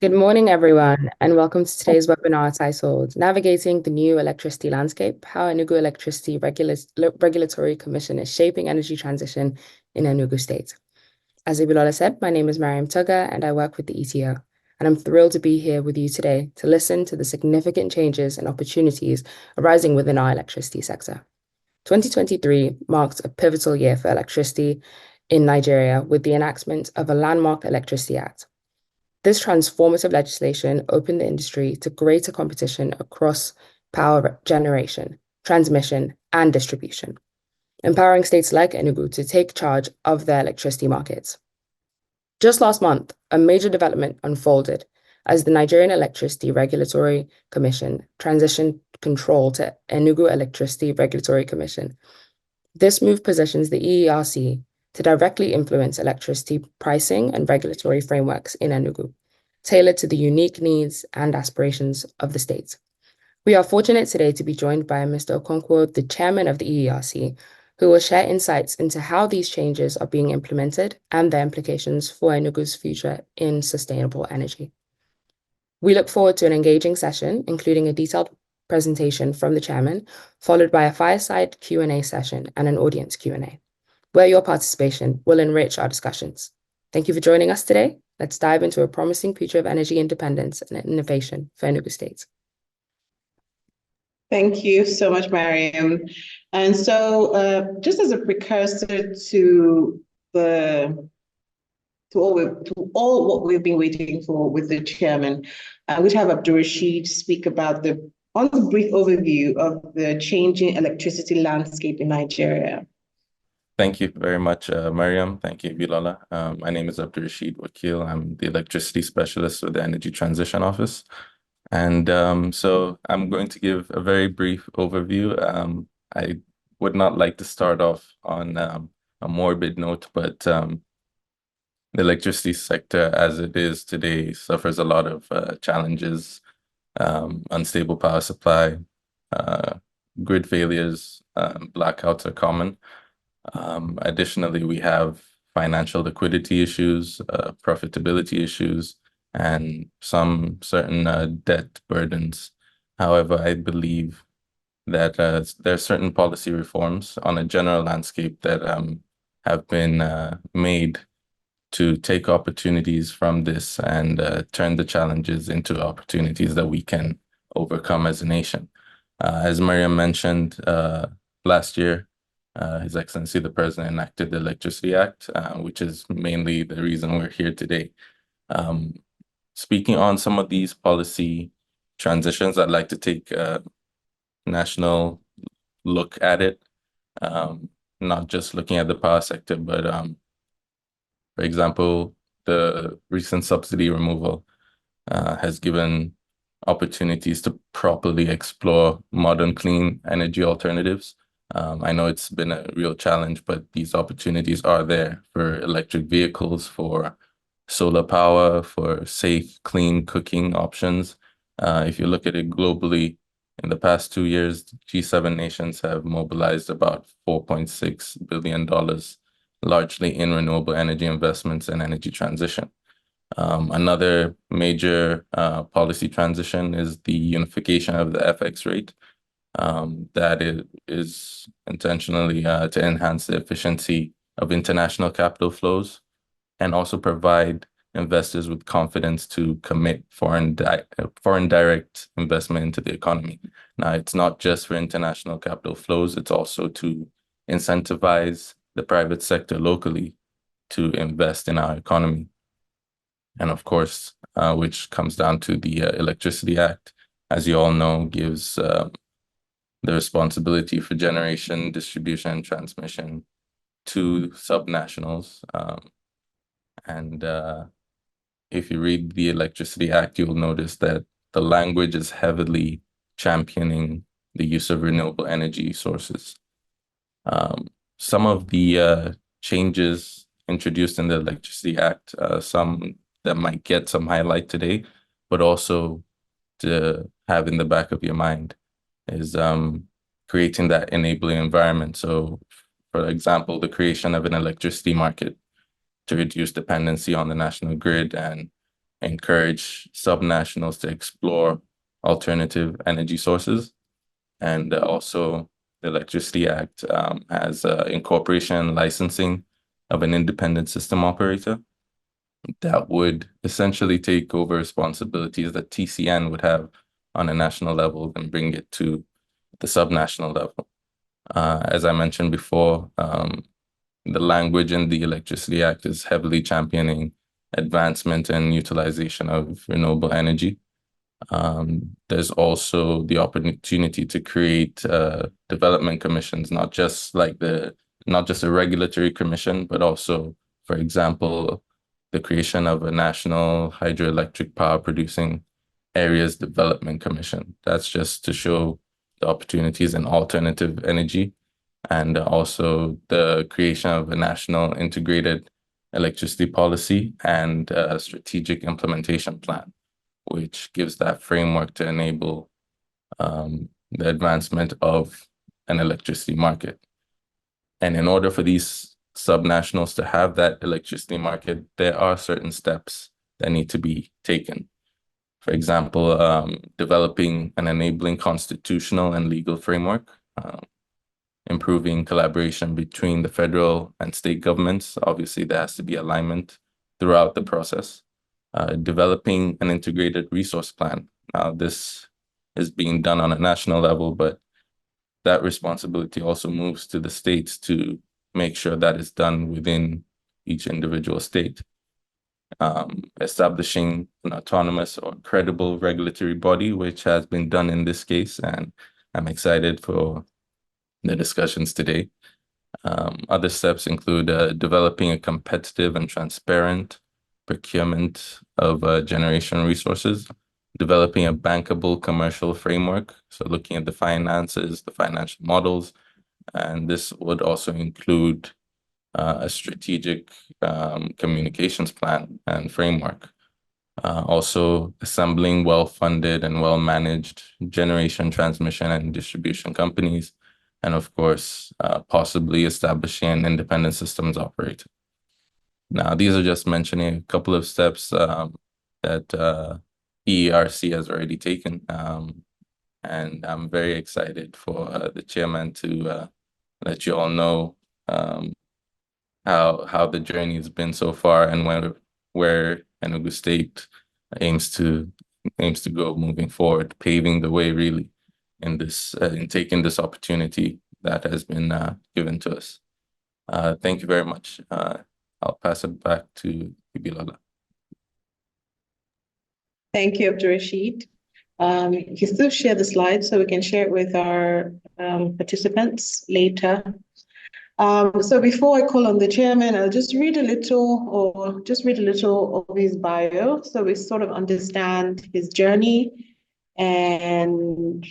Good morning, everyone, and welcome to today's webinar titled Navigating the New Electricity Landscape, How Enugu Electricity Regulatory Commission is Shaping Energy Transition in Enugu State. As Ibilola said, my name is Mariam Tugga, and I work with the ETO, and I'm thrilled to be here with you today to listen to the significant changes and opportunities arising within our electricity sector. 2023 marked a pivotal year for electricity in Nigeria with the enactment of a landmark Electricity Act. This transformative legislation opened the industry to greater competition across power generation, transmission, and distribution, empowering states like Enugu to take charge of their electricity markets. Just last month, a major development unfolded as the Nigerian Electricity Regulatory Commission transitioned control to Enugu Electricity Regulatory Commission. This move positions the EERC to directly influence electricity pricing and regulatory frameworks in Enugu, tailored to the unique needs and aspirations of the state. We are fortunate today to be joined by Mr. Okonkwo, the chairman of the EERC, who will share insights into how these changes are being implemented and their implications for Enugu's future in sustainable energy. We look forward to an engaging session, including a detailed presentation from the chairman, followed by a fireside Q&A session and an audience Q&A, where your participation will enrich our discussions. Thank you for joining us today. Let's dive into a promising future of energy independence and innovation for Enugu State. Thank you so much, Mariam. And so just as a precursor to all what we've been waiting for with the chairman, we'd have Abdulrasheed speak about the brief overview of the changing electricity landscape in Nigeria. Thank you very much, Mariam. Thank you, Bilala. My name is Abdulrasheed Wakil. I'm the electricity specialist with the Energy Transition Office. And so I'm going to give a very brief overview. I would not like to start off on a morbid note, but the electricity sector as it is today suffers a lot of challenges, unstable power supply, grid failures, blackouts are common. Additionally, we have financial liquidity issues, profitability issues, and some certain debt burdens. However, I believe that there are certain policy reforms on a general landscape that have been made to take opportunities from this and turn the challenges into opportunities that we can overcome as a nation. As Mariam mentioned, last year, His Excellency the President enacted the Electricity Act, which is mainly the reason we're here today. Speaking on some of these policy transitions, I'd like to take a national look at it, not just looking at the power sector, but for example, the recent subsidy removal has given opportunities to properly explore modern clean energy alternatives. I know it's been a real challenge, but these opportunities are there for electric vehicles, for solar power, for safe, clean cooking options. If you look at it globally, in the past 2 years, G7 nations have mobilized about $4.6 billion, largely in renewable energy investments and energy transition. Another major policy transition is the unification of the FX rate. That is intentionally to enhance the efficiency of international capital flows and also provide investors with confidence to commit foreign direct investment into the economy. Now, it's not just for international capital flows, it's also to incentivize the private sector locally to invest in our economy. And of course, which comes down to the Electricity Act, as you all know, gives the responsibility for generation, distribution, and transmission to subnationals. And if you read the Electricity Act, you'll notice that the language is heavily championing the use of renewable energy sources. Some of the changes introduced in the Electricity Act, some that might get some highlight today, but also to have in the back of your mind is creating that enabling environment. So, for example, the creation of an electricity market to reduce dependency on the national grid and encourage subnationals to explore alternative energy sources. And also, the Electricity Act has incorporation and licensing of an independent system operator that would essentially take over responsibilities that TCN would have on a national level and bring it to the subnational level. As I mentioned before, the language in the Electricity Act is heavily championing advancement and utilization of renewable energy. There's also the opportunity to create development commissions, not just a regulatory commission, but also, for example, the creation of a national hydroelectric power producing areas development commission. That's just to show the opportunities in alternative energy, and also the creation of a national integrated electricity policy and a strategic implementation plan, which gives that framework to enable the advancement of an electricity market. And in order for these subnationals to have that electricity market, there are certain steps that need to be taken. For example, developing an enabling constitutional and legal framework, improving collaboration between the federal and state governments. Obviously, there has to be alignment throughout the process. Developing an integrated resource plan. Now, this is being done on a national level, but that responsibility also moves to the states to make sure that is done within each individual state. Establishing an autonomous or credible regulatory body, which has been done in this case, and I'm excited for the discussions today. Other steps include developing a competitive and transparent procurement of generation resources, developing a bankable commercial framework, so looking at the finances, the financial models, and this would also include a strategic communications plan and framework. Also assembling well-funded and well-managed generation, transmission, and distribution companies, and of course, possibly establishing an independent systems operator. Now, these are just mentioning a couple of steps that EERC has already taken, and I'm very excited for the chairman to let you all know how the journey has been so far and where Enugu State aims to go moving forward, paving the way really in this in taking this opportunity that has been given to us. Thank you very much. I'll pass it back to Ibilola. Thank you, Abdurrashid. You can still share the slides so we can share it with our participants later. So before I call on the chairman, I'll just read a little of his bio so we sort of understand his journey and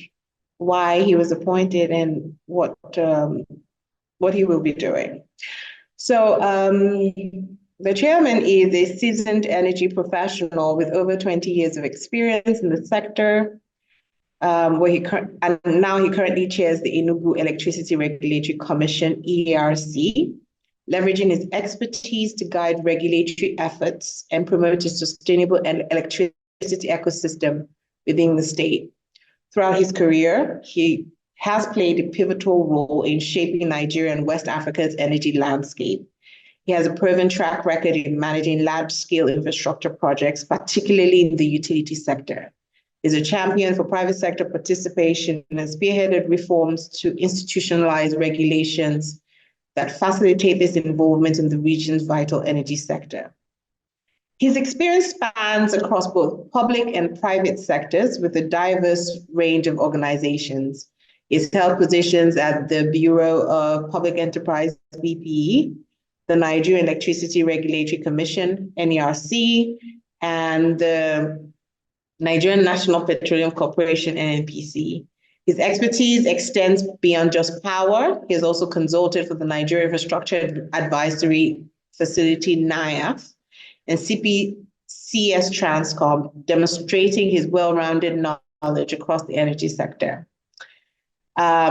why he was appointed and what he will be doing. So the chairman is a seasoned energy professional with over 20 years of experience in the sector, now he currently chairs the Enugu Electricity Regulatory Commission, EERC, leveraging his expertise to guide regulatory efforts and promote a sustainable electricity ecosystem within the state. Throughout his career, he has played a pivotal role in shaping Nigeria and West Africa's energy landscape. He has a proven track record in managing large-scale infrastructure projects, particularly in the utility sector. He's a champion for private sector participation and has spearheaded reforms to institutionalize regulations that facilitate this involvement in the region's vital energy sector. His experience spans across both public and private sectors with a diverse range of organizations. He's held positions at the Bureau of Public Enterprise, BPE, the Nigerian Electricity Regulatory Commission, NERC, and the Nigerian National Petroleum Corporation, NNPC. His expertise extends beyond just power. He has also consulted for the Nigeria Infrastructure Advisory Facility, NIAF, and CPCS Transcom, demonstrating his well-rounded knowledge across the energy sector.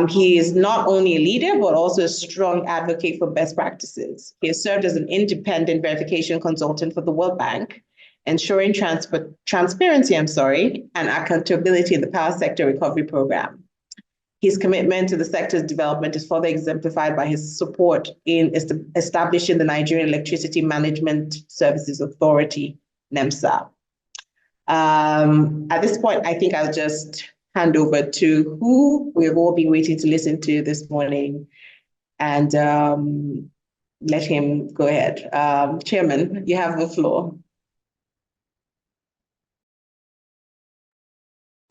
He is not only a leader, but also a strong advocate for best practices. He has served as an independent verification consultant for the World Bank ensuring transparency, and accountability in the power sector recovery program. His commitment to the sector's development is further exemplified by his support in establishing the Nigerian Electricity Management Services Authority, NEMSA. At this point, I think I'll just hand over to who we've all been waiting to listen to this morning, and let him go ahead. Chairman, you have the floor.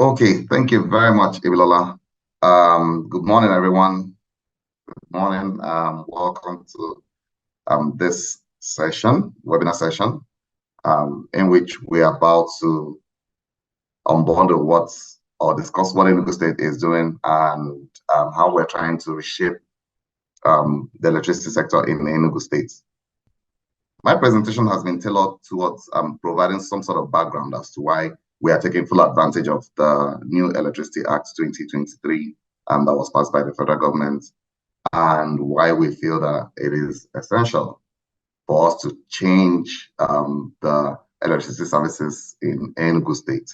Okay, thank you very much, Ibilola. Good morning, everyone. Good morning. Welcome to this webinar session, in which we are about to unbundle discuss what Enugu State is doing and how we're trying to reshape the electricity sector in Enugu State. My presentation has been tailored towards providing some sort of background as to why we are taking full advantage of the new Electricity Act 2023 that was passed by the federal government, and why we feel that it is essential for us to change the electricity services in Enugu State.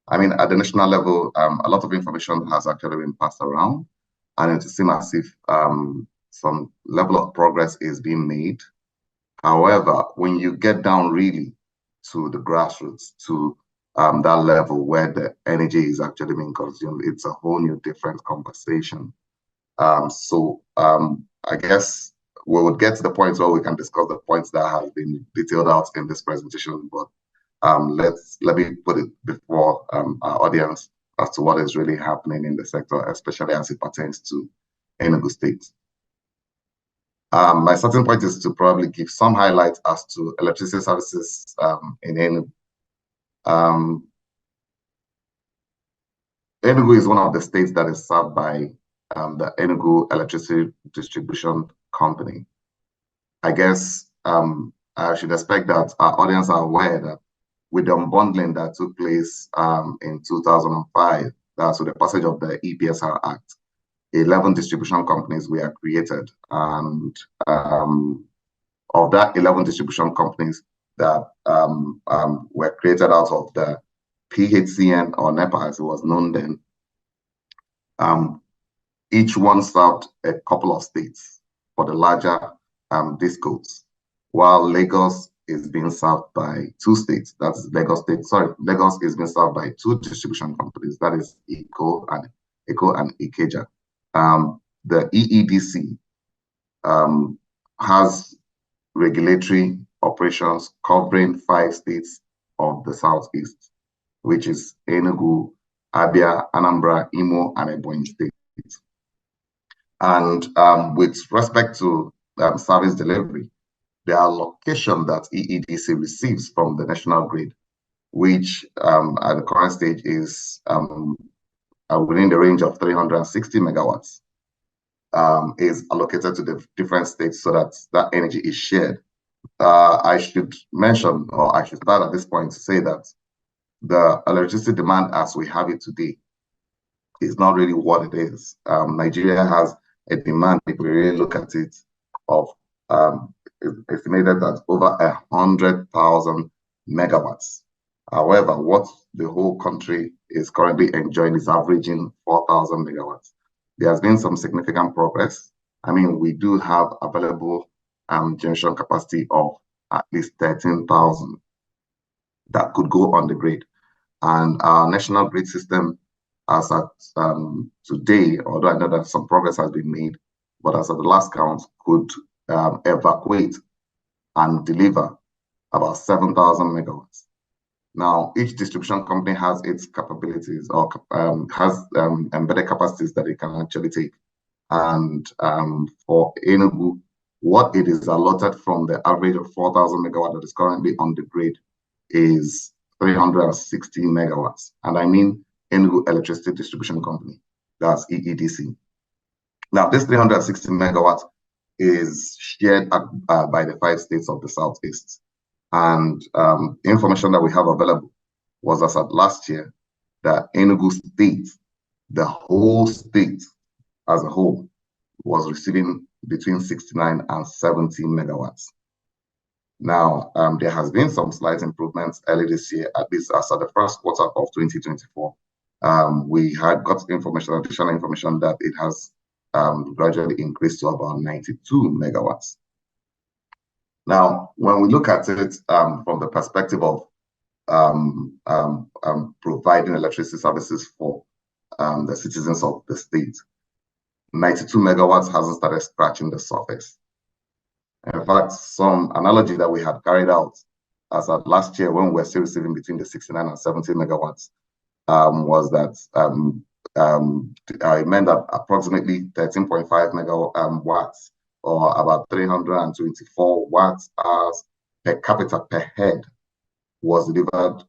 I mean, at the national level, a lot of information has actually been passed around, and it seems as if some level of progress is being made. However, when you get down really to the grassroots, to that level where the energy is actually being consumed, it's a whole new different conversation. I guess we would get to the point where we can discuss the points that have been detailed out in this presentation, but let me put it before our audience as to what is really happening in the sector, especially as it pertains to Enugu State. My starting point is to probably give some highlights as to electricity services in Enugu. Enugu is one of the states that is served by the Enugu Electricity Distribution Company. I guess I should expect that our audience are aware that with the unbundling that took place in 2005, that's with the passage of the EPSR Act, 11 distribution companies were created, and of that 11 distribution companies that were created out of the PHCN, or NEPA as it was known then, each one served a couple of states for the larger discos, while Lagos is being served by 2 states. That's Lagos State. Sorry, Lagos is being served by 2 distribution companies. That is ECO and Ikeja. The EEDC has regulatory operations covering 5 states of the Southeast, which is Enugu, Abia, Anambra, Imo, and Ebonyi State. And with respect to service delivery, the allocation that EEDC receives from the national grid, which at the current stage is within the range of 360 megawatts, is allocated to the different states so that that energy is shared. I should mention, or I should start at this point to say that the electricity demand as we have it today is not really what it is. Nigeria has a demand, if we really look at it, of estimated at over 100,000 megawatts. However, what the whole country is currently enjoying is averaging 4,000 megawatts. There has been some significant progress. I mean, we do have available generation capacity of at least 13,000 that could go on the grid. And our national grid system, as at today, although I know that some progress has been made, but as at the last count, could evacuate and deliver about 7,000 megawatts. Now, each distribution company has its capabilities, or has embedded capacities that it can actually take. And for Enugu, what it is allotted from the average of 4,000 megawatts that is currently on the grid is 360 megawatts. And I mean Enugu Electricity Distribution Company, that's EEDC. Now, this 360 megawatts is shared by the 5 states of the Southeast. And information that we have available was as of last year that Enugu State, the whole state as a whole, was receiving between 69 and 70 megawatts. Now, there has been some slight improvements early this year, at least as of the first quarter of 2024. We had got information, additional information, that it has gradually increased to about 92 megawatts. Now, when we look at it from the perspective of providing electricity services for the citizens of the state, 92 megawatts hasn't started scratching the surface. In fact, some analogy that we had carried out as of last year, when we were still receiving between the 69 and 70 megawatts, was that it meant that approximately 13.5 megawatts, or about 324 watts hours per capita per head, was delivered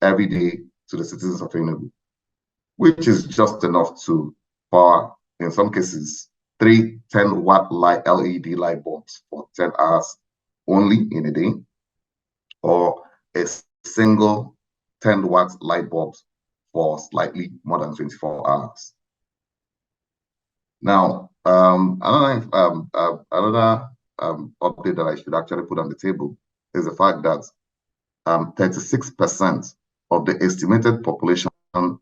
every day to the citizens of Enugu, which is just enough to power, in some cases, 3 10-watt LED light bulbs for 10 hours only in a day, or a single 10-watt light bulb for slightly more than 24 hours. Now, another update that I should actually put on the table is the fact that 36% of the estimated population of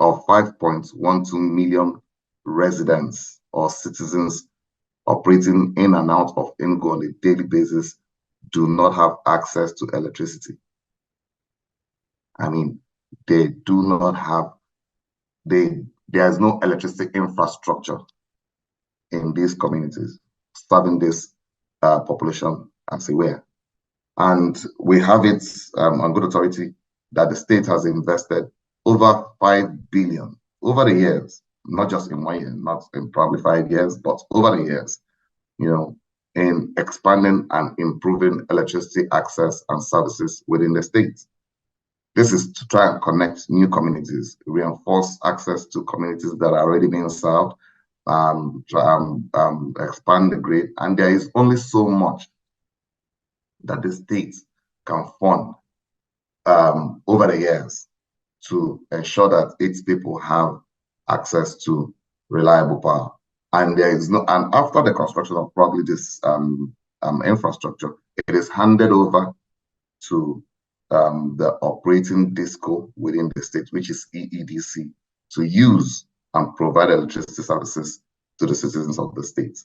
5.12 million residents or citizens operating in and out of Enugu on a daily basis do not have access to electricity. I mean, they do not have, there's no electricity infrastructure in these communities serving this population as it were. And we have it on good authority that the state has invested over 5 billion over the years, not just in 1 year, not in probably 5 years, but over the years, in expanding and improving electricity access and services within the state. This is to try and connect new communities, reinforce access to communities that are already being served, expand the grid. And there is only so much that the state can fund over the years to ensure that its people have access to reliable power. And there is no, and after the construction of probably this infrastructure, it is handed over to the operating disco within the state, which is EEDC, to use and provide electricity services to the citizens of the state.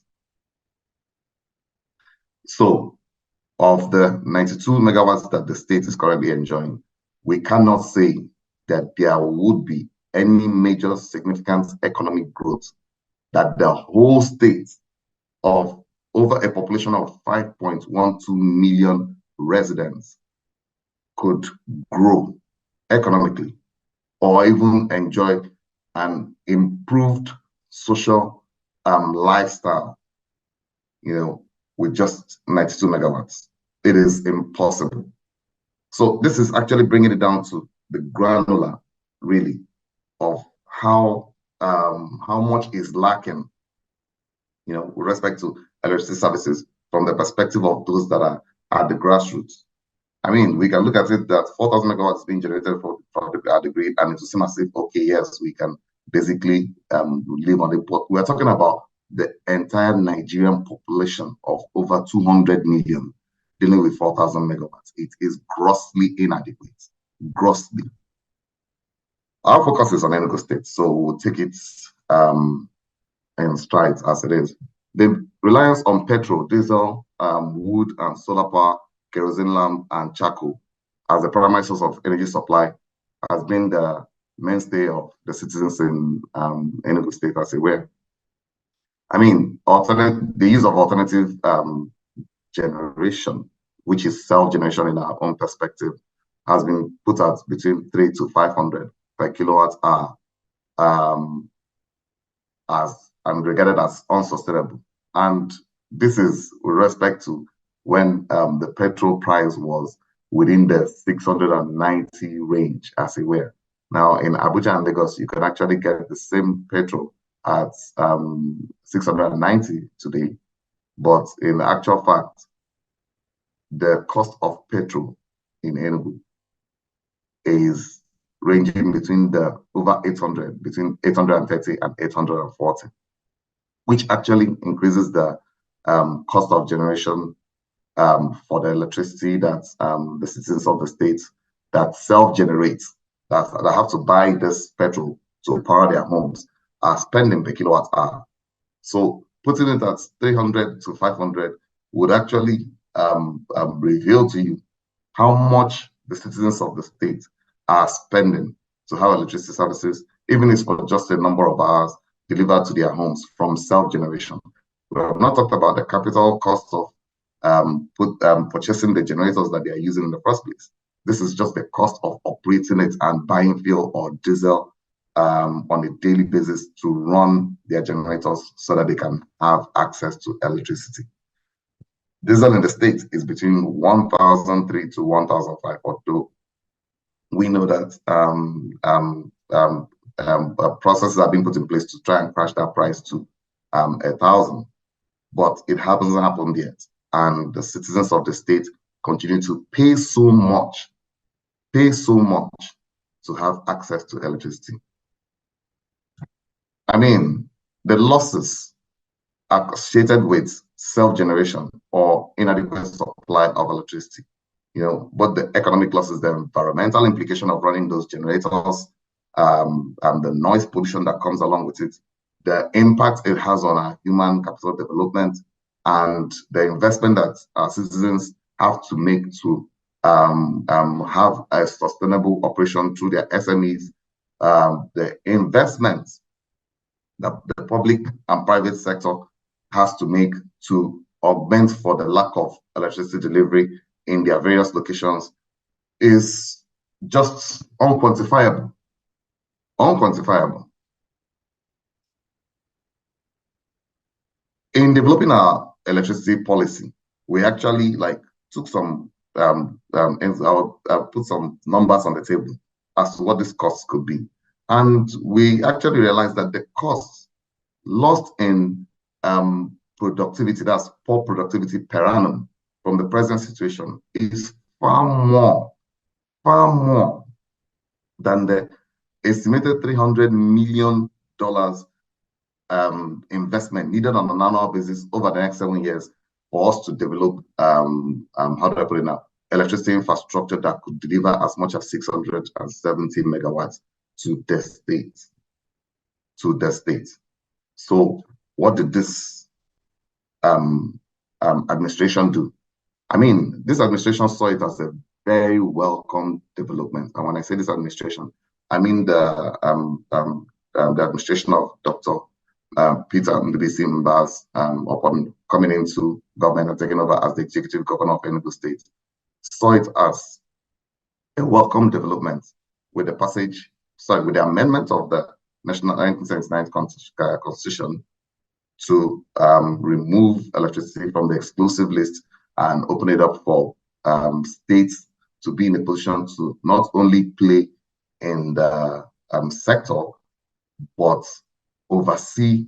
So, of the 92 megawatts that the state is currently enjoying, we cannot say that there would be any major significant economic growth that the whole state of over a population of 5.12 million residents could grow economically or even enjoy an improved social lifestyle, with just 92 megawatts. It is impossible. So this is actually bringing it down to the granular, really, of how much is lacking, with respect to electricity services from the perspective of those that are at the grassroots. I mean, we can look at it that 4,000 megawatts being generated at the grid, and it will seem as if, okay, yes, we can basically live on it. But we're talking about the entire Nigerian population of over 200 million dealing with 4,000 megawatts. It is grossly inadequate, grossly. Our focus is on Enugu State, so we'll take it in strides as it is. The reliance on petrol, diesel, wood, and solar power, kerosene lamp, and charcoal as the primary source of energy supply has been the mainstay of the citizens in Enugu State, as it were. I mean, the use of alternative generation, which is self-generation in our own perspective, has been put at between 300 to 500 per kilowatt hour and regarded as unsustainable. And this is with respect to when the petrol price was within the 690 range, as it were. Now, in Abuja and Lagos, you can actually get the same petrol at 690 today, but in actual fact, the cost of petrol in Enugu is ranging between the over 800, between 830 and 840, which actually increases the cost of generation for the electricity that the citizens of the state that self-generate, that have to buy this petrol to power their homes, are spending per kilowatt hour. So putting it at 300 to 500 would actually reveal to you how much the citizens of the state are spending to have electricity services, even if for just a number of hours delivered to their homes from self-generation. We have not talked about the capital cost of purchasing the generators that they are using in the first place. This is just the cost of operating it and buying fuel or diesel on a daily basis to run their generators so that they can have access to electricity. Diesel in the state is between 1,003 to 1,005, although we know that processes are being put in place to try and crash that price to 1,000, but it hasn't happened yet. And the citizens of the state continue to pay so much to have access to electricity. I mean, the losses associated with self-generation or inadequate supply of electricity, but the economic losses, the environmental implication of running those generators, and the noise pollution that comes along with it, the impact it has on our human capital development, and the investment that our citizens have to make to have a sustainable operation through their SMEs, the investments that the public and private sector has to make to augment for the lack of electricity delivery in their various locations is just unquantifiable. In developing our electricity policy, we actually took some put some numbers on the table as to what this cost could be. And we actually realized that the costs lost in productivity, that's poor productivity per annum from the present situation, is far more than the estimated $300 million investment needed on an annual basis over the next 7 years for us to develop, how do I put it now, electricity infrastructure that could deliver as much as 670 megawatts to the state. So what did this administration do? I mean, this administration saw it as a very welcome development. And when I say this administration, I mean the administration of Dr. Peter Ndubisi Mbaz, upon coming into government and taking over as the executive governor of Enugu State, saw it as a welcome development with the amendment of the National 1979 Constitution to remove electricity from the exclusive list and open it up for states to be in a position to not only play in the sector, but oversee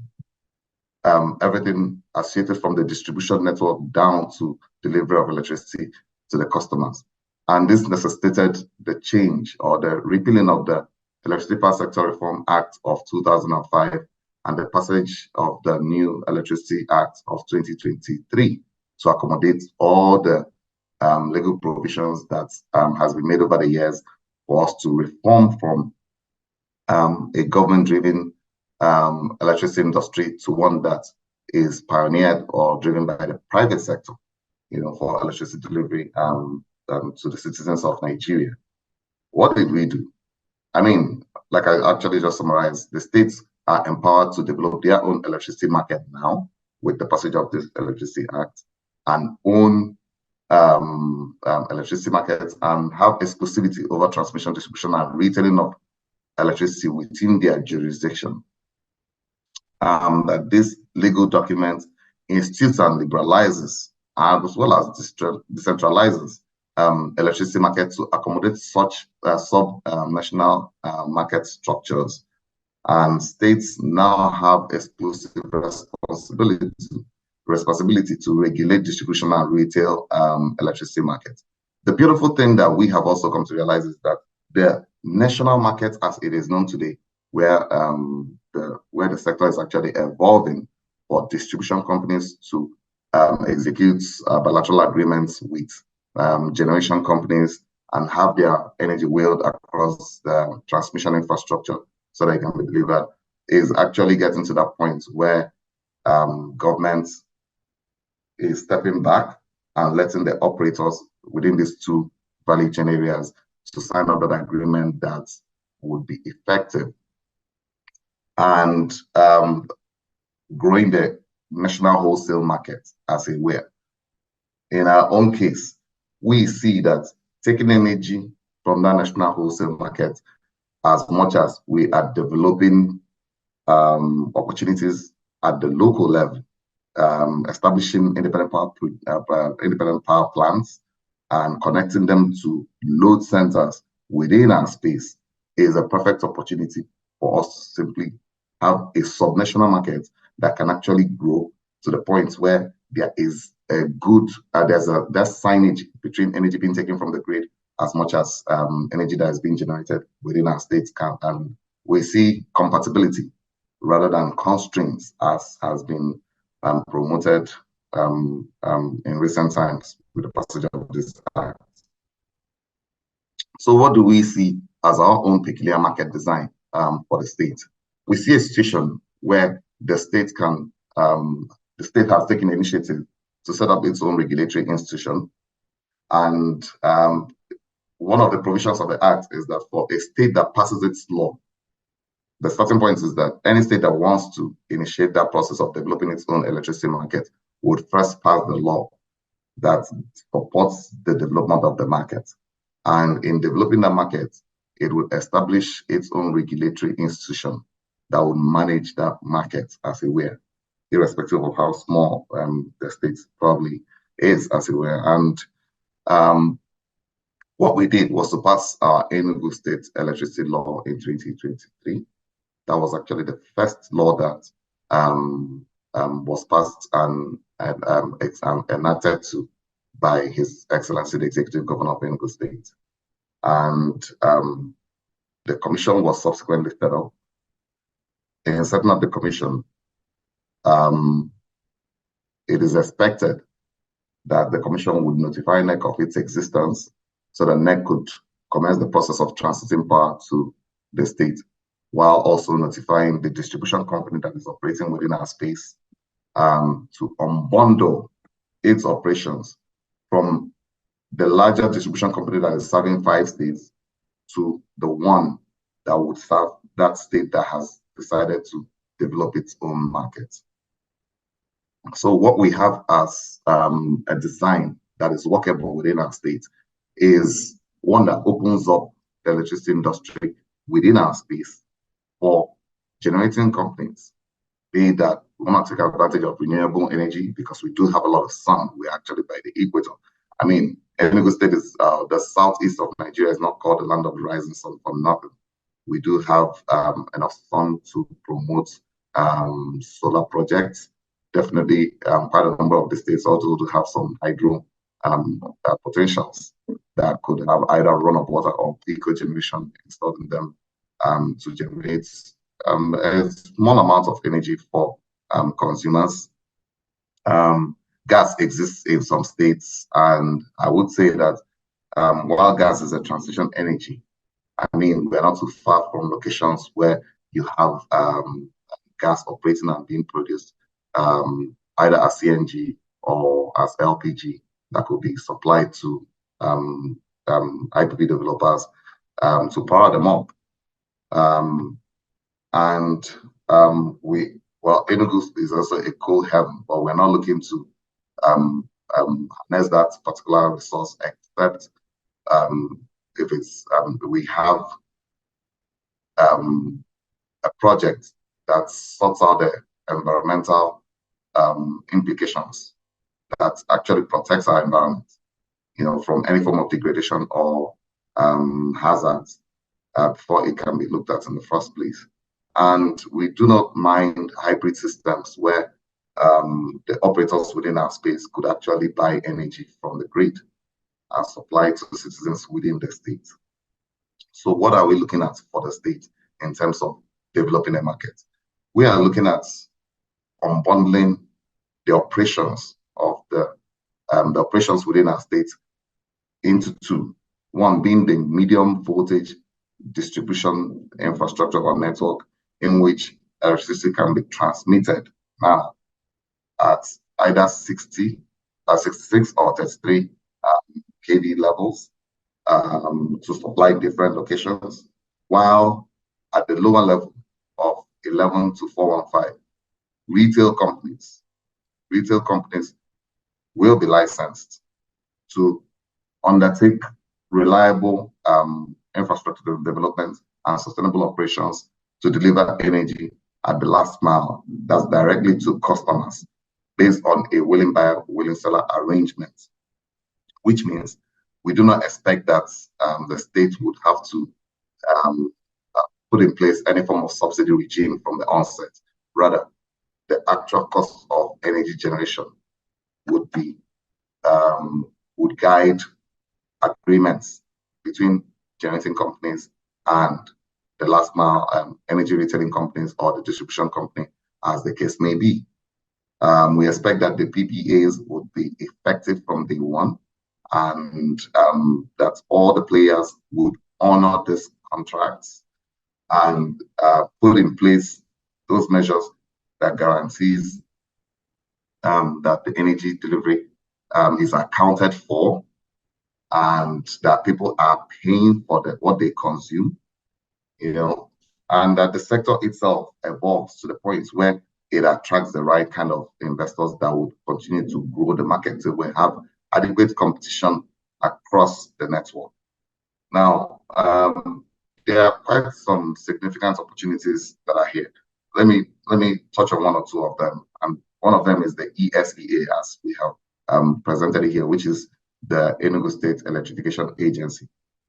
everything associated from the distribution network down to delivery of electricity to the customers. And this necessitated the change or the repealing of the Electricity Power Sector Reform Act of 2005 and the passage of the new Electricity Act of 2023 to accommodate all the legal provisions that has been made over the years for us to reform from a government-driven electricity industry to one that is pioneered or driven by the private sector, for electricity delivery to the citizens of Nigeria. What did we do? I mean, like I actually just summarized, the states are empowered to develop their own electricity market now with the passage of this Electricity Act, and own electricity markets and have exclusivity over transmission, distribution, and retailing of electricity within their jurisdiction. That this legal document institutes and liberalizes, as well as decentralizes electricity market to accommodate such sub-national market structures. And states now have exclusive responsibility to regulate distribution and retail electricity markets. The beautiful thing that we have also come to realize is that the national market as it is known today, where the sector is actually evolving for distribution companies to execute bilateral agreements with generation companies and have their energy wheeled across the transmission infrastructure so that it can be delivered, is actually getting to that point where government is stepping back and letting the operators within these two value chain areas to sign under the agreement that would be effective and growing the national wholesale market as it were. In our own case, we see that taking energy from that national wholesale market, as much as we are developing opportunities at the local level, establishing independent power plants and connecting them to load centers within our space is a perfect opportunity for us to simply have a subnational market that can actually grow to the point where there is a good, there's signage between energy being taken from the grid as much as energy that is being generated within our states can. And we see compatibility rather than constraints as has been promoted in recent times with the passage of this act. So what do we see as our own peculiar market design for the state? We see a situation where the state can, the state has taken initiative to set up its own regulatory institution. And one of the provisions of the act is that for a state that passes its law, the starting point is that any state that wants to initiate that process of developing its own electricity market would first pass the law that supports the development of the market. And in developing the market, it would establish its own regulatory institution that would manage that market as it were, irrespective of how small the state probably is as it were. And what we did was to pass our Enugu State electricity law in 2023. That was actually the first law that was passed and enacted to by His Excellency the Executive Governor of Enugu State. And the commission was subsequently set up. In setting up the commission, it is expected that the commission would notify NERC of its existence so that NERC could commence the process of transiting power to the state, while also notifying the distribution company that is operating within our space to unbundle its operations from the larger distribution company that is serving 5 states to the one that would serve that state that has decided to develop its own market. So what we have as a design that is workable within our state is one that opens up the electricity industry within our space for generating companies, be that we want to take advantage of renewable energy because we do have a lot of sun. We're actually by the equator. I mean, Enugu State is the southeast of Nigeria is not called the land of the rising sun for nothing. We do have enough sun to promote solar projects. Definitely, quite a number of the states also do have some hydro potentials that could have either run of water or eco generation installed in them to generate a small amount of energy for consumers. Gas exists in some states, and I would say that while gas is a transition energy, I mean, we're not too far from locations where you have gas operating and being produced either as CNG or as LPG that could be supplied to IPP developers to power them up. Enugu is also a coal haven, but we're not looking to harness that particular resource except if it's we have a project that sorts out the environmental implications that actually protects our environment, you know, from any form of degradation or hazards before it can be looked at in the first place. And we do not mind hybrid systems where the operators within our space could actually buy energy from the grid and supply to the citizens within the state. So what are we looking at for the state in terms of developing a market? We are looking at unbundling the operations of the operations within our state into two. One being the medium voltage distribution infrastructure or network, in which electricity can be transmitted now at either 60, 66 or 33 kV levels to supply different locations, while at the lower level of 11 to 415, retail companies will be licensed to undertake reliable infrastructure development and sustainable operations to deliver energy at the last mile. That's directly to customers based on a willing buyer, willing seller arrangement, which means we do not expect that the state would have to put in place any form of subsidy regime from the onset. Rather, the actual cost of energy generation would be would guide agreements between generating companies and the last mile energy retailing companies or the distribution company, as the case may be. We expect that the PPAs would be effective from day one, and that all the players would honor these contracts and put in place those measures that guarantees that the energy delivery is accounted for, and that people are paying for what they consume, and that the sector itself evolves to the point where it attracts the right kind of investors that would continue to grow the market till we have adequate competition across the network. Now, there are quite some significant opportunities that are here. Let me touch on one or two of them. And one of them is the ESEA, as we have presented it here, which is the Enugu State Electrification Agency.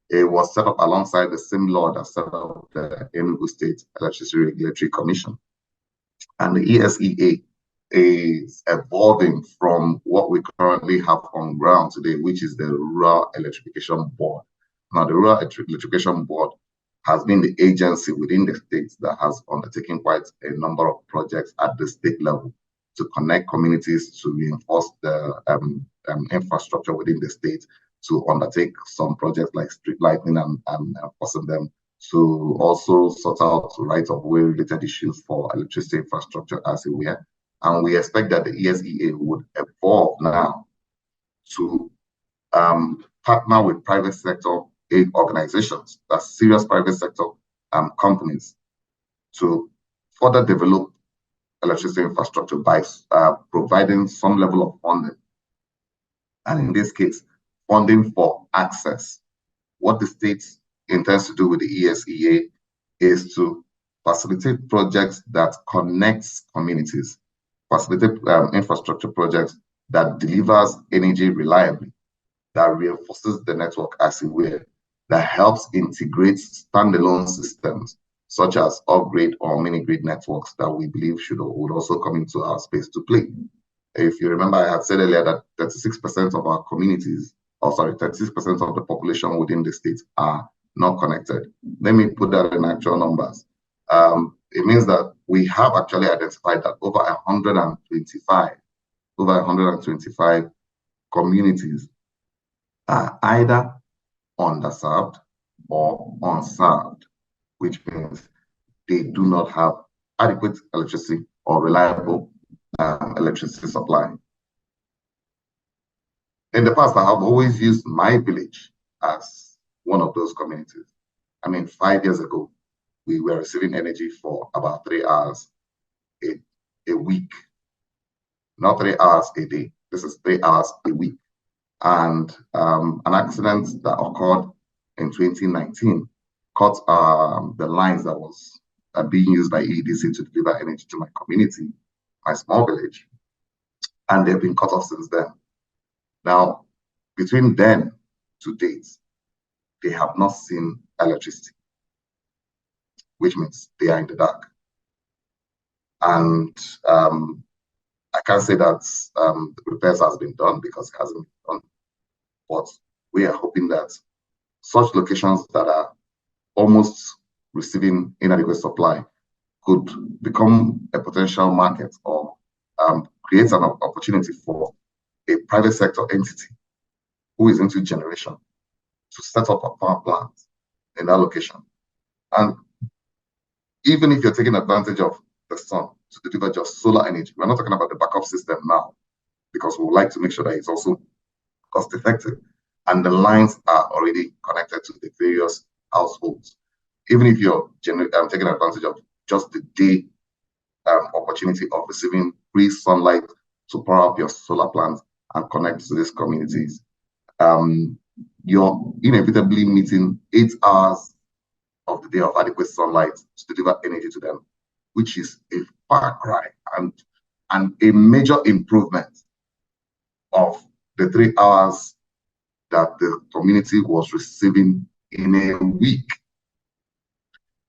It was set up alongside the same law that set up the Enugu State Electricity Regulatory Commission. And the ESEA is evolving from what we currently have on ground today, which is the Rural Electrification Board. Now, the Rural Electrification Board has been the agency within the state that has undertaken quite a number of projects at the state level to connect communities, to reinforce the infrastructure within the state, to undertake some projects like street lighting and enforcing them, to also sort out right-of-way related issues for electricity infrastructure as it were. And we expect that the ESEA would evolve now to partner with private sector organizations, that's serious private sector companies, to further develop electricity infrastructure by providing some level of funding. And in this case, funding for access. What the state intends to do with the ESEA is to facilitate projects that connects communities, facilitate infrastructure projects that delivers energy reliably, that reinforces the network as it were, that helps integrate standalone systems such as upgrade or mini-grid networks that we believe would also come into our space to play. If you remember, I had said earlier that 36% of our communities, 36% of the population within the state are not connected. Let me put that in actual numbers. It means that we have actually identified that over 125 communities are either underserved or unserved, which means they do not have adequate electricity or reliable electricity supply. In the past, I have always used my village as one of those communities. I mean, 5 years ago, we were receiving energy for about 3 hours a week, not 3 hours a day. This is 3 hours a week. And an accident that occurred in 2019 cut the lines that was being used by EEDC to deliver energy to my community, my small village, and they've been cut off since then. Now, between then to date, they have not seen electricity, which means they are in the dark. And I can't say that the repairs has been done because it hasn't been done, but we are hoping that such locations that are almost receiving inadequate supply could become a potential market or create an opportunity for a private sector entity who is into generation to set up a power plant in that location. And even if you're taking advantage of the sun to deliver just solar energy, we're not talking about the backup system now, because we would like to make sure that it's also cost effective. And the lines are already connected to the various households. Even if you're taking advantage of just the day opportunity of receiving free sunlight to power up your solar plants and connect to these communities, you're inevitably meeting 8 hours of the day of adequate sunlight to deliver energy to them, which is a far cry and a major improvement of the 3 hours that the community was receiving in a week.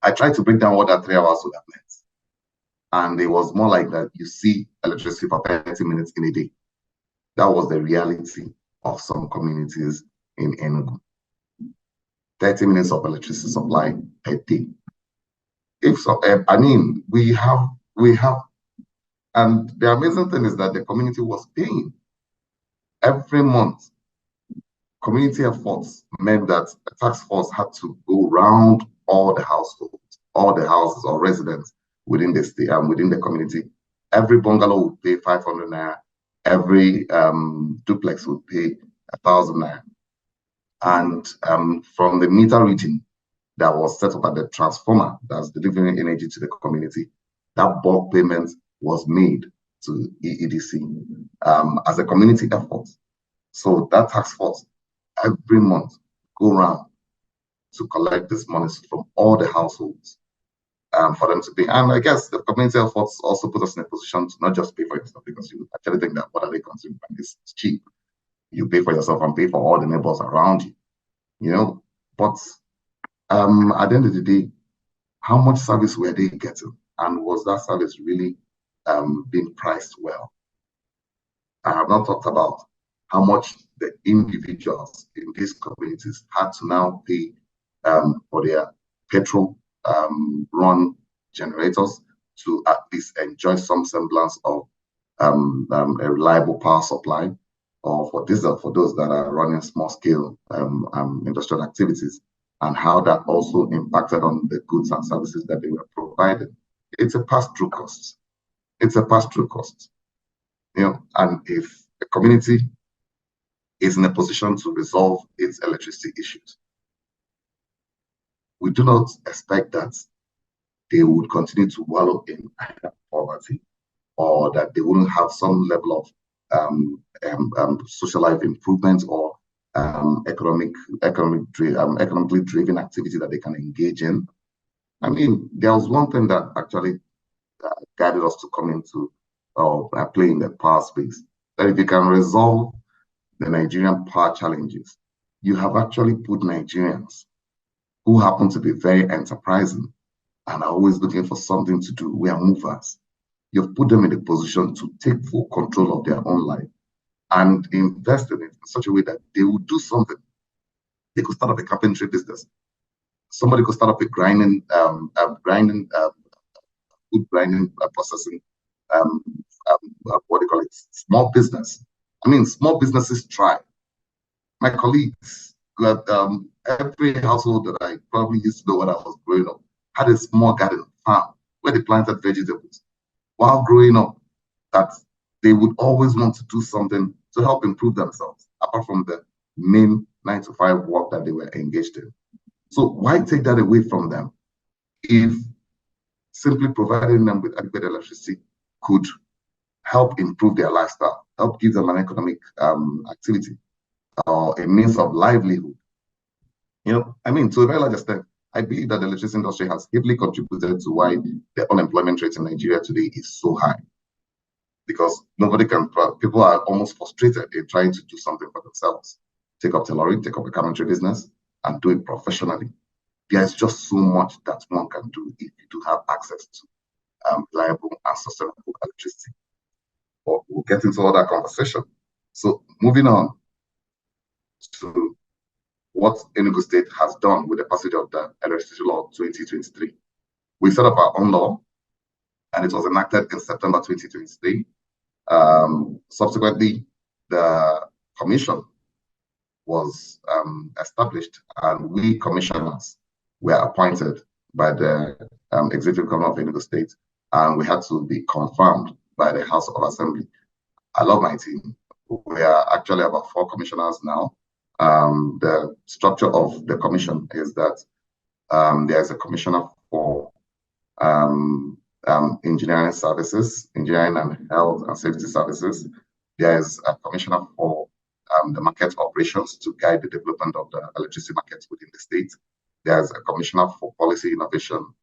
I tried to break down what that 3 hours would have meant. And it was more like that you see electricity for 30 minutes in a day. That was the reality of some communities in Enugu. 30 minutes of electricity supply per day. If so, I mean, we have, and the amazing thing is that the community was paying every month. Community efforts meant that the task force had to go round all the households, all the houses or residents within the state and within the community. Every bungalow would pay 500 naira. Every duplex would pay 1,000 naira. And from the meter reading that was set up at the transformer that's delivering energy to the community, that bulk payment was made to EEDC as a community effort. So that task force every month go around to collect this money from all the households for them to pay. And I guess the community efforts also put us in a position to not just pay for yourself, because you actually think that what are they consuming? It's cheap. You pay for yourself and pay for all the neighbors around you, you know. But at the end of the day, how much service were they getting? And was that service really being priced well? I have not talked about how much the individuals in these communities had to now pay for their petrol run generators to at least enjoy some semblance of a reliable power supply, or for diesel for those that are running small scale industrial activities, and how that also impacted on the goods and services that they were providing. It's a pass-through cost. It's a pass-through cost. You know, and if the community is in a position to resolve its electricity issues, we do not expect that they would continue to wallow in poverty, or that they wouldn't have some level of social life improvement or economically driven activity that they can engage in. I mean, there was one thing that actually guided us to come into play in the power space, that if you can resolve the Nigerian power challenges, you have actually put Nigerians who happen to be very enterprising and are always looking for something to do. We are movers. You've put them in a position to take full control of their own life and invest in it in such a way that they will do something. They could start up a carpentry business. Somebody could start up a grinding, food grinding processing, what do you call it, small business. I mean, small businesses thrive. My colleagues, every household that I probably used to know when I was growing up had a small garden farm where they planted vegetables. While growing up, that they would always want to do something to help improve themselves, apart from the main 9-to-5 work that they were engaged in. So why take that away from them if simply providing them with adequate electricity could help improve their lifestyle, help give them an economic activity or a means of livelihood? You know, I mean, to a very large extent, I believe that the electricity industry has heavily contributed to why the unemployment rate in Nigeria today is so high. Because people are almost frustrated in trying to do something for themselves. Take up tailoring, take up a carpentry business, and do it professionally. There's just so much that one can do if you do have access to reliable and sustainable electricity. But we'll get into all that conversation. So moving on to what Enugu State has done with the passage of the Electricity Law 2023. We set up our own law, and it was enacted in September 2023. Subsequently, the commission was established, and we commissioners were appointed by the Executive Governor of Enugu State, and we had to be confirmed by the House of Assembly. I love my team. We are actually about 4 commissioners now. The structure of the commission is that there's a commissioner for engineering services, engineering and health and safety services. There's a commissioner for the market operations to guide the development of the electricity markets within the state. There's a commissioner for policy innovation,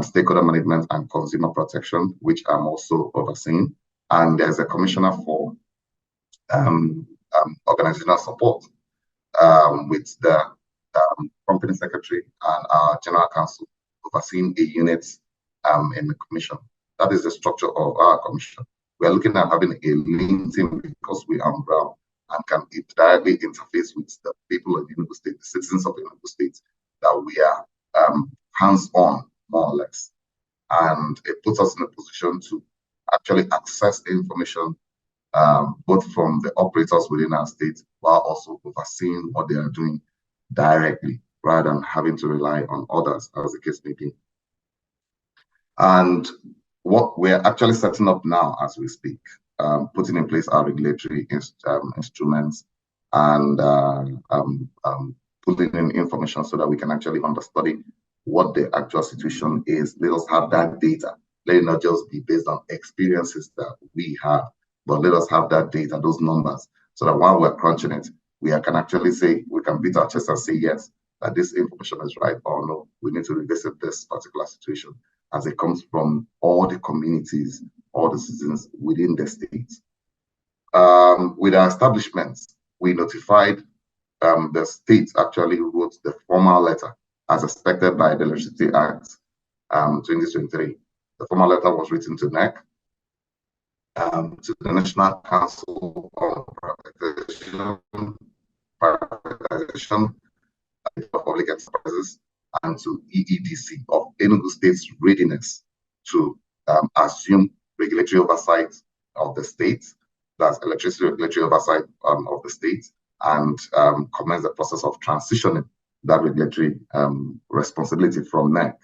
stakeholder management and consumer protection, which I'm also overseeing. And there's a commissioner for organizational support with the company secretary and our general counsel overseeing a unit in the commission. That is the structure of our commission. We are looking at having a lean team because we are brown and can directly interface with the people of Enugu State, the citizens of Enugu State, that we are hands-on, more or less. And it puts us in a position to actually access information both from the operators within our state, while also overseeing what they are doing directly, rather than having to rely on others, as the case may be. And what we're actually setting up now as we speak, putting in place our regulatory instruments and putting in information so that we can actually understand what the actual situation is. Let us have that data. Let it not just be based on experiences that we have, but let us have that data, those numbers, so that while we're crunching it, we can actually say, we can beat our chest and say, yes, that this information is right, or no, we need to revisit this particular situation, as it comes from all the communities, all the citizens within the state. With our establishments, we notified the state actually wrote the formal letter as expected by the Electricity Act 2023. The formal letter was written to NERC, to the National Council on Privatization of Public Enterprises, and to EEDC of Enugu State's readiness to assume regulatory oversight of the state, that's electricity regulatory oversight of the state, and commence the process of transitioning that regulatory responsibility from NERC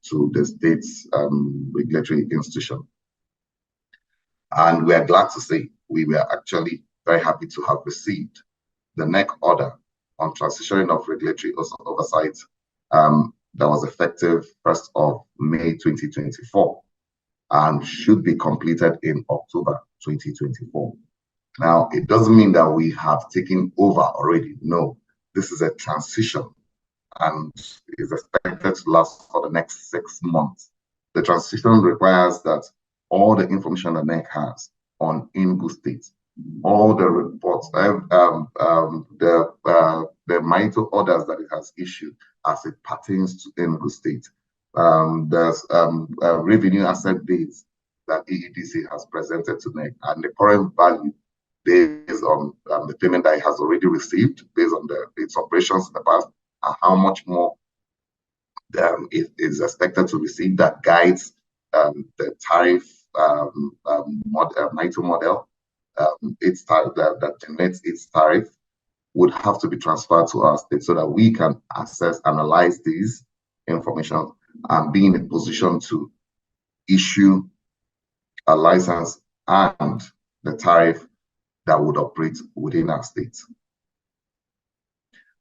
to the state's regulatory institution. And we are glad to say we were actually very happy to have received the NERC order on transitioning of regulatory oversight that was effective 1st of May 2024 and should be completed in October 2024. Now, it doesn't mean that we have taken over already. No, this is a transition and is expected to last for the next 6 months. The transition requires that all the information that NERC has on Enugu State, all the reports, the minor orders that it has issued as it pertains to Enugu State. There's revenue asset base that EEDC has presented to NERC, and the current value based on the payment that it has already received, based on its operations in the past, and how much more it is expected to receive, that guides the tariff model, its tariff that generates its tariff, would have to be transferred to our state so that we can analyze these information and be in a position to issue a license and the tariff that would operate within our state.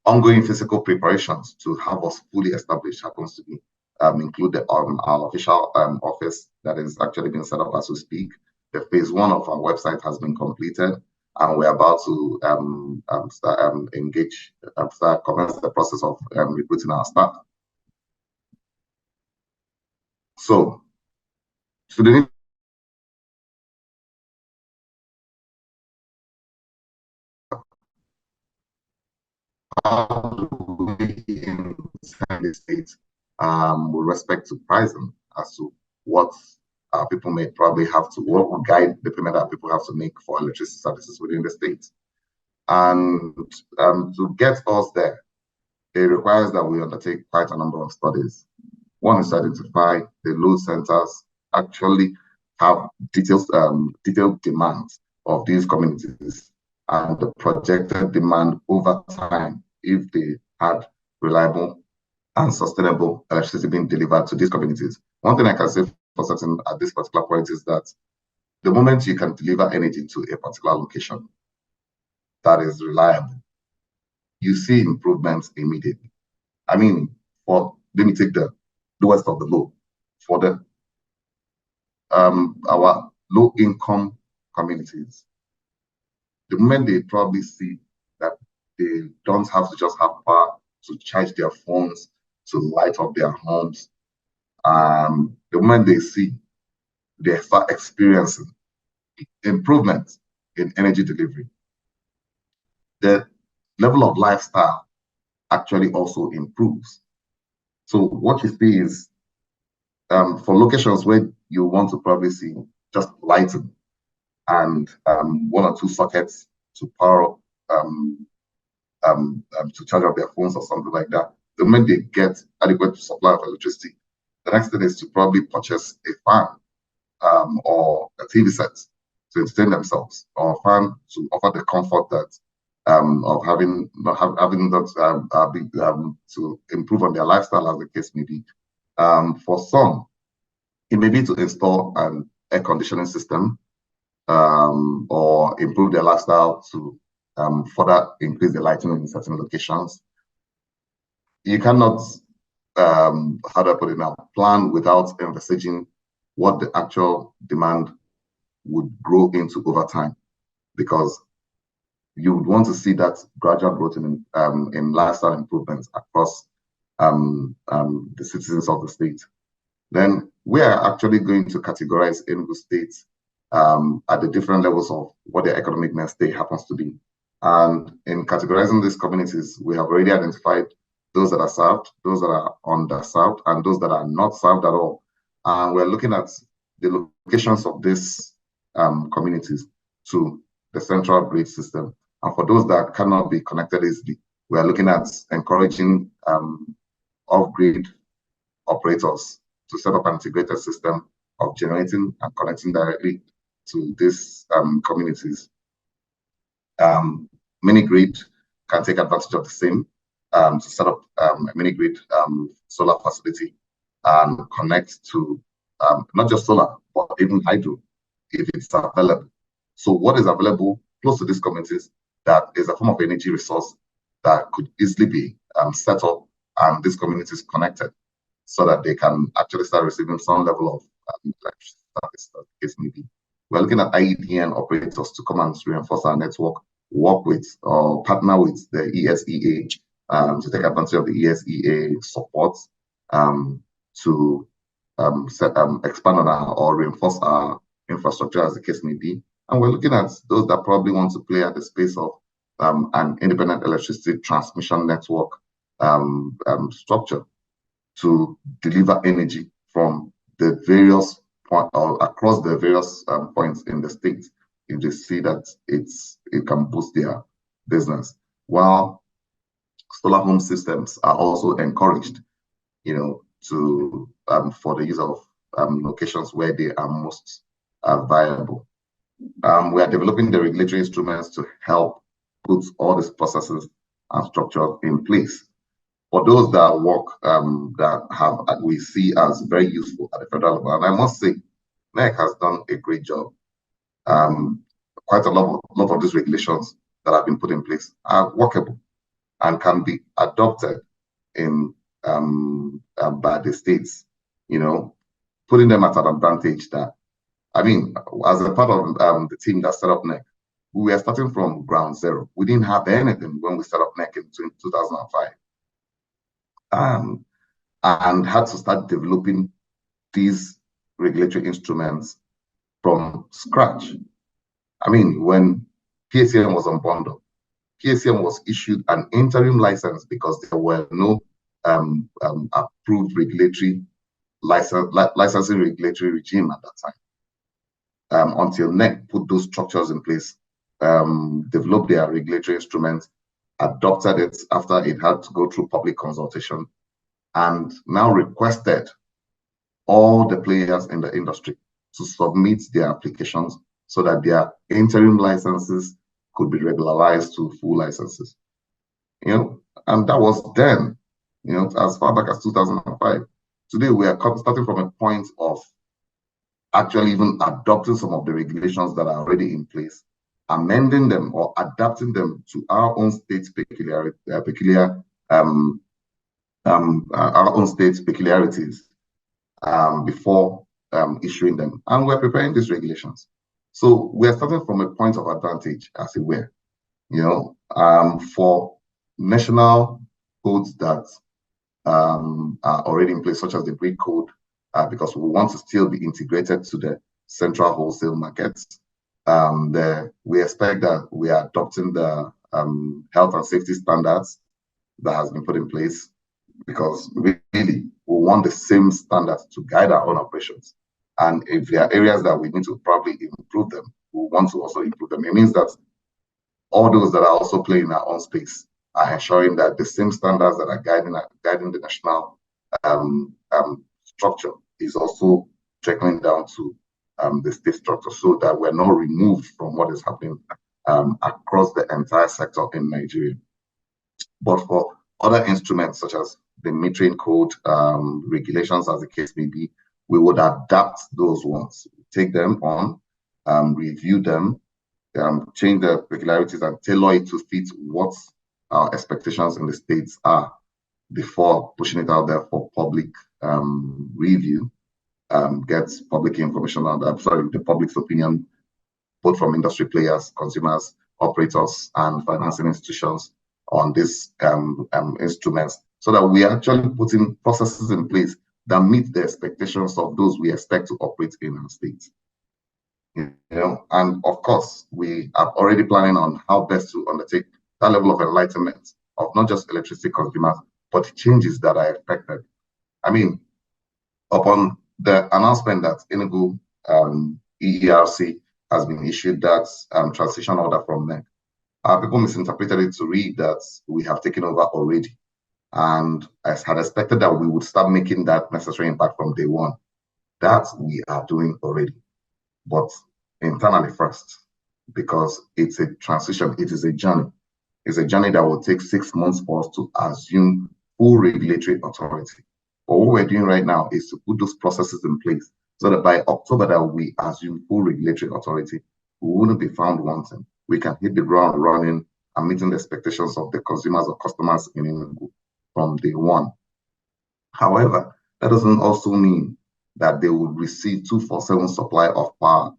Ongoing physical preparations to have us fully established happens to be include our official office that is actually being set up as we speak. The phase 1 of our website has been completed, and we're about to commence the process of recruiting our staff. So, today, how do we in the States with respect to pricing, as to what people may probably have to, what will guide the payment that people have to make for electricity services within the state. And to get us there, it requires that we undertake quite a number of studies. One is to identify the load centers actually have detailed demands of these communities and the projected demand over time if they had reliable and sustainable electricity being delivered to these communities. One thing I can say for certain at this particular point is that the moment you can deliver energy to a particular location that is reliable, you see improvements immediately. I mean, let me take the lowest of the low. For the our low-income communities, the moment they probably see that they don't have to just have power to charge their phones, to light up their homes, the moment they see, they start experiencing improvements in energy delivery. The level of lifestyle actually also improves. So what you see is for locations where you want to probably see just lighting and one or two sockets to power to charge up their phones or something like that, the moment they get adequate supply of electricity, the next thing is to probably purchase a fan or a TV set to entertain themselves, or a fan to offer the comfort that of having that to improve on their lifestyle, as the case may be. For some, it may be to install an air conditioning system or improve their lifestyle to further increase the lighting in certain locations. You cannot, how do I put it now, plan without envisaging what the actual demand would grow into over time, because you would want to see that gradual growth in lifestyle improvements across the citizens of the state. Then we are actually going to categorize Enugu State at the different levels of what their economic next state happens to be. And in categorizing these communities, we have already identified those that are served, those that are underserved, and those that are not served at all. And we're looking at the locations of these communities to the central grid system. And for those that cannot be connected easily, we are looking at encouraging off-grid operators to set up an integrated system of generating and connecting directly to these communities. Mini-grid can take advantage of the same to set up a mini-grid solar facility and connect to not just solar, but even hydro, if it's available. So what is available close to these communities that is a form of energy resource that could easily be set up and these communities connected so that they can actually start receiving some level of electricity service, as the case may be. We're looking at IEDN operators to come and reinforce our network, work with or partner with the ESEA to take advantage of the ESEA support to expand on or reinforce our infrastructure, as the case may be. And we're looking at those that probably want to play at the space of an independent electricity transmission network structure to deliver energy from the various points or across the various points in the state if they see that it can boost their business. While solar home systems are also encouraged, to for the use of locations where they are most viable. We are developing the regulatory instruments to help put all these processes and structures in place. For those that work, that we see as very useful at the federal level, and I must say, NERC has done a great job. Quite a lot of these regulations that have been put in place are workable and can be adopted in by the states. Putting them at an advantage that, I mean, as a part of the team that set up NERC, we were starting from ground zero. We didn't have anything when we set up NERC in 2005. And had to start developing these regulatory instruments from scratch. I mean, when PACM was unbundled, PACM was issued an interim license because there were no approved regulatory licensing regulatory regime at that time. Until NERC put those structures in place, developed their regulatory instruments, adopted it after it had to go through public consultation, and now requested all the players in the industry to submit their applications so that their interim licenses could be regularized to full licenses. And that was then, as far back as 2005. Today, we are starting from a point of actually even adopting some of the regulations that are already in place, amending them or adapting them to our own state's peculiarities before issuing them. And we're preparing these regulations. So we're starting from a point of advantage, as it were, for national codes that are already in place, such as the BRIC code, because we want to still be integrated to the central wholesale markets. We expect that we are adopting the health and safety standards that has been put in place, because really we want the same standards to guide our own operations. And if there are areas that we need to probably improve them, we want to also improve them. It means that all those that are also playing in our own space are ensuring that the same standards that are guiding the national structure is also trickling down to the state structure, so that we're not removed from what is happening across the entire sector in Nigeria. But for other instruments, such as the metering code, regulations, as the case may be, we would adapt those ones, take them on, review them, change the peculiarities and tailor it to fit what our expectations in the states are before pushing it out there for public review, gets public information out, the public's opinion, both from industry players, consumers, operators, and financing institutions on these instruments, so that we are actually putting processes in place that meet the expectations of those we expect to operate in our states. And of course, we are already planning on how best to undertake that level of enlightenment of not just electricity consumers, but the changes that are expected. I mean, upon the announcement that Enugu EERC has been issued that transition order from NERC, people misinterpreted it to read that we have taken over already. And I had expected that we would start making that necessary impact from day one. That we are doing already, but internally first, because it's a transition, it is a journey. It's a journey that will take 6 months for us to assume full regulatory authority. But what we're doing right now is to put those processes in place so that by October that we assume full regulatory authority, we wouldn't be found wanting. We can hit the ground running and meeting the expectations of the consumers or customers in Enugu from day one. However, that doesn't also mean that they would receive 24/7 supply of power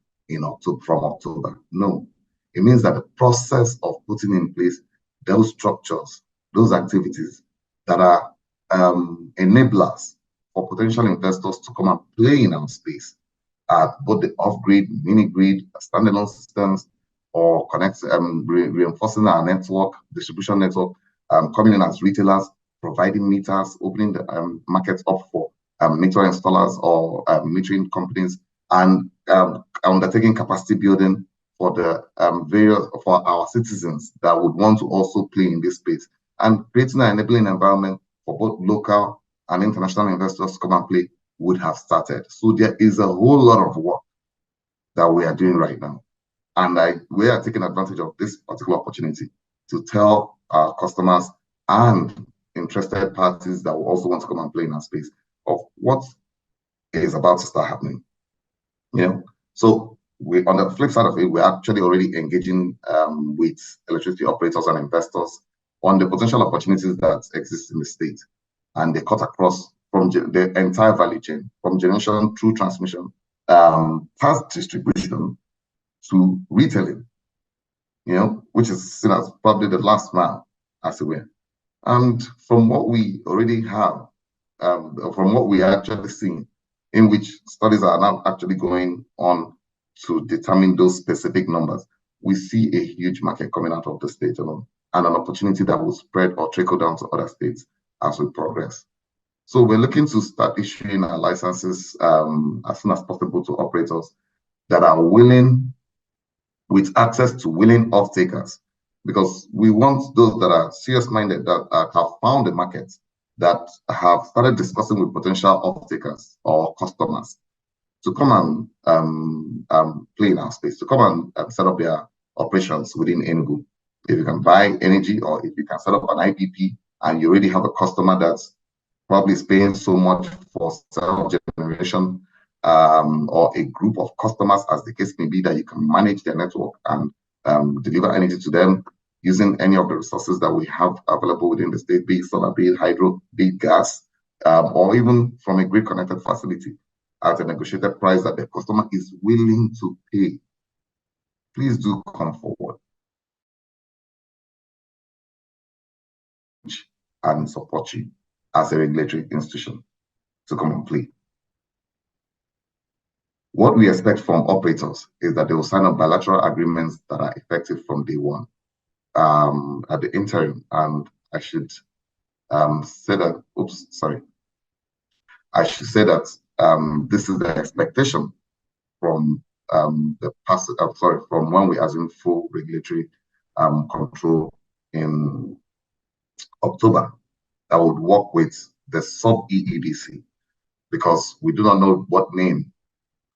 from October. No, it means that the process of putting in place those structures, those activities that are enablers for potential investors to come and play in our space at both the off-grid, mini-grid, standalone systems, or reinforcing our network, distribution network, coming in as retailers, providing meters, opening the markets up for meter installers or metering companies, and undertaking capacity building for the for our citizens that would want to also play in this space, and creating an enabling environment for both local and international investors to come and play would have started. So there is a whole lot of work that we are doing right now, and we are taking advantage of this particular opportunity to tell our customers and interested parties that will also want to come and play in our space of what is about to start happening. So on the flip side of it, we're actually already engaging with electricity operators and investors on the potential opportunities that exist in the state, and they cut across from the entire value chain, from generation through transmission, past distribution to retailing, which is seen as probably the last mile, as it were. And from what we already have, from what we are actually seeing, in which studies are now actually going on to determine those specific numbers, we see a huge market coming out of the state alone, and an opportunity that will spread or trickle down to other states as we progress. So we're looking to start issuing our licenses as soon as possible to operators that are willing, with access to willing off-takers, because we want those that are serious-minded, that have found the market, that have started discussing with potential off-takers or customers to come and play in our space, to come and set up their operations within Enugu. If you can buy energy, or if you can set up an IPP and you already have a customer that's probably is paying so much for self-generation, or a group of customers, as the case may be, that you can manage their network and deliver energy to them using any of the resources that we have available within the state, be it solar, be it hydro, be it gas, or even from a grid-connected facility at a negotiated price that the customer is willing to pay. Please do come forward and support you as a regulatory institution to come and play. What we expect from operators is that they will sign up bilateral agreements that are effective from day one at the interim. And I should say that, I should say that this is the expectation from from when we assume full regulatory control in October, that would work with the sub-EEDC, because we do not know what name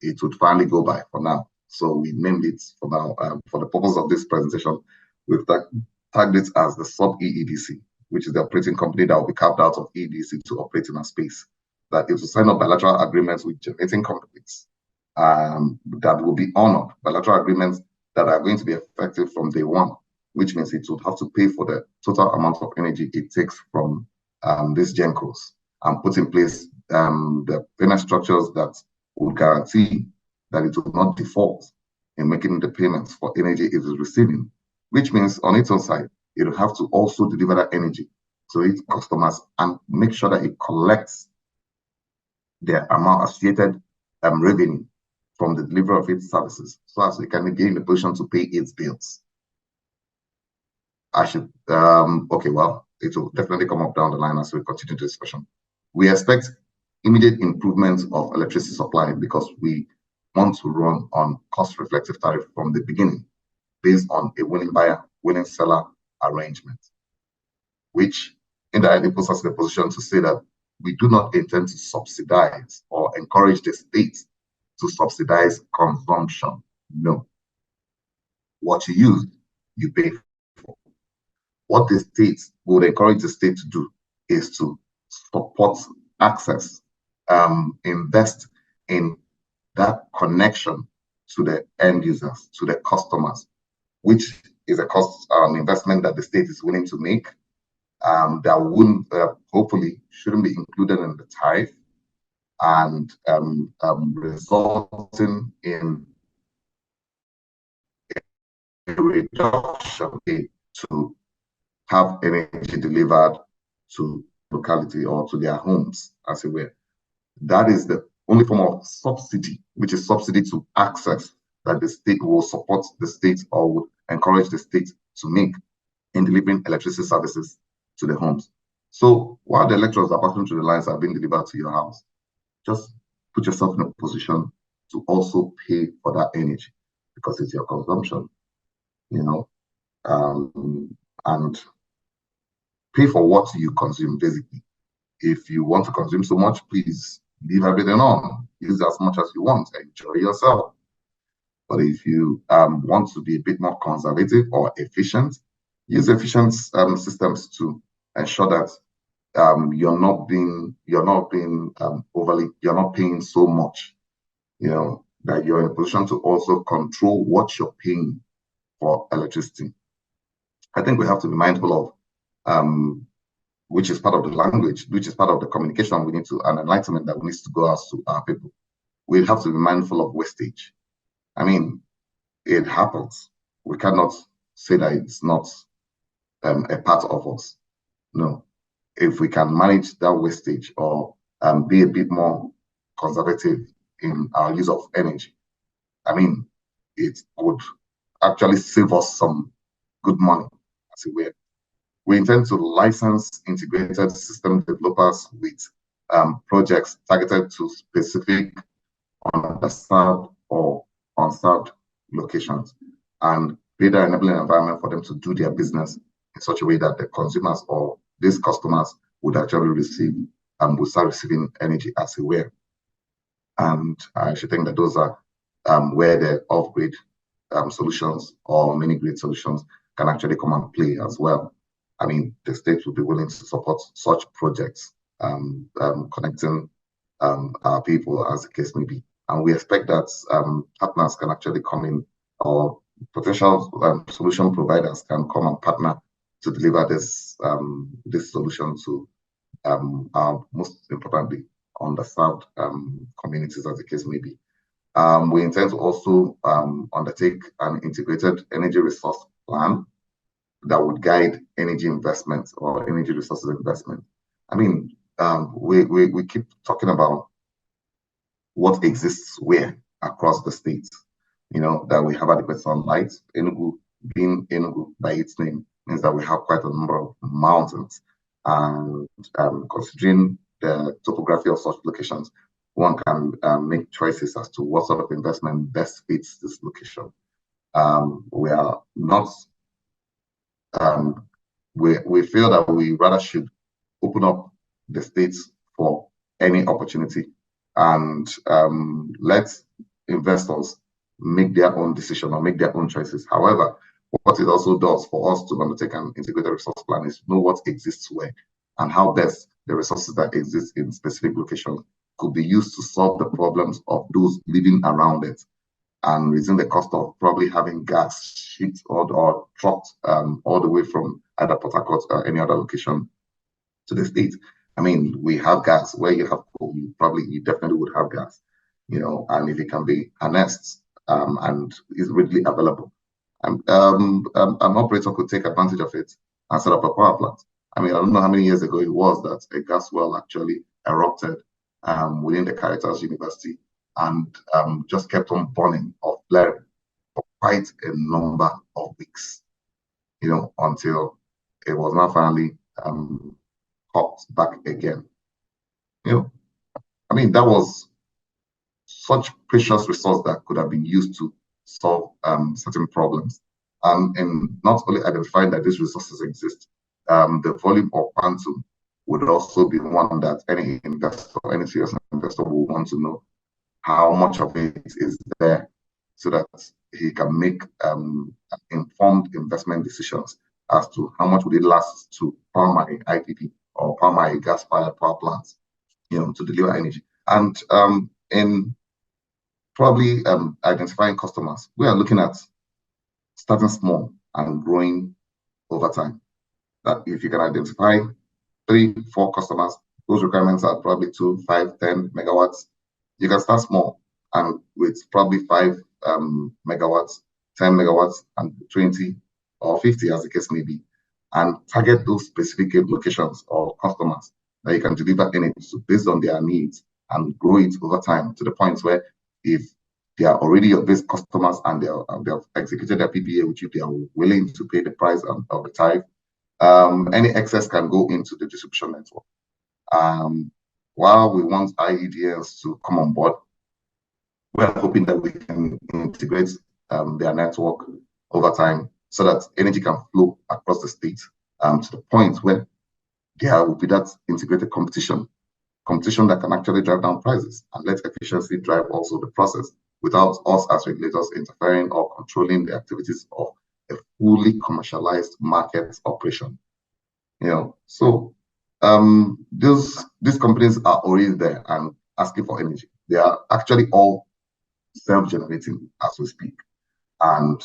it would finally go by for now. So we named it for now, for the purpose of this presentation, we've tagged it as the sub-EEDC, which is the operating company that will be carved out of EEDC to operate in a space. That it will sign up bilateral agreements with generating companies that will be honored, bilateral agreements that are going to be effective from day one, which means it would have to pay for the total amount of energy it takes from these GenCos, and put in place the payment structures that would guarantee that it will not default in making the payments for energy it is receiving, which means on its own side, it will have to also deliver that energy to its customers and make sure that it collects the amount associated revenue from the delivery of its services, so as it can be in the position to pay its bills. I should, okay, well, it will definitely come up down the line as we continue the discussion. We expect immediate improvement of electricity supply because we want to run on cost-reflective tariff from the beginning, based on a willing buyer, willing seller arrangement, which indirectly puts us in a position to say that we do not intend to subsidize or encourage the state to subsidize consumption. No. What you use, you pay for. What the state would encourage the state to do is to support access, invest in that connection to the end users, to the customers, which is a cost investment that the state is willing to make, that wouldn't, hopefully shouldn't be included in the tariff, and resulting in a reduction to have energy delivered to locality or to their homes, as it were. That is the only form of subsidy, which is subsidy to access, that the state will support the state or would encourage the state to make in delivering electricity services to the homes. So while the electrons are passing through the lines are being delivered to your house, just put yourself in a position to also pay for that energy, because it's your consumption, you know, and pay for what you consume, basically. If you want to consume so much, please leave everything on. Use as much as you want. Enjoy yourself. But if you want to be a bit more conservative or efficient, use efficient systems to ensure that you're not paying so much, you know, that you're in a position to also control what you're paying for electricity. I think we have to be mindful of which is part of the language, which is part of the communication we need to, and enlightenment that needs to go out to our people. We have to be mindful of wastage. I mean, it happens. We cannot say that it's not a part of us. No. If we can manage that wastage or be a bit more conservative in our use of energy, I mean, it would actually save us some good money, as it were. We intend to license integrated system developers with projects targeted to specific underserved or unserved locations, and create an enabling environment for them to do their business in such a way that the consumers or these customers would actually receive and would start receiving energy as it were. And I should think that those are where the off-grid solutions or mini grid solutions can actually come and play as well. I mean, the state will be willing to support such projects, connecting our people, as the case may be. And we expect that partners can actually come in, or potential solution providers can come and partner to deliver this solution to our, most importantly, underserved communities, as the case may be. We intend to also undertake an integrated energy resource plan that would guide energy investments or energy resources investment. I mean, we keep talking about what exists where across the states. You know, that we have adequate sunlight. Enugu, being Enugu by its name, means that we have quite a number of mountains. And considering the topography of such locations, one can make choices as to what sort of investment best fits this location. We are not, we feel that we rather should open up the states for any opportunity and let investors make their own decision or make their own choices. However, what it also does for us to undertake an integrated resource plan is to know what exists where and how best the resources that exist in specific locations could be used to solve the problems of those living around it and reduce the cost of probably having gas shipped or trucked all the way from either Port Harcourt or any other location to the state. I mean, we have gas. Where you have coal, you definitely would have gas, you know, and if it can be harnessed and is readily available, an operator could take advantage of it and set up a power plant. I mean, I don't know how many years ago it was that a gas well actually erupted within the Caritas University and just kept on burning or flaring for quite a number of weeks, you know, until it was now finally popped back again. You know, I mean, that was such precious resource that could have been used to solve certain problems. And not only identifying that these resources exist, the volume or quantum would also be one that any investor, any serious investor will want to know how much of it is there so that he can make informed investment decisions as to how much would it last to power my IPP or power my gas-fired power plants, you know, to deliver energy. And in probably identifying customers, we are looking at starting small and growing over time. That if you can identify 3-4 customers, those requirements are probably 2, 5, 10 megawatts. You can start small and with probably 5 megawatts, 10 megawatts, and 20 or 50 as the case may be, and target those specific locations or customers that you can deliver energy to based on their needs and grow it over time to the point where if they are already your base customers and they have executed their PPA with you, they are willing to pay the price of the tariff. Any excess can go into the distribution network. While we want IEDs to come on board, we're hoping that we can integrate their network over time so that energy can flow across the state to the point where there will be that integrated competition that can actually drive down prices and let efficiency drive also the process without us as regulators interfering or controlling the activities of a fully commercialized market operation. You know, so these companies are already there and asking for energy. They are actually all self-generating as we speak and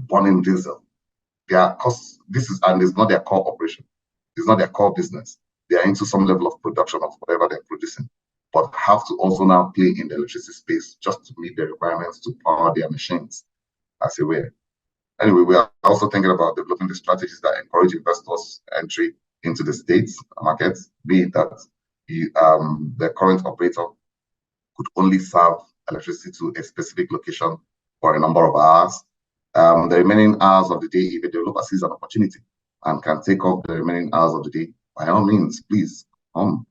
burning diesel. Their costs, and it's not their core operation. It's not their core business. They are into some level of production of whatever they're producing, but have to also now play in the electricity space just to meet the requirements to power their machines as a way. Anyway, we are also thinking about developing the strategies that encourage investors' entry into the state's markets, be it that the current operator could only serve electricity to a specific location for a number of hours. The remaining hours of the day, if a developer sees an opportunity and can take off the remaining hours of the day, by all means, please come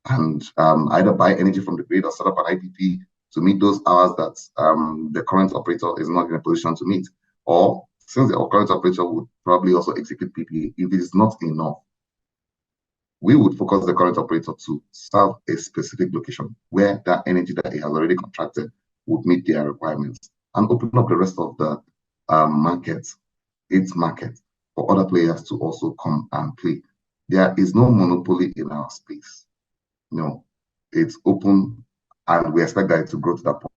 and either buy energy from the grid or set up an IPP to meet those hours that the current operator is not in a position to meet. Or since the current operator would probably also execute PPA, if it is not enough, we would focus the current operator to serve a specific location where that energy that he has already contracted would meet their requirements. and open up the rest of the market, its market, for other players to also come and play. There is no monopoly in our space. No, it's open, and we expect that to grow to that point.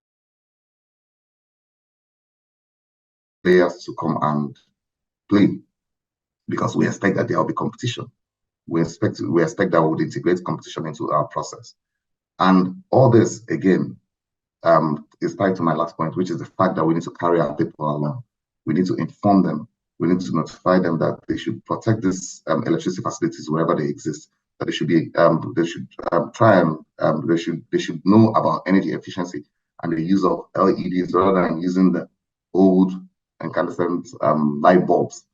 Players to come and play, because we expect that there will be competition. We expect that we would integrate competition into our process. And all this, again, is tied to my last point, which is the fact that we need to carry our people along. We need to inform them. We need to notify them that they should protect these electricity facilities wherever they exist. That they should be, they should try and they should know about energy efficiency and the use of LEDs rather than using the old incandescent light bulbs.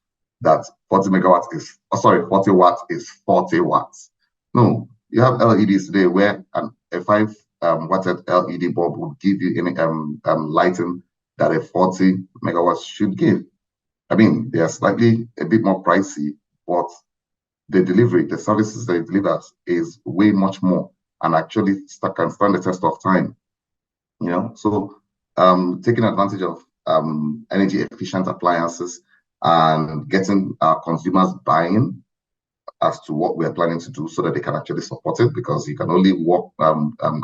That 40 megawatts is, 40 watts is 40 watts. No, you have LEDs today where a 5 watted LED bulb would give you any lighting that a 40 megawatts should give. I mean, they are slightly a bit more pricey, but the delivery, the services they deliver is way much more, and actually can stand the test of time. You know, so taking advantage of energy efficient appliances and getting our consumers buying as to what we're planning to do so that they can actually support it, because you can only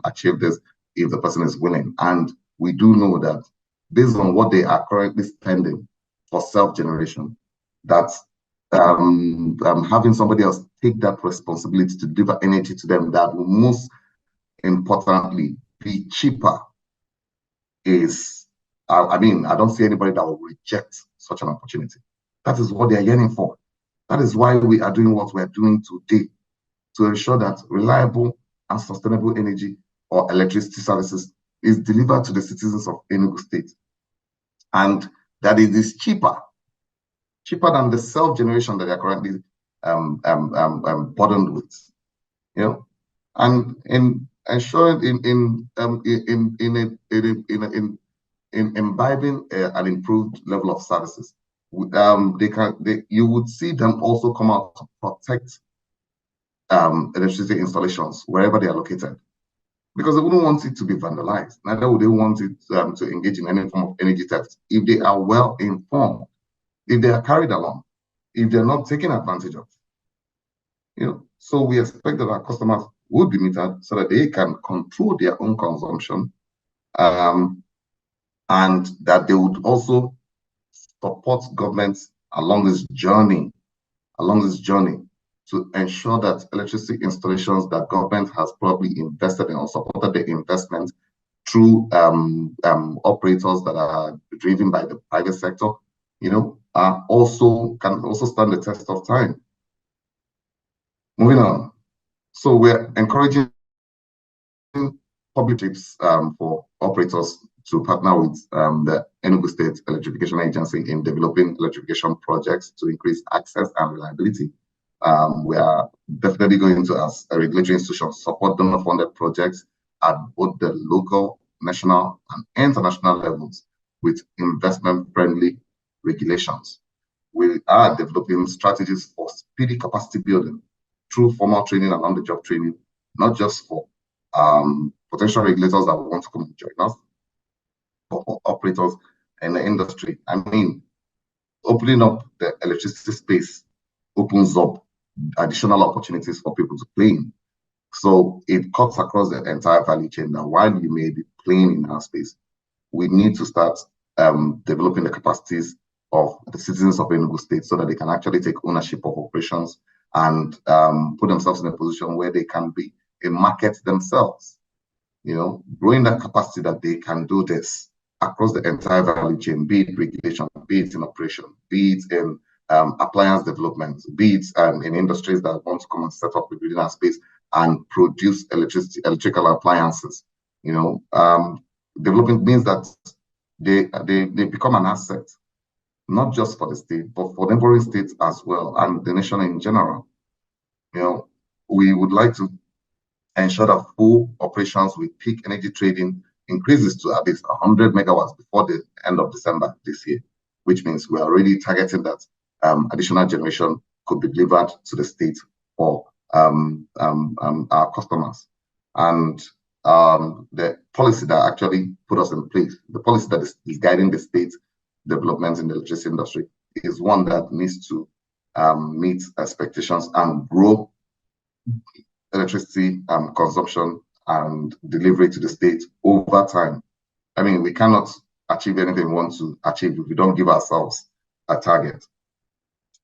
achieve this if the person is willing. And we do know that based on what they are currently spending for self-generation, that having somebody else take that responsibility to deliver energy to them that will most importantly be cheaper is, I mean, I don't see anybody that will reject such an opportunity. That is what they are yearning for. That is why we are doing what we're doing today, to ensure that reliable and sustainable energy or electricity services is delivered to the citizens of Enugu State, and that it is cheaper than the self-generation that they are currently burdened with, you know, and in ensuring in imbibing an improved level of services. You would see them also come out to protect electricity installations wherever they are located, because they wouldn't want it to be vandalized. Neither would they want it to engage in any form of energy theft if they are well informed, if they are carried along, if they're not taken advantage of. You know, so we expect that our customers would be metered so that they can control their own consumption, and that they would also support governments along this journey to ensure that electricity installations that government has probably invested in or supported the investment through operators that are driven by the private sector, you know, can also stand the test of time. Moving on. So we're encouraging public trips for operators to partner with the Enugu State Electrification Agency in developing electrification projects to increase access and reliability. We are definitely going to, as a regulatory institution, support donor-funded projects at both the local, national, and international levels with investment-friendly regulations. We are developing strategies for speedy capacity building through formal training and on-the-job training, not just for potential regulators that want to come and join us, but for operators in the industry. I mean, opening up the electricity space opens up additional opportunities for people to play in. So it cuts across the entire value chain that while you may be playing in our space, we need to start developing the capacities of the citizens of Enugu State so that they can actually take ownership of operations and put themselves in a position where they can be a market themselves, you know, growing that capacity that they can do this across the entire value chain, be it regulation, be it in operation, be it in appliance development, be it in industries that want to come and set up within our space and produce electrical appliances. You know, development means that they become an asset, not just for the state, but for neighboring states as well, and the nation in general. You know, we would like to ensure that full operations with peak energy trading increases to at least 100 megawatts before the end of December this year, which means we are already targeting that additional generation could be delivered to the state for our customers. And the policy that actually put us in place, the policy that is guiding the state development in the electricity industry, is one that needs to meet expectations and grow electricity consumption and delivery to the state over time. I mean, we cannot achieve anything we want to achieve if we don't give ourselves a target.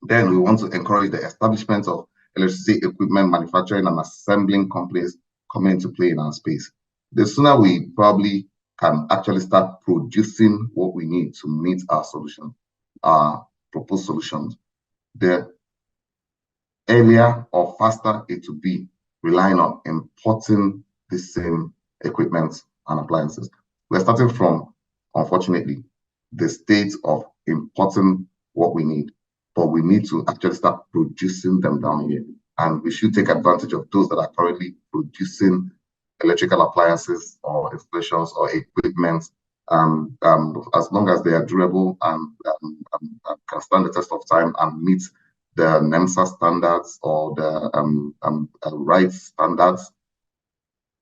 Then we want to encourage the establishment of electricity equipment manufacturing and assembling companies coming into play in our space. The sooner we probably can actually start producing what we need to meet our solution, our proposed solutions, the earlier or faster it will be, relying on importing the same equipment and appliances. We're starting from, unfortunately, the state of importing what we need, but we need to actually start producing them down here. And we should take advantage of those that are currently producing electrical appliances or installations or equipment, as long as they are durable and can stand the test of time and meet the NEMSA standards or the rights standards.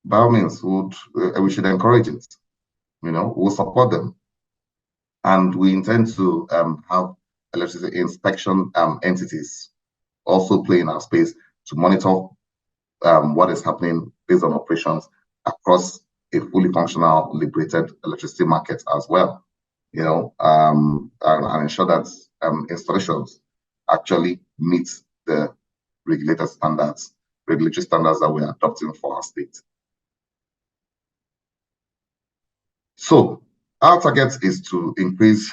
By all means, we should encourage it. You know, we'll support them. And we intend to have electricity inspection entities also play in our space to monitor what is happening based on operations across a fully functional, liberated electricity market as well. You know, and ensure that installations actually meet the regulatory standards that we're adopting for our state. So our target is to increase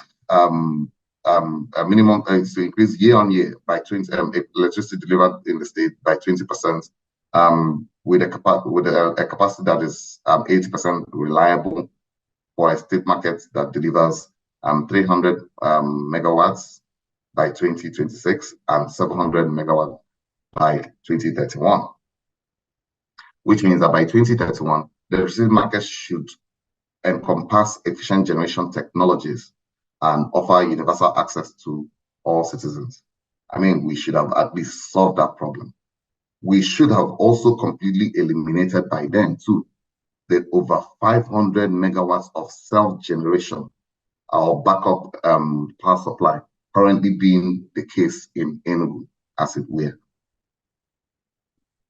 minimum to increase year on year by 20 electricity delivered in the state by 20%, with a capacity that is 80% reliable for a state market that delivers 300 megawatts by 2026 and 700 megawatts by 2031, which means that by 2031 the electricity market should encompass efficient generation technologies and offer universal access to all citizens. I mean, we should have at least solved that problem. We should have also completely eliminated by then too the over 500 megawatts of self-generation or backup power supply currently being the case in Enugu, as it were.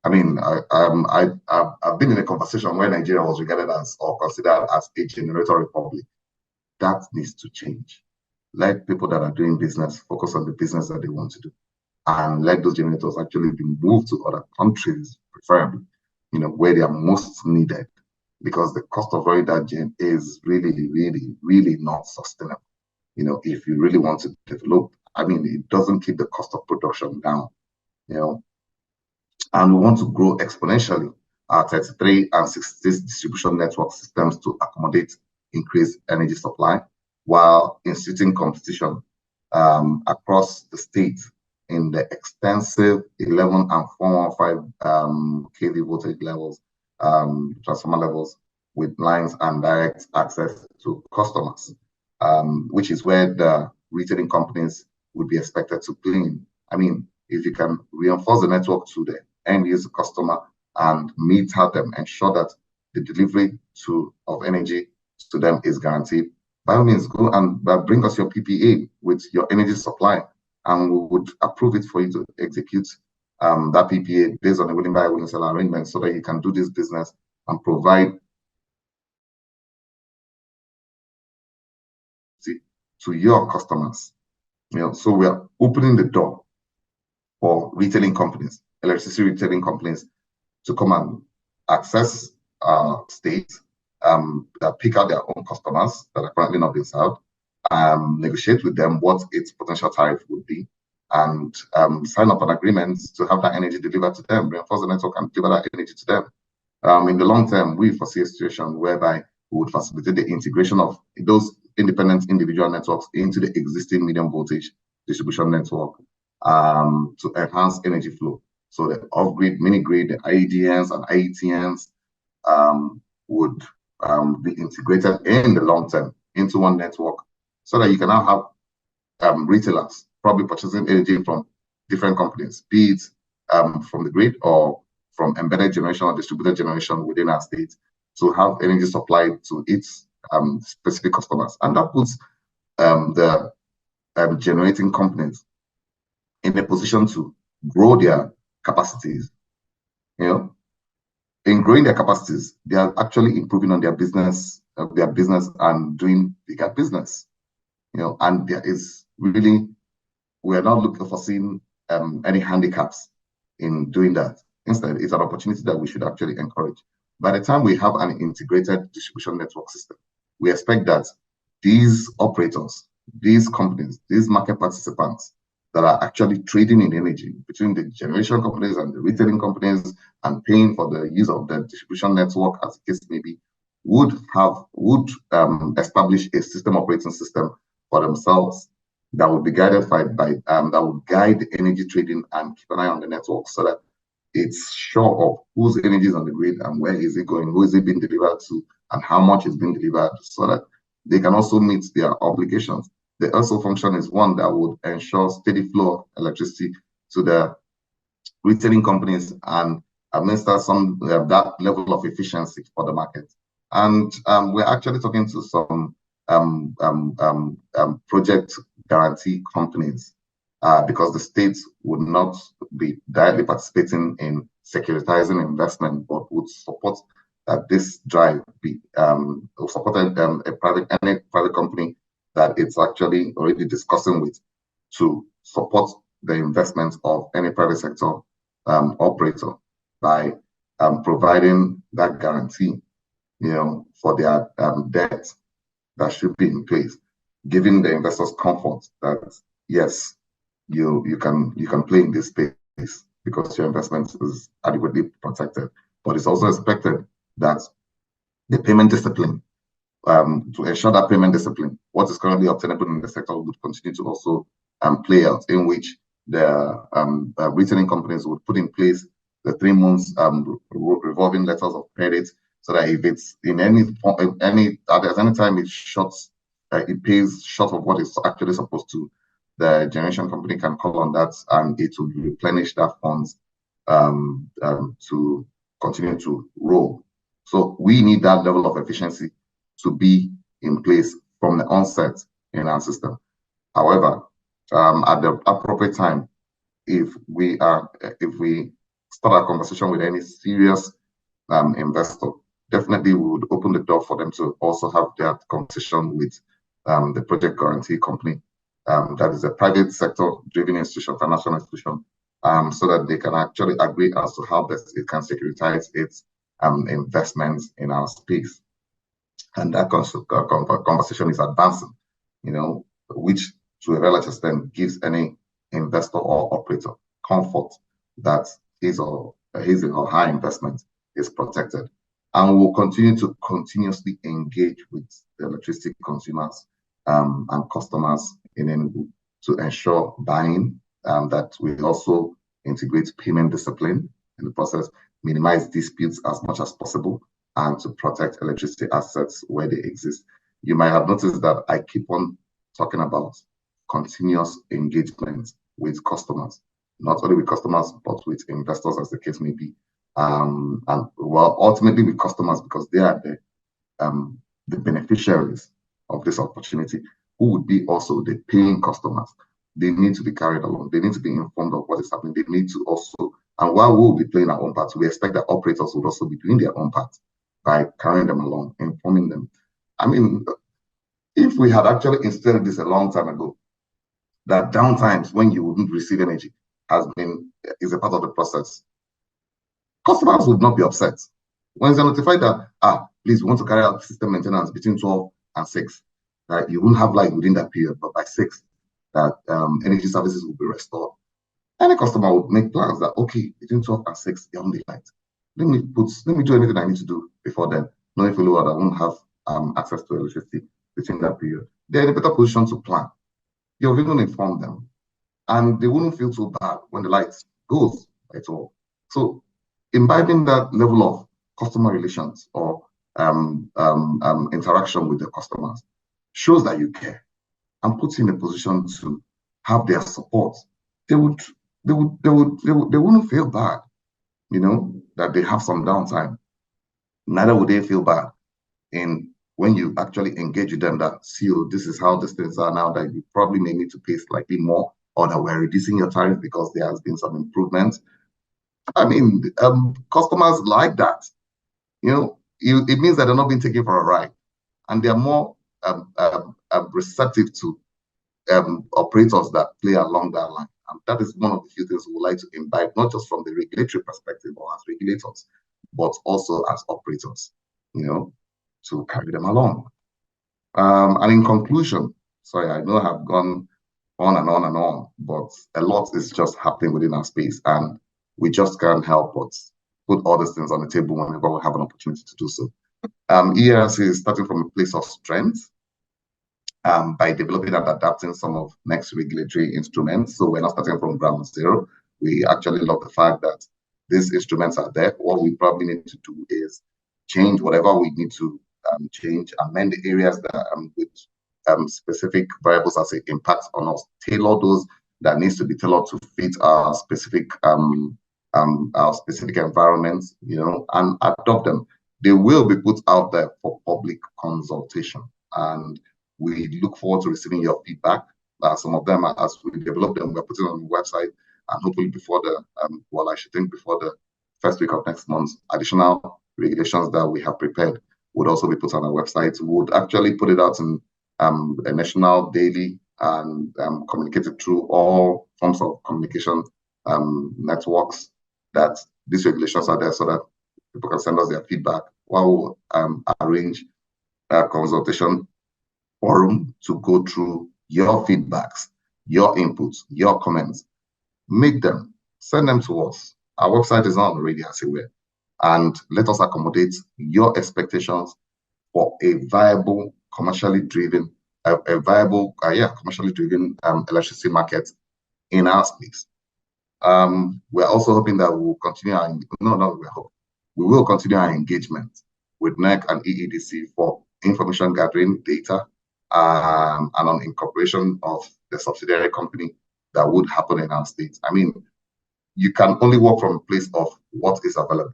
I mean, I've been in a conversation where Nigeria was regarded as or considered as a generator republic. That needs to change. Let people that are doing business focus on the business that they want to do, and let those generators actually be moved to other countries, preferably, you know, where they are most needed, because the cost of running that gen is really, really, really not sustainable. You know, if you really want to develop, I mean, it doesn't keep the cost of production down, you know. And we want to grow exponentially our 33 and 66 distribution network systems to accommodate increased energy supply, while instituting competition across the state in the extensive 11 and 415 kV voltage levels, transformer levels, with lines and direct access to customers, which is where the retailing companies would be expected to play in. I mean, if you can reinforce the network to the end user customer and meter them, ensure that the delivery of energy to them is guaranteed, by all means, go and bring us your PPA with your energy supply, and we would approve it for you to execute that PPA based on a willing buyer, willing seller arrangement, so that you can do this business and provide to your customers. You know, so we are opening the door for retailing companies, electricity retailing companies, to come and access our state, that pick out their own customers that are currently not being served, negotiate with them what its potential tariff would be, and sign up an agreement to have that energy delivered to them, reinforce the network and deliver that energy to them. In the long term, we foresee a situation whereby we would facilitate the integration of those independent individual networks into the existing medium voltage distribution network, to enhance energy flow. So the off-grid, mini-grid, the IEDNs and IETNs would be integrated in the long term into one network, so that you can now have retailers probably purchasing energy from different companies, be it from the grid or from embedded generation or distributed generation within our state, to have energy supplied to its specific customers. And that puts the generating companies in a position to grow their capacities. In growing their capacities, they are actually improving on their business and doing bigger business. And there is really, we are not looking for seeing any handicaps in doing that. Instead, it's an opportunity that we should actually encourage. By the time we have an integrated distribution network system, we expect that these operators, these companies, these market participants that are actually trading in energy between the generation companies and the retailing companies and paying for the use of the distribution network, as the case may be, would establish a system operating system for themselves that would be guided by that would guide energy trading and keep an eye on the network so that it's sure of whose energy is on the grid and where is it going, who is it being delivered to, and how much is being delivered, so that they can also meet their obligations. The also function is one that would ensure steady flow of electricity to the retailing companies and administer some that level of efficiency for the market. And we're actually talking to some project guarantee companies because the states would not be directly participating in securitizing investment, but would support that this drive be supported any private company that it's actually already discussing with to support the investment of any private sector operator by providing that guarantee, for their debt that should be in place, giving the investors comfort that yes, you can play in this space because your investment is adequately protected. But it's also expected that the payment discipline, to ensure that payment discipline, what is currently obtainable in the sector would continue to also play out, in which the retailing companies would put in place the 3 months revolving letters of credit, so that if it's in any time it pays short of what it's actually supposed to, the generation company can call on that and it will replenish that funds to continue to roll. So we need that level of efficiency to be in place from the onset in our system. However, at the appropriate time, if we start a conversation with any serious investor, definitely we would open the door for them to also have that conversation with the project guarantee company. That is a private sector driven institution, financial institution, so that they can actually agree as to how best it can securitize its investments in our space. And that conversation is advancing, which to a very large extent gives any investor or operator comfort that his or her investment is protected. And we'll continue to continuously engage with the electricity consumers and customers in Enugu to ensure buying, that we also integrate payment discipline in the process, minimize disputes as much as possible, and to protect electricity assets where they exist. You might have noticed that I keep on talking about continuous engagement with customers, not only with customers, but with investors, as the case may be. And well, ultimately with customers, because they are the beneficiaries of this opportunity, who would be also the paying customers. They need to be carried along. They need to be informed of what is happening. They need to also, and while we'll be playing our own part, we expect that operators will also be doing their own part by carrying them along, informing them. I mean, if we had actually instilled this a long time ago, that downtimes when you wouldn't receive energy is a part of the process, customers would not be upset. When they're notified that, please, we want to carry out system maintenance between 12 and 6, that you won't have light within that period, but by 6, that energy services will be restored. Any customer would make plans that, okay, between 12 and 6, there won't be light. Let me do anything I need to do before then, knowing fully well that I won't have access to electricity between that period. They're in a better position to plan. You've even informed them, and they wouldn't feel too bad when the light goes at all. So imbibing that level of customer relations or interaction with the customers shows that you care and puts you in a position to have their support. They wouldn't feel bad, that they have some downtime. neither would they feel bad in when you actually engage with them that, see, oh, this is how these things are now, that you probably may need to pay slightly more, or that we're reducing your tariff because there has been some improvements. I mean, customers like that. It means that they're not being taken for a ride, and they're more receptive to operators that play along that line. And that is one of the few things we would like to imbibe, not just from the regulatory perspective or as regulators, but also as operators, to carry them along. And in conclusion, sorry, I know I've gone on and on and on, but a lot is just happening within our space, and we just can't help but put all these things on the table whenever we have an opportunity to do so. EERC is starting from a place of strength by developing and adapting some of NERC's regulatory instruments. So we're not starting from ground zero. We actually love the fact that these instruments are there. What we probably need to do is change whatever we need to change, amend the areas that with specific variables as it impacts on us, tailor those that needs to be tailored to fit our specific environments, and adopt them. They will be put out there for public consultation, and we look forward to receiving your feedback. Some of them, as we develop them, we're putting on the website, and hopefully before the before the first week of next month, additional regulations that we have prepared would also be put on our website. We would actually put it out in a national daily and communicate it through all forms of communication networks, that these regulations are there so that people can send us their feedback while we'll arrange a consultation forum to go through your feedbacks, your inputs, your comments. Make them, send them to us. Our website is not already as aware, and let us accommodate your expectations for a viable, commercially driven electricity market in our space. We're also hoping that we will continue we will continue our engagement with NERC and EEDC for information gathering, data, and on incorporation of the subsidiary company that would happen in our state. I mean, you can only work from a place of what is available,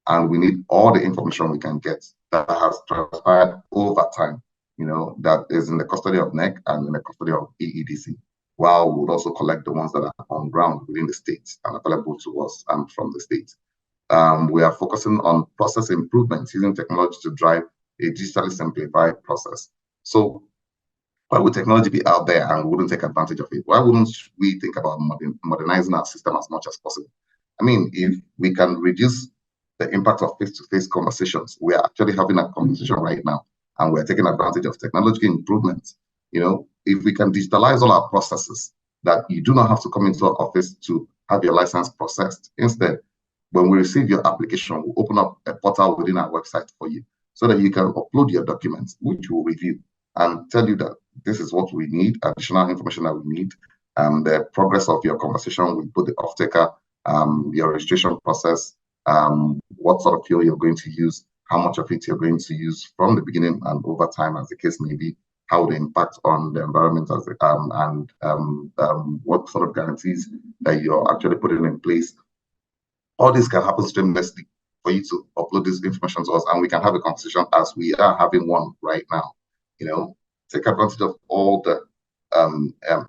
and we need all the information we can get that has transpired over time, that is in the custody of NERC and in the custody of EEDC, while we would also collect the ones that are on ground within the states and available to us and from the states. We are focusing on process improvements using technology to drive a digitally simplified process. So why would technology be out there and we wouldn't take advantage of it? Why wouldn't we think about modernizing our system as much as possible? I mean, if we can reduce the impact of face-to-face conversations, we are actually having a conversation right now, and we're taking advantage of technological improvements. If we can digitalize all our processes, that you do not have to come into our office to have your license processed. Instead, when we receive your application, we'll open up a portal within our website for you so that you can upload your documents, which we'll review and tell you that this is what we need, additional information that we need, the progress of your conversation. We put the off-taker, your registration process, what sort of fuel you're going to use, how much of it you're going to use from the beginning and over time, as the case may be, how the impact on the environment what sort of guarantees that you're actually putting in place. All this can happen seamlessly for you to upload this information to us, and we can have a conversation as we are having one right now. Take advantage of all the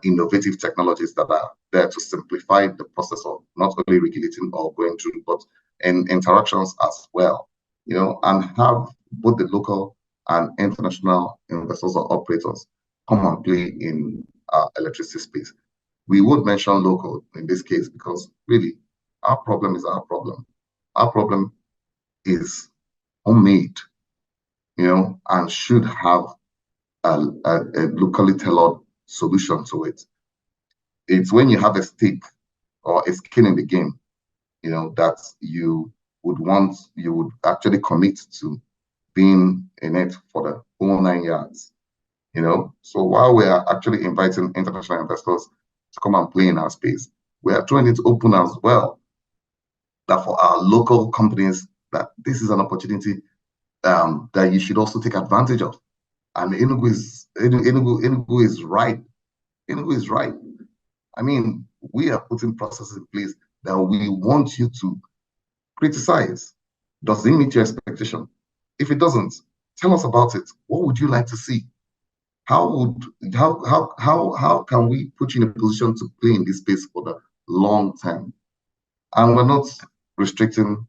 innovative technologies that are there to simplify the process of not only regulating or going through, but in interactions as well, and have both the local and international investors or operators come and play in our electricity space. We would mention local in this case because really our problem is our problem. Our problem is homemade, and should have a locally tailored solution to it. It's when you have a stake or a skin in the game, that you would actually commit to being in it for the whole 9 yards. So while we are actually inviting international investors to come and play in our space, we are trying it open as well, that for our local companies, that this is an opportunity that you should also take advantage of. And Enugu is right. Enugu is right. I mean, we are putting processes in place that we want you to criticize. Does it meet your expectation? If it doesn't, tell us about it. What would you like to see? How can we put you in a position to play in this space for the long term? And we're not restricting,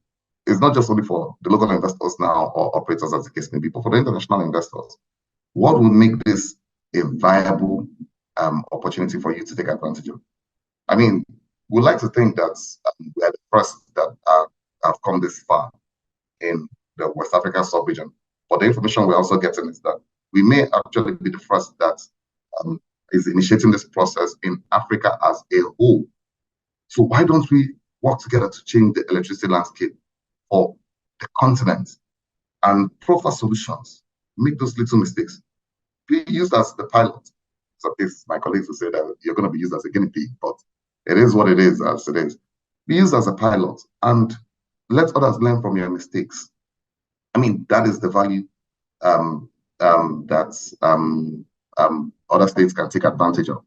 it's not just only for the local investors now or operators as the case may be, but for the international investors. What would make this a viable opportunity for you to take advantage of? I mean, we like to think that we're the first that have come this far in the West Africa sub-region. But the information we're also getting is that we may actually be the first that is initiating this process in Africa as a whole. So why don't we work together to change the electricity landscape for the continent and proffer solutions, make those little mistakes, be used as the pilot. So if my colleagues will say that you're going to be used as a guinea pig, but it is what it is as it is. Be used as a pilot and let others learn from your mistakes. I mean, that is the value that other states can take advantage of.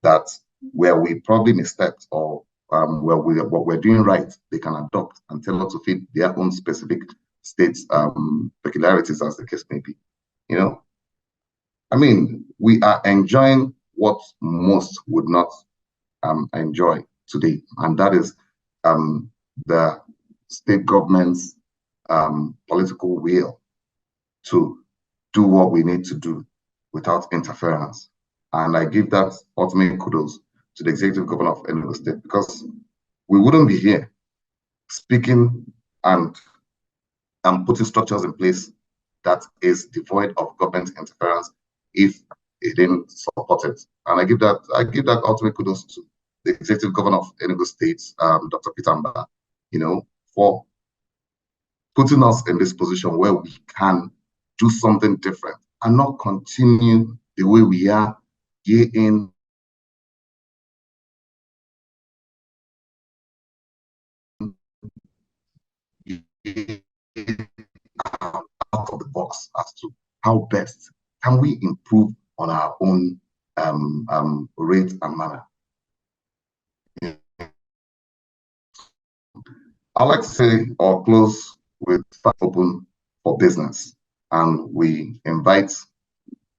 That where we probably misstepped or what we're doing right, they can adopt and tailor to fit their own specific states' peculiarities, as the case may be. You know, I mean, we are enjoying what most would not enjoy today, and that is the state government's political will to do what we need to do without interference. And I give that ultimate kudos to the executive governor of Enugu State, because we wouldn't be here speaking and putting structures in place that is devoid of government interference if it didn't support it. And I give that ultimate kudos to the executive governor of Enugu State, Dr. Peter Mba, you know, for putting us in this position where we can do something different and not continue the way we are year in, out of the box as to how best can we improve on our own rate and manner. I'd like to say or close with open for business, and we invite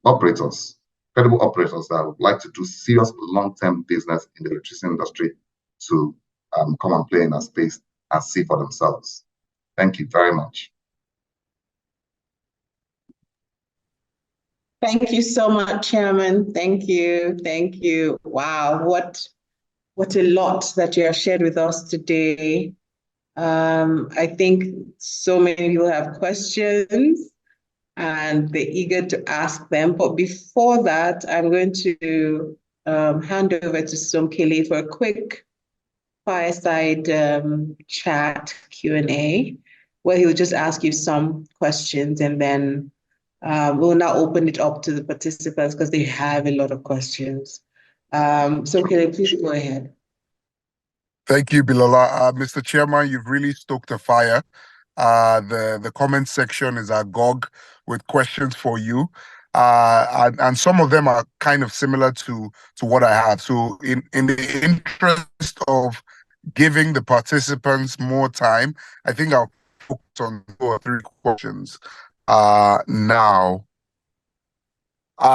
operators, credible operators that would like to do serious long-term business in the electricity industry to come and play in our space and see for themselves. Thank you very much. Thank you so much, Chairman. Thank you. Thank you. Wow, what a lot that you have shared with us today. I think so many people have questions and they're eager to ask them. But before that, I'm going to hand over to Somkele for a quick fireside chat Q&A, where he'll just ask you some questions, and then we'll now open it up to the participants because they have a lot of questions. Somkele, please go ahead. Thank you, Bilola. Mr. Chairman, you've really stoked the fire. The comment section is agog with questions for you. And some of them are kind of similar to what I have. So in the interest of giving the participants more time, I think I'll focus on 2 or 3 questions now.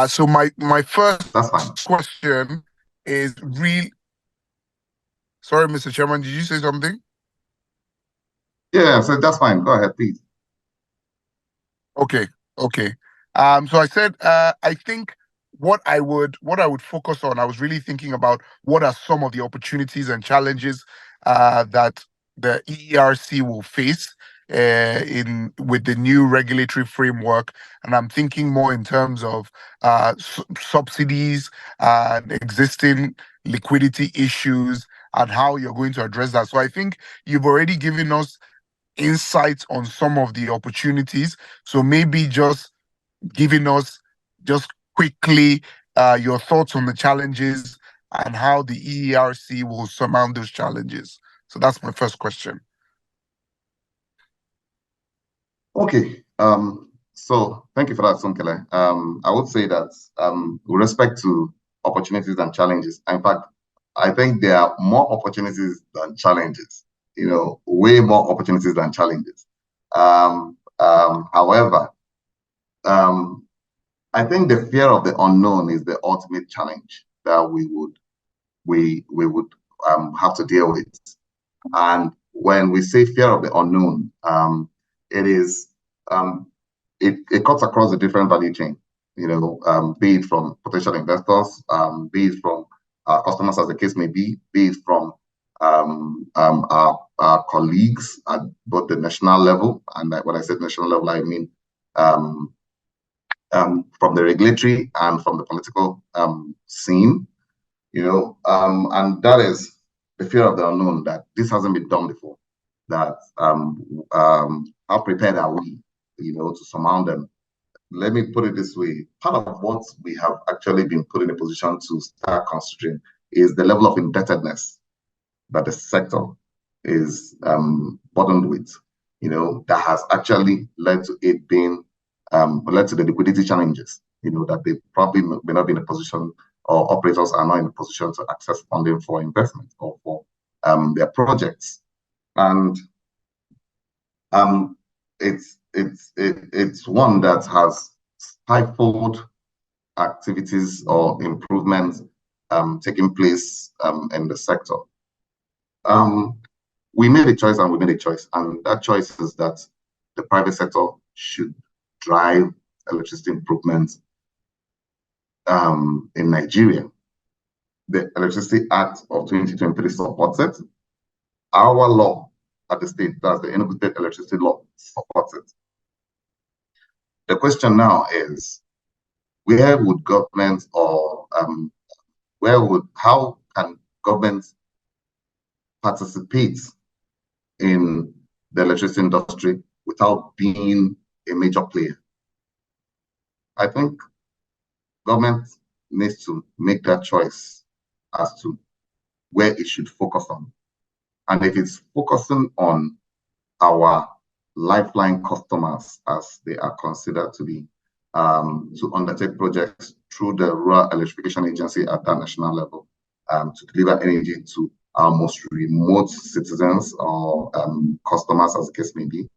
So my first question is really... Sorry, Mr. Chairman, did you say something? Yeah, so that's fine. Go ahead, please. Okay. So I said, I think what I would focus on, I was really thinking about what are some of the opportunities and challenges that the EERC will face with the new regulatory framework. And I'm thinking more in terms of subsidies and existing liquidity issues and how you're going to address that. So I think you've already given us insights on some of the opportunities. So maybe just giving us just quickly your thoughts on the challenges and how the EERC will surmount those challenges. So that's my first question. Okay. So thank you for that, Somkele. I would say that with respect to opportunities and challenges, in fact, I think there are more opportunities than challenges, you know, way more opportunities than challenges. However, I think the fear of the unknown is the ultimate challenge that we would have to deal with. And when we say fear of the unknown, it is it cuts across the different value chain. Be it from potential investors, be it from our customers, as the case may be it from our colleagues at both the national level, and when I said national level, I mean from the regulatory and from the political scene, and that is the fear of the unknown, that this hasn't been done before, that how prepared are we, to surmount them. Let me put it this way. Part of what we have actually been put in a position to start considering is the level of indebtedness that the sector is burdened with, that has actually led to it being led to the liquidity challenges, that they probably may not be in a position, or operators are not in a position to access funding for investment or for their projects. And it's one that has stifled activities or improvements taking place in the sector. We made a choice, and that choice is that the private sector should drive electricity improvements in Nigeria. The Electricity Act of 2023 supports it. Our law at the state, that's the Enugu State Electricity Law, supports it. The question now is, where would government, or how can government participate in the electricity industry without being a major player? I think government needs to make that choice as to where it should focus on. And if it's focusing on our lifeline customers, as they are considered to be, to undertake projects through the Rural Electrification Agency at that national level, to deliver energy to our most remote citizens or customers, as the case may be,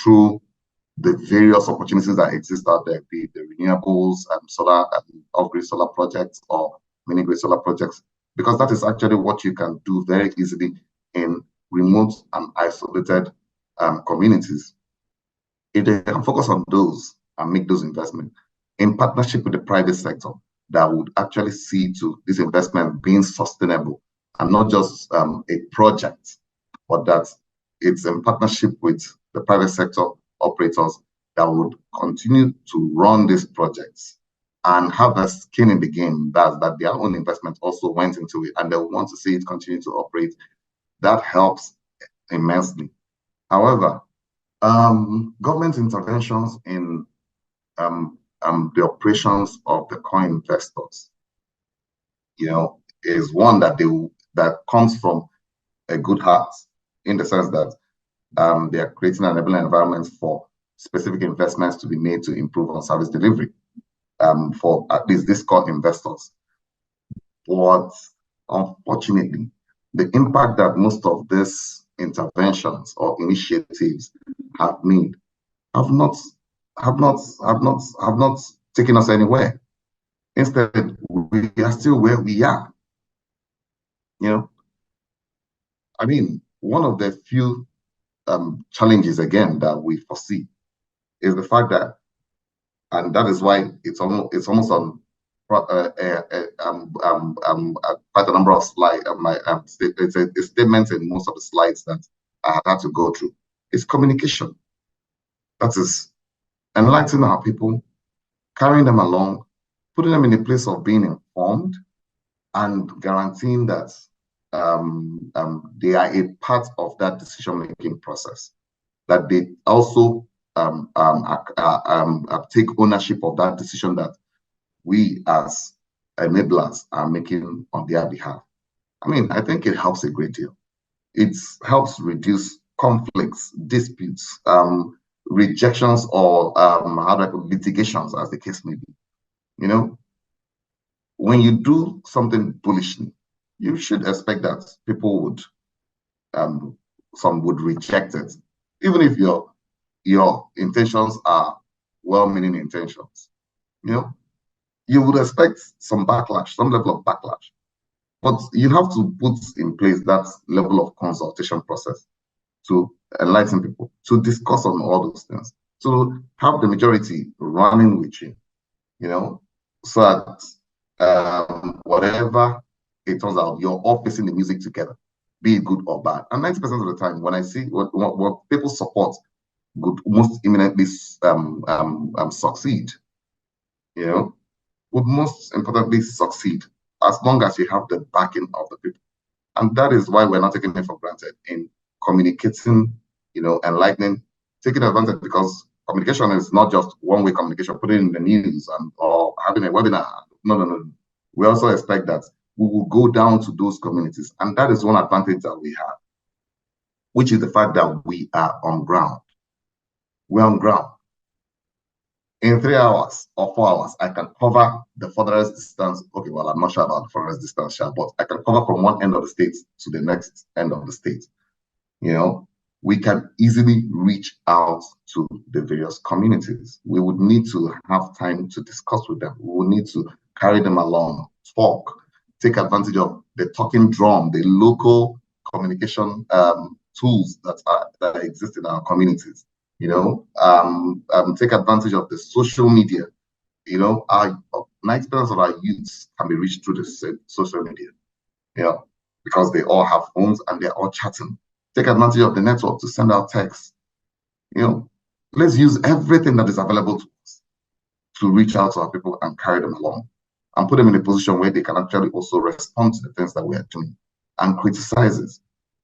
through the various opportunities that exist out there, be it the renewables, solar, off-grid solar projects, or mini-grid solar projects, because that is actually what you can do very easily in remote and isolated communities. If they can focus on those and make those investments in partnership with the private sector, that would actually see to this investment being sustainable and not just a project, but that it's in partnership with the private sector operators that would continue to run these projects and have a skin in the game, that their own investment also went into it, and they want to see it continue to operate. That helps immensely. However, government interventions in the operations of the core investors, is one that comes from a good heart, in the sense that they are creating an enabling environment for specific investments to be made to improve on service delivery for at least these core investors. But unfortunately, the impact that most of these interventions or initiatives have made have not taken us anywhere. Instead, we are still where we are. I mean, one of the few challenges, again, that we foresee is the fact that, and that is why it's almost on quite a number of slides. It's a statement in most of the slides that I had to go through. It's communication. That is enlightening our people, carrying them along, putting them in a place of being informed, and guaranteing that they are a part of that decision-making process, that they also take ownership of that decision that we as enablers are making on their behalf. I mean, I think it helps a great deal. It helps reduce conflicts, disputes, rejections, or litigations, as the case may be. When you do something bullishly, you should expect that people would, some would reject it. even if your intentions are well-meaning intentions, you would expect some backlash, some level of backlash. But you have to put in place that level of consultation process to enlighten people, to discuss on all those things, to have the majority running with you, so that whatever it turns out, you're all facing the music together, be it good or bad. And 90% of the time, when I see what people support would most imminently succeed, would most importantly succeed as long as you have the backing of the people. And that is why we're not taking it for granted in communicating, enlightening, taking advantage, because communication is not just one-way communication, putting it in the news or having a webinar. No. We also expect that we will go down to those communities. And that is one advantage that we have, which is the fact that we are on ground. We're on ground. In 3 hours or 4 hours, I can cover the furthest distance. Okay, well, I'm not sure about the furthest distance, but I can cover from one end of the state to the next end of the state. We can easily reach out to the various communities. We would need to have time to discuss with them. We would need to carry them along, talk, take advantage of the talking drum, the local communication tools that exist in our communities. Take advantage of the social media. 90% of our youths can be reached through the social media, because they all have phones and they're all chatting. Take advantage of the network to send out texts. Let's use everything that is available to us to reach out to our people and carry them along and put them in a position where they can actually also respond to the things that we are doing and criticize it.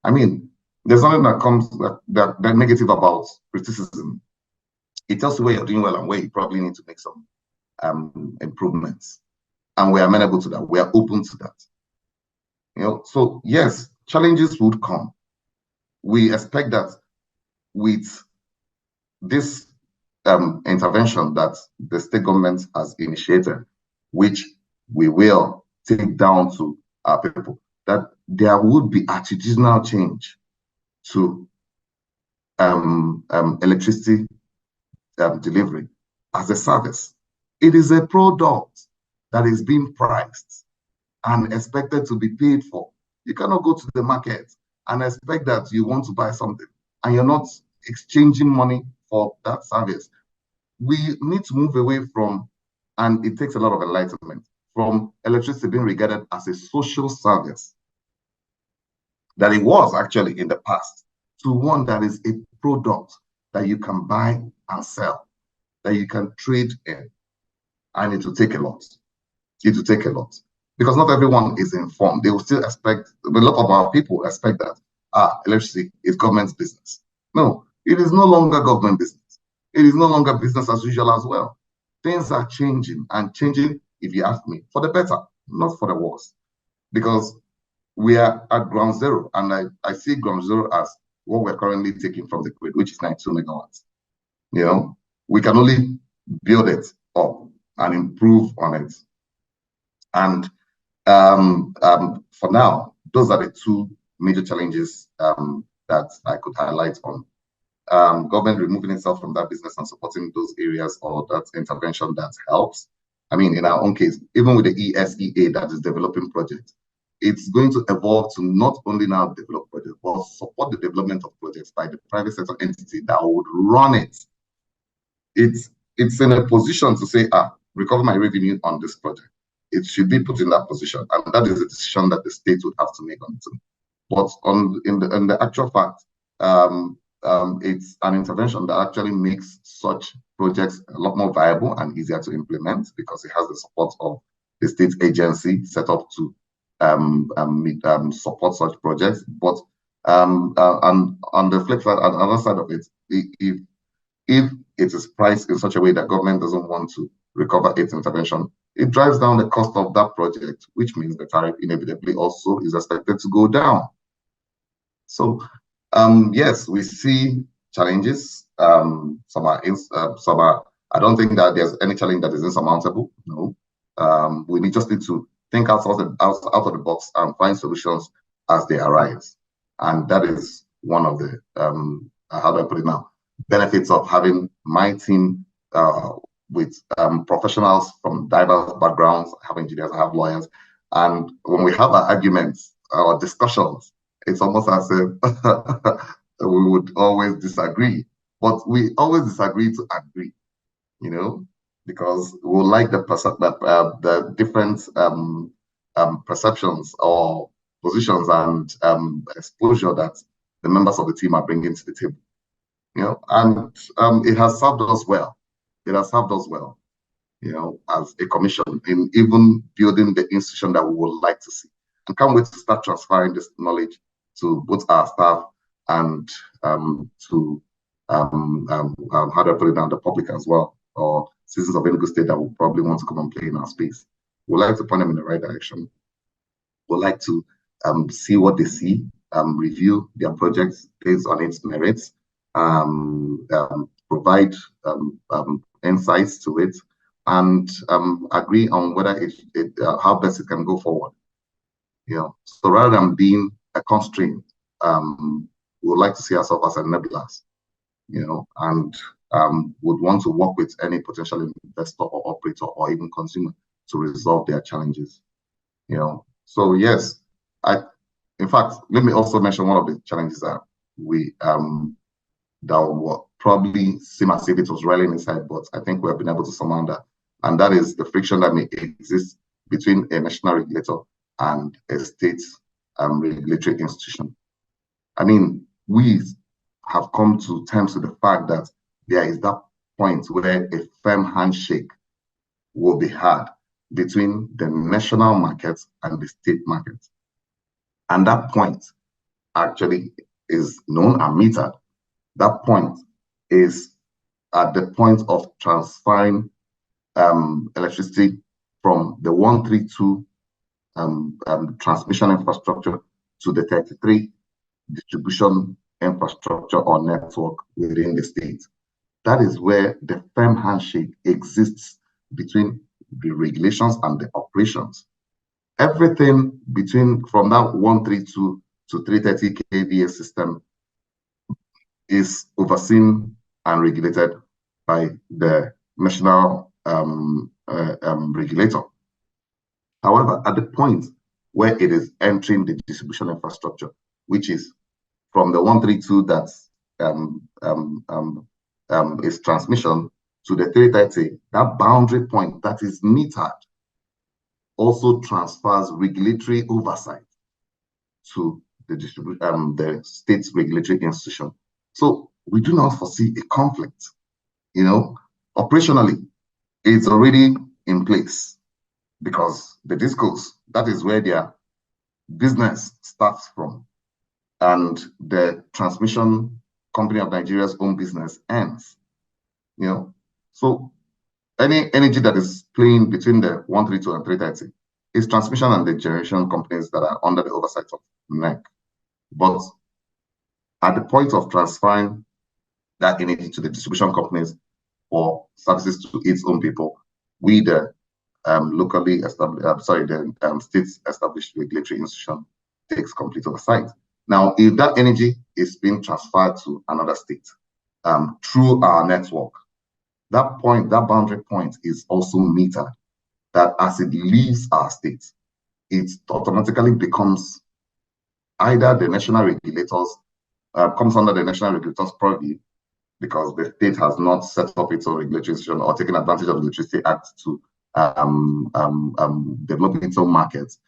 I mean, there's something that comes that negative about criticism. It tells you where you're doing well and where you probably need to make some improvements. And we are amenable to that. We are open to that. So yes, challenges would come. We expect that with this intervention that the state government has initiated, which we will take down to our people, that there would be attitudinal change to electricity delivery as a service. It is a product that is being priced and expected to be paid for. You cannot go to the market and expect that you want to buy something and you're not exchanging money for that service. We need to move away from, and it takes a lot of enlightenment, from electricity being regarded as a social service that it was actually in the past, to one that is a product that you can buy and sell, that you can trade in. And it will take a lot. It will take a lot. Because not everyone is informed. They will still expect, a lot of our people expect that, electricity is government's business. No, it is no longer government business. It is no longer business as usual as well. Things are changing, and changing, if you ask me, for the better, not for the worse. Because we are at ground zero, and I see ground zero as what we're currently taking from the grid, which is 92 megawatts. We can only build it up and improve on it. And for now, those are the two major challenges that I could highlight on. Government removing itself from that business and supporting those areas or that intervention that helps. I mean, in our own case, even with the ESEA that is developing projects, it's going to evolve to not only now develop projects, but support the development of projects by the private sector entity that would run it. It's in a position to say, recover my revenue on this project. It should be put in that position, and that is a decision that the state would have to make on its own. But in the actual fact, it's an intervention that actually makes such projects a lot more viable and easier to implement, because it has the support of the state agency set up to support such projects. But and on the flip side, on the other side of it, if it is priced in such a way that government doesn't want to recover its intervention, it drives down the cost of that project, which means the tariff inevitably also is expected to go down. So yes, we see challenges. Some are. I don't think that there's any challenge that is insurmountable. No. We just need to think out of the box and find solutions as they arise, and that is one of the how do I put it now? Benefits of having my team with professionals from diverse backgrounds. I have engineers, I have lawyers, and when we have our arguments or discussions, it's almost as if we would always disagree, but we always disagree to agree, because we like the different perceptions or positions and exposure that the members of the team are bringing to the table. And it has served us well. It has served us well, as a commission in even building the institution that we would like to see. I can't wait to start transferring this knowledge to both our staff and to how do I put it down, the public as well, or citizens of Enugu State that will probably want to come and play in our space. We'd like to point them in the right direction. We'd like to see what they see, review their projects based on its merits, provide insights to it, and agree on whether how best it can go forward. So rather than being a constraint, we would like to see ourselves as enablers, and would want to work with any potential investor or operator or even consumer to resolve their challenges. So yes, in fact, let me also mention one of the challenges that we that will probably seem as if it was railing inside, but I think we have been able to surmount that. And that is the friction that may exist between a national regulator and a state regulatory institution. I mean, we have come to terms with the fact that there is that point where a firm handshake will be had between the national market and the state market. And that point actually is known and metered. That point is at the point of transferring electricity from the 132 transmission infrastructure to the 33 distribution infrastructure or network within the state. That is where the firm handshake exists between the regulations and the operations. Everything from that 132 to 330 kVA system is overseen and regulated by the national regulator. However, at the point where it is entering the distribution infrastructure, which is from the 132 that's is transmission to the 330, that boundary point that is metered also transfers regulatory oversight to the state's regulatory institution. So we do not foresee a conflict. Operationally, it's already in place because the discos, that is where their business starts from, and the transmission company of Nigeria's own business ends. So any energy that is playing between the 132 and 330 is transmission and the generation companies that are under the oversight of NERC. But at the point of transferring that energy to the distribution companies for services to its own people, we, the locally established, the state's established regulatory institution, takes complete oversight. Now, if that energy is being transferred to another state through our network, that boundary point is also metered, that as it leaves our state, it automatically becomes either the national regulators, comes under the national regulators' purview, because the state has not set up its own regulatory institution or taken advantage of the Electricity Act to develop its own markets,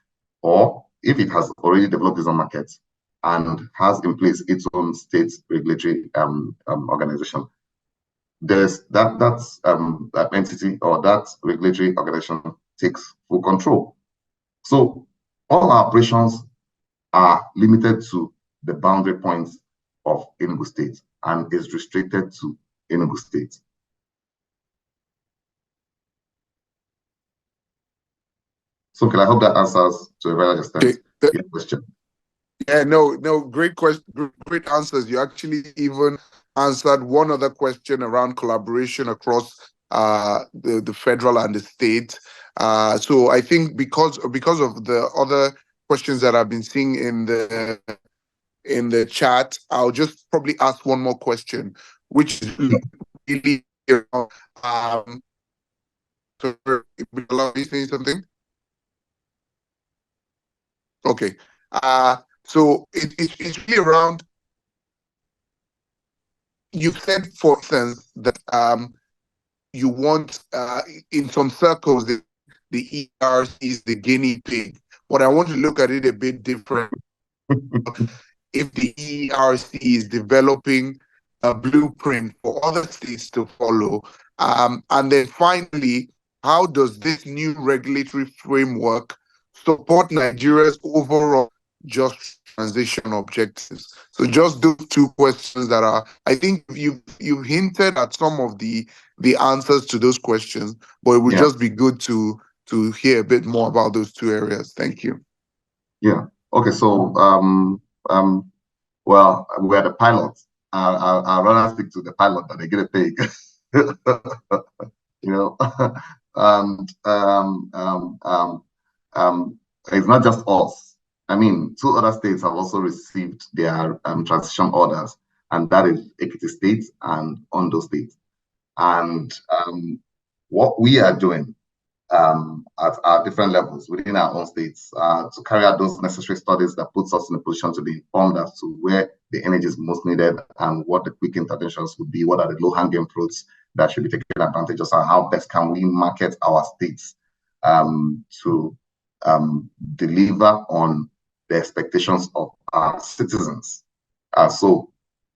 or if it has already developed its own markets and has in place its own state regulatory organization, there's that entity or that regulatory organization takes full control. So all our operations are limited to the boundary points of Enugu State and is restricted to Enugu State. So I hope that answers to a very large extent your question. Yeah, no, great question, great answers. You actually even answered one other question around collaboration across the federal and the state. So I think because of the other questions that I've been seeing in the in the chat. I'll just probably ask one more question, which is really so allow me saying something. Okay. So it's really around. You said, for instance, that you want in some circles the EERC is the guinea pig, but I want to look at it a bit different. If the EERC is developing a blueprint for other states to follow, and then finally, how does this new regulatory framework support Nigeria's overall just transition objectives? So just those two questions that are, I think you've hinted at some of the answers to those questions, but it would just be good to hear a bit more about those two areas. Thank you. Yeah. Okay. So well, we're the pilots. I'll rather stick to the pilot than they get a pig. You know, and it's not just us. I mean, 2 other states have also received their transition orders, and that is Ekiti State and Ondo State. And what we are doing at our different levels within our own states to carry out those necessary studies that puts us in a position to be informed as to where the energy is most needed and what the quick interventions would be, what are the low-hanging fruits that should be taken advantage of, and how best can we market our states to deliver on the expectations of our citizens. So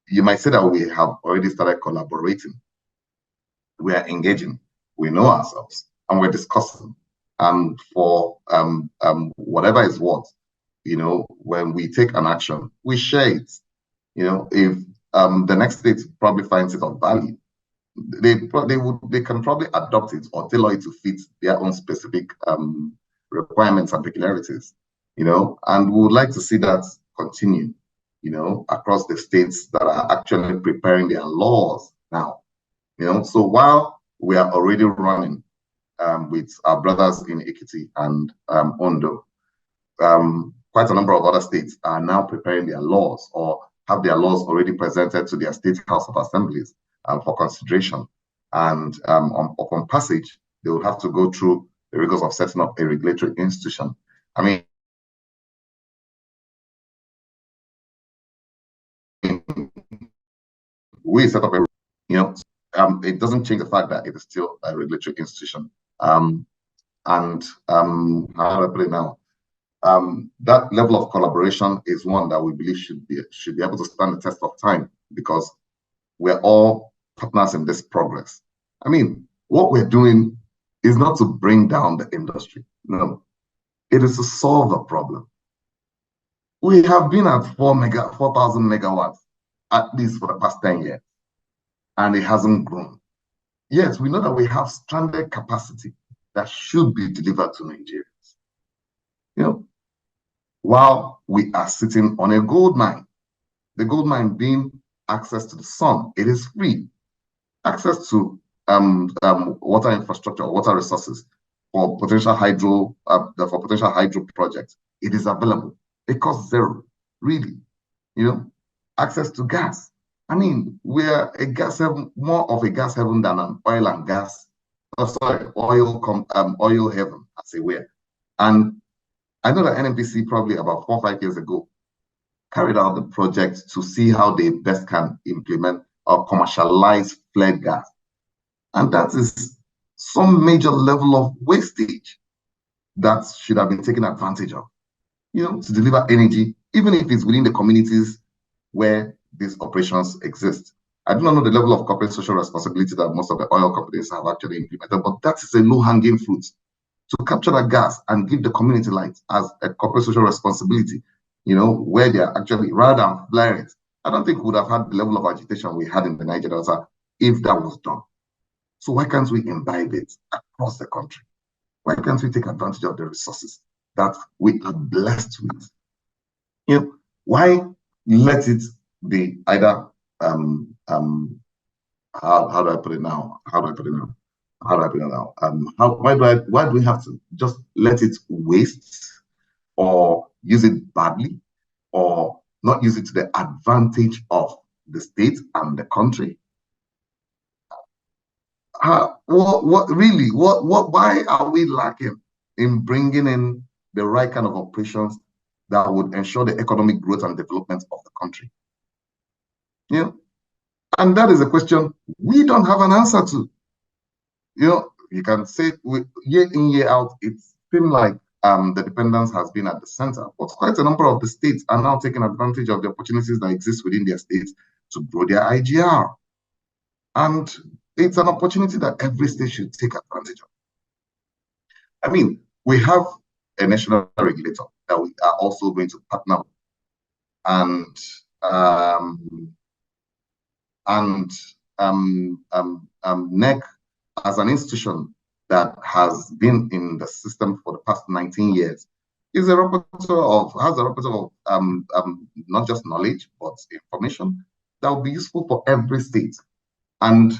you might say that we have already started collaborating. We are engaging. We know ourselves. And we're discussing, and for whatever is what, you know, when we take an action, we share it. You know, if the next state probably finds it of value, they can probably adopt it or tailor it to fit their own specific requirements and peculiarities. You know, and we would like to see that continue. You know, across the states that are actually preparing their laws now. You know, so while we are already running with our brothers in Ekiti and Ondo, quite a number of other states are now preparing their laws or have their laws already presented to their state house of assemblies for consideration. And upon passage, they will have to go through the rigors of setting up a regulatory institution. I mean, we set up a, you know, it doesn't change the fact that it is still a regulatory institution. And how do I put it now? That level of collaboration is one that we believe should be able to stand the test of time, because we're all partners in this progress. I mean, what we're doing is not to bring down the industry. No, it is to solve a problem. We have been at 4,000 megawatts at least for the past 10 years, and it hasn't grown. Yes, we know that we have stranded capacity that should be delivered to Nigerians. You know, while we are sitting on a gold mine, the gold mine being access to the sun, it is free. Access to water infrastructure, water resources for potential hydro projects, it is available. It costs zero, really. You know, access to gas. I mean, we're a gas heaven, more of a gas heaven than an oil and gas. Oil heaven, as it were. And I know that NNPC probably about 4 or 5 years ago carried out the project to see how they best can implement or commercialize flared gas. And that is some major level of wastage that should have been taken advantage of, you know, to deliver energy, even if it's within the communities where these operations exist. I do not know the level of corporate social responsibility that most of the oil companies have actually implemented, but that is a low-hanging fruit. To capture that gas and give the community light as a corporate social responsibility, you know, where they are actually, rather than flare it, I don't think we would have had the level of agitation we had in the Niger Delta if that was done. So why can't we imbibe it across the country? Why can't we take advantage of the resources that we are blessed with? You know, why let it be either how do I put it now? Why do we have to just let it waste or use it badly or not use it to the advantage of the state and the country? Why are we lacking in bringing in the right kind of operations that would ensure the economic growth and development of the country? Yeah. And that is a question we don't have an answer to. You can say year in, year out, it seems like the dependence has been at the center, but quite a number of the states are now taking advantage of the opportunities that exist within their states to grow their IGR. And it's an opportunity that every state should take advantage of. I mean, we have a national regulator that we are also going to partner with. And NERC, as an institution that has been in the system for the past 19 years, has a repertoire of not just knowledge, but information that will be useful for every state, and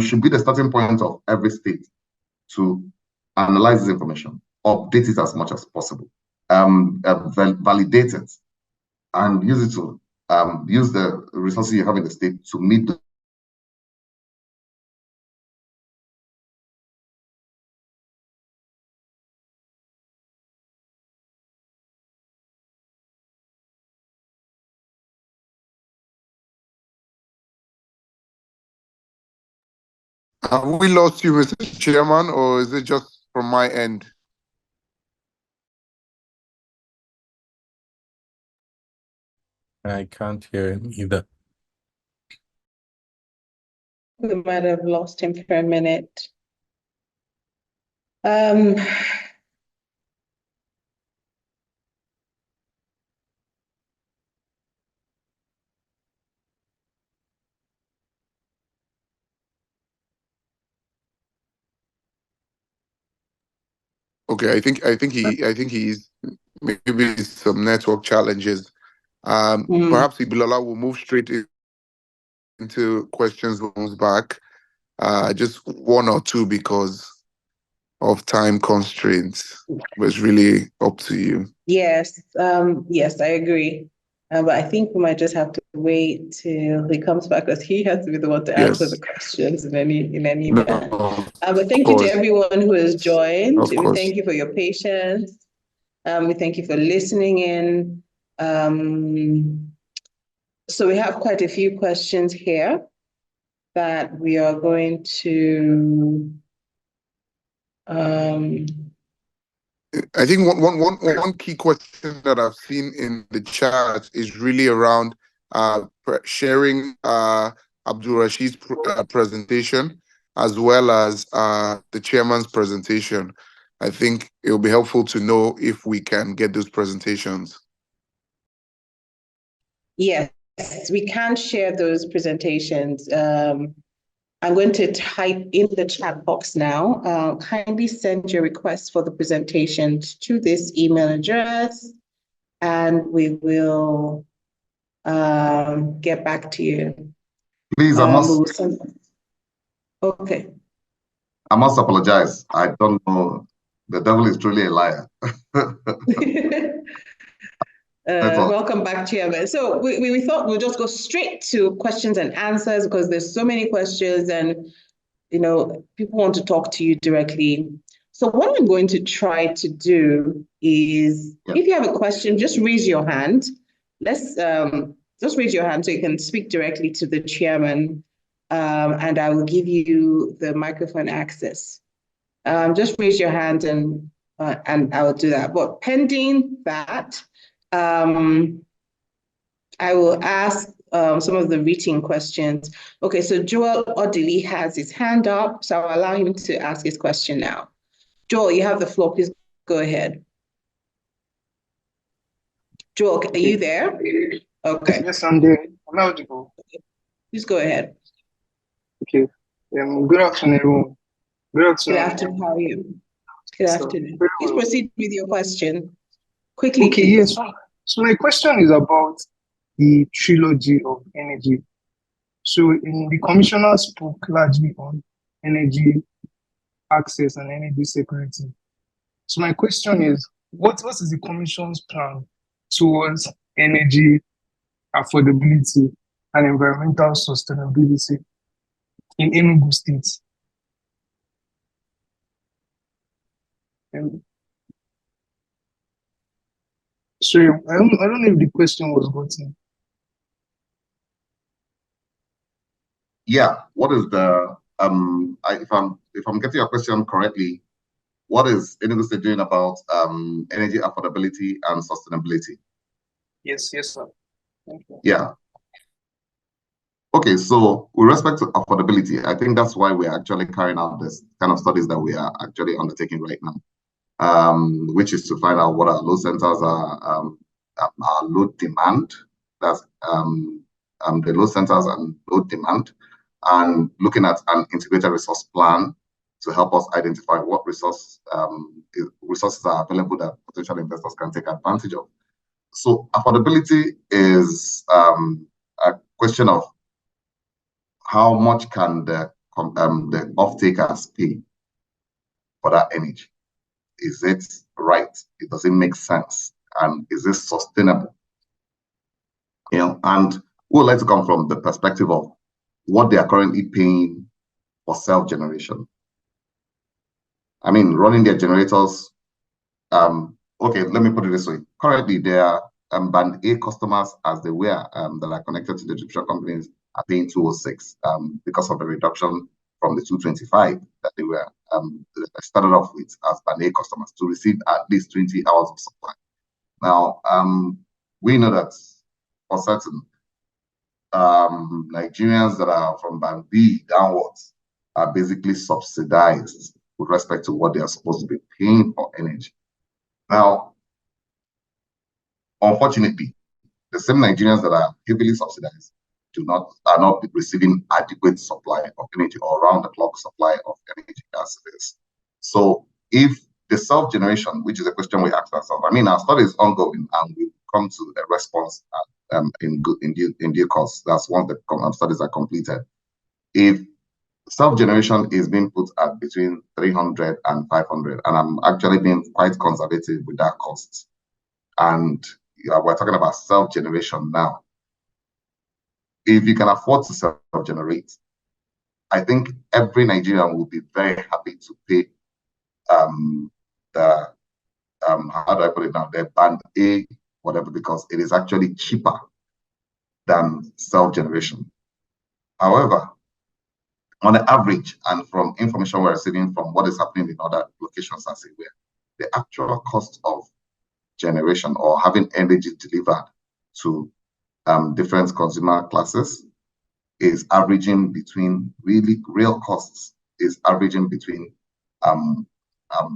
should be the starting point of every state to analyze this information, update it as much as possible, validate it, and use it to use the resources you have in the state to meet the Have we lost you, Mr. Chairman, or is it just from my end? I can't hear him either. We might have lost him for a minute. Okay, I think he's maybe some network challenges. Perhaps Ibilola will move straight into questions when he comes back. Just one or two because of time constraints. But it's really up to you. Yes, yes, I agree. But I think we might just have to wait till he comes back, because he has to be the one to answer the questions in any event. But thank you to everyone who has joined. We thank you for your patience. We thank you for listening in. So we have quite a few questions here that we are going to I think one key question that I've seen in the chat is really around sharing Abdul Rashid's presentation as well as the chairman's presentation. I think it will be helpful to know if we can get those presentations. Yes, we can share those presentations. I'm going to type in the chat box now. Kindly send your request for the presentations to this email address, and we will get back to you. Please, Okay. I must apologize. I don't know. The devil is truly a liar. Welcome back, Chairman. So we thought we'll just go straight to questions and answers, because there's so many questions and people want to talk to you directly. So what I'm going to try to do is, if you have a question, just raise your hand. Let's just raise your hand so you can speak directly to the chairman, and I will give you the microphone access. Just raise your hand and I will do that. But pending that, I will ask some of the written questions. Okay, so Joel Odili has his hand up, so I'll allow him to ask his question now. Joel, you have the floor. Please go ahead. Joel, are you there? Okay. Yes, I'm there. I'm eligible. Please go ahead. Okay. Good afternoon, everyone. Good afternoon. Good afternoon. How are you? Good afternoon. Please proceed with your question. Quickly. Okay, yes. So my question is about the trilogy of energy. So the commissioner spoke largely on energy access and energy security. So my question is, what is the commission's plan towards energy affordability, and environmental sustainability in Enugu State. Sorry, I don't know if the question was gotten. Yeah, what is the if I'm getting your question correctly, what is Enugu State doing about energy affordability and sustainability? Yes, sir. Thank you. Yeah. Okay, so with respect to affordability, I think that's why we're actually carrying out this kind of studies that we are actually undertaking right now, which is to find out what our load centers are, our load demand, that's the load centers and load demand, and looking at an integrated resource plan to help us identify what resources are available that potential investors can take advantage of. So affordability is a question of how much can the off-takers pay for that energy? Is it right? Does it make sense? And is it sustainable? You know, and we would like to come from the perspective of what they are currently paying for self-generation. I mean, running their generators, okay, let me put it this way. Currently, there are band A customers, as they were, that are connected to the distribution companies, are paying 206 because of the reduction from the 225 that they were started off with as band A customers to receive at least 20 hours of supply. Now, we know that for certain Nigerians that are from band B downwards are basically subsidized with respect to what they are supposed to be paying for energy. Now, unfortunately, the same Nigerians that are heavily subsidized are not receiving adequate supply of energy or round-the-clock supply of energy as it is. So if the self-generation, which is a question we asked ourselves, I mean, our study is ongoing and we'll come to a response in due course. That's once the studies are completed. If self-generation is being put at between 300 and 500, and I'm actually being quite conservative with that cost. And we're talking about self-generation now. If you can afford to self-generate, I think every Nigerian will be very happy to pay how do I put it now, the band A, whatever, because it is actually cheaper than self-generation. However, on the average, and from information we're receiving from what is happening in other locations as it were, the actual cost of generation or having energy delivered to different consumer classes is averaging between real costs is averaging between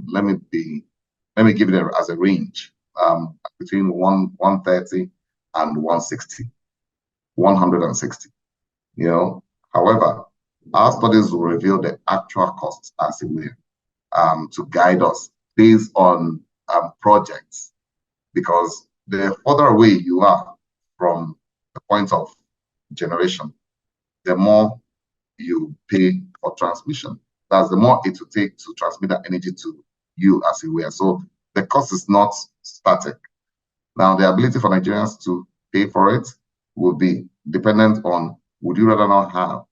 let me give it as a range between 130 and 160, you know. However, our studies will reveal the actual costs as it were to guide us based on projects, because the further away you are from the point of generation, the more you pay for transmission. That's the more it will take to transmit that energy to you as it were. So the cost is not static. Now, the ability for Nigerians to pay for it will be dependent on, would you rather not have,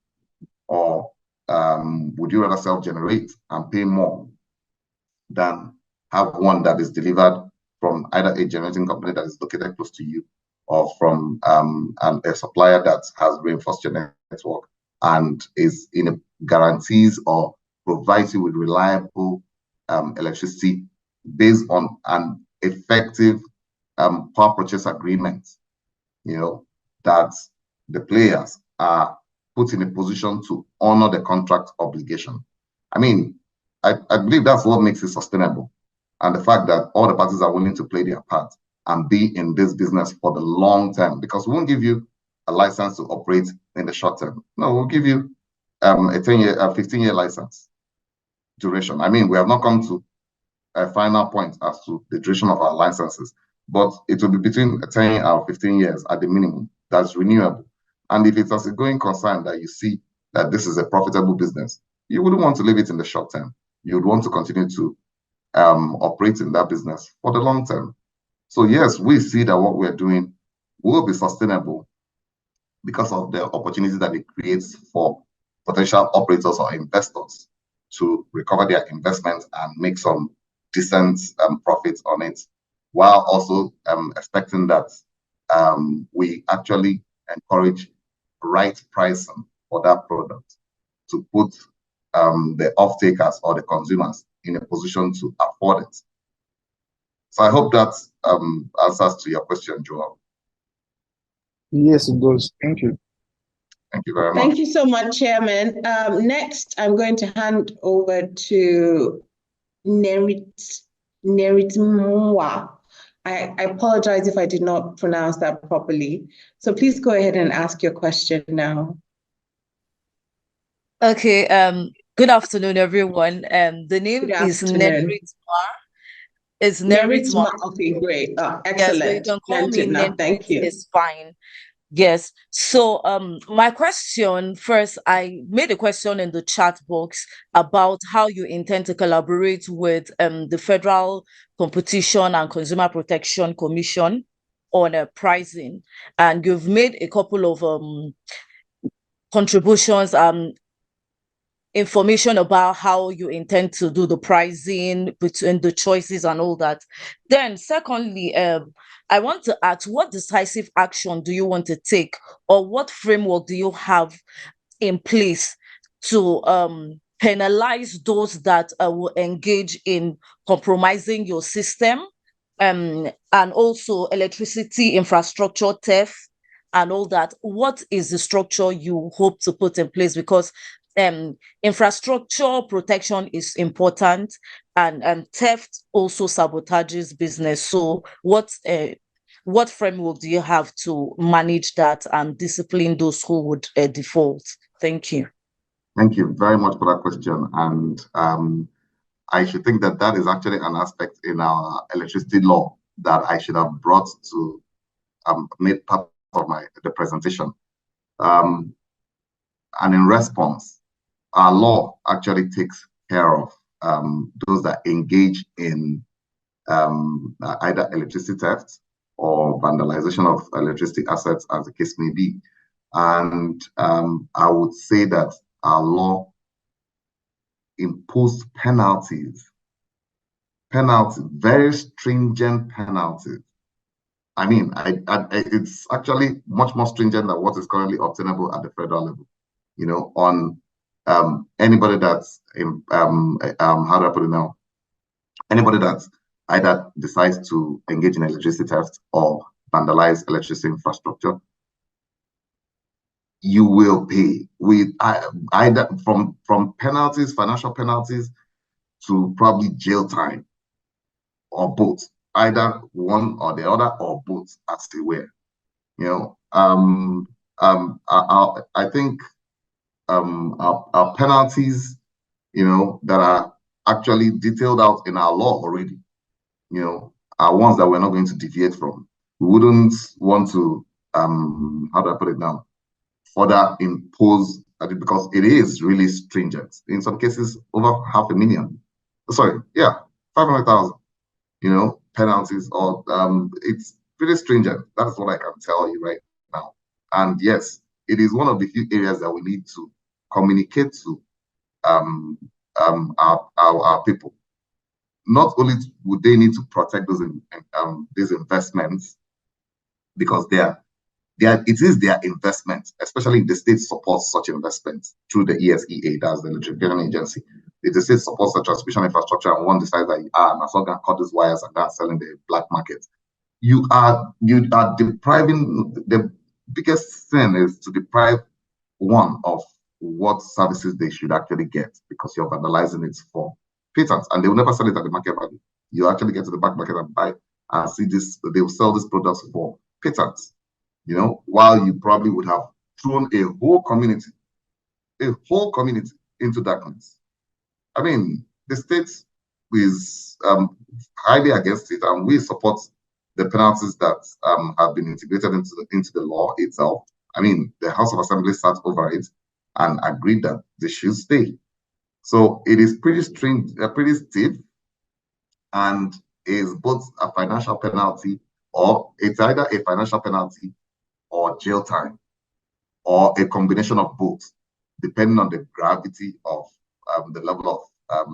or would you rather self-generate and pay more than have one that is delivered from either a generating company that is located close to you, or from a supplier that has reinforced your network and is in a guarantees or provides you with reliable electricity based on an effective power purchase agreement, you know, that the players are put in a position to honor the contract obligation. I mean, I believe that's what makes it sustainable. And the fact that all the parties are willing to play their part and be in this business for the long term, because we won't give you a license to operate in the short term. No, we'll give you a 15-year license duration. I mean, we have not come to a final point as to the duration of our licenses, but it will be between 10 or 15 years at the minimum. That's renewable. And if it's as a going concern that you see that this is a profitable business, you wouldn't want to leave it in the short term. You would want to continue to operate in that business for the long term. So yes, we see that what we're doing will be sustainable because of the opportunity that it creates for potential operators or investors to recover their investments and make some decent profits on it, while also expecting that we actually encourage right pricing for that product to put the off-takers or the consumers in a position to afford it. So I hope that answers to your question, Joel. Yes, it does. Thank you. Thank you very much. Thank you so much, Chairman. Next, I'm going to hand over to Neritmwa. I apologize if I did not pronounce that properly. So please go ahead and ask your question now. Okay, good afternoon, everyone. The name is Neritmwa. It's Neritmwa. Okay, great. Excellent. Yes, so you can call me Nerit. Thank you. It's fine. Yes. So my question first, I made a question in the chat box about how you intend to collaborate with the Federal Competition and Consumer Protection Commission on pricing. And you've made a couple of contributions, information about how you intend to do the pricing, between the choices and all that. Then secondly, I want to ask, what decisive action do you want to take, or what framework do you have in place to penalize those that will engage in compromising your system, and also electricity infrastructure theft and all that? What is the structure you hope to put in place? Because infrastructure protection is important, and theft also sabotages business. So what framework do you have to manage that and discipline those who would default? Thank you. Thank you very much for that question. And I should think that that is actually an aspect in our electricity law that I should have brought to make part of the presentation. And in response, our law actually takes care of those that engage in either electricity theft or vandalization of electricity assets, as the case may be. And I would say that our law imposed penalties, very stringent penalties. I mean, it's actually much more stringent than what is currently obtainable at the federal level, you know, on anybody that's how do I put it now? Anybody that either decides to engage in electricity theft or vandalize electricity infrastructure, you will pay with either from penalties, financial penalties, to probably jail time, or both, either one or the other, or both, as they were. You know, I think our penalties, you know, that are actually detailed out in our law already, you know, are ones that we're not going to deviate from. We wouldn't want to, how do I put it now, further impose, because it is really stringent. In some cases, over 500,000. Sorry, yeah, 500,000, you know, penalties, or it's pretty stringent. That's what I can tell you right now. And yes, it is one of the few areas that we need to communicate to our people. Not only would they need to protect those these investments, because it is their investment, especially if the state supports such investments through the ESEA, that's the Electrification Agency. If the state supports the transmission infrastructure and one decides that I'm not going to cut these wires and start selling the black market, you are depriving. The biggest sin is to deprive one of what services they should actually get, because you're vandalizing it for pittance, and they will never sell it at the market value. You actually get to the back market and buy and see this. They will sell these products for pittance, you know, while you probably would have thrown a whole community into darkness. I mean, the state is highly against it, and we support the penalties that have been integrated into the law itself. I mean, the House of Assembly sat over it and agreed that they should stay. So it is pretty stiff, and is both a financial penalty, or it's either a financial penalty or jail time. or a combination of both, depending on the gravity of the level of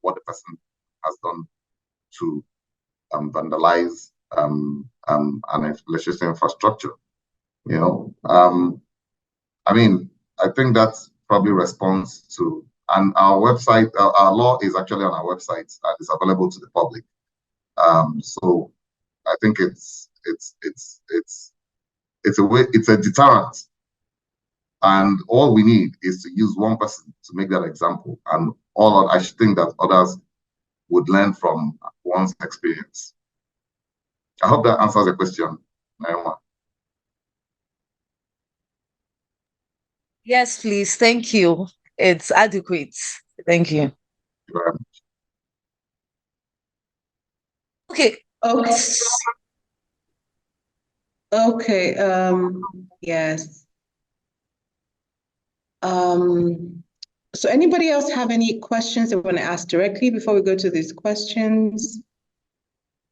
what the person has done to vandalize an electricity infrastructure. I mean, I think that probably responds to, and our website, our law is actually on our website and it's available to the public. So I think it's a deterrent, and all we need is to use one person to make that example, and I should think that others would learn from one's experience. I hope that answers the question, Naima. Yes, please. Thank you. It's adequate. Thank you. Thank you very much. Okay. Okay. Yes. So anybody else have any questions they want to ask directly before we go to these questions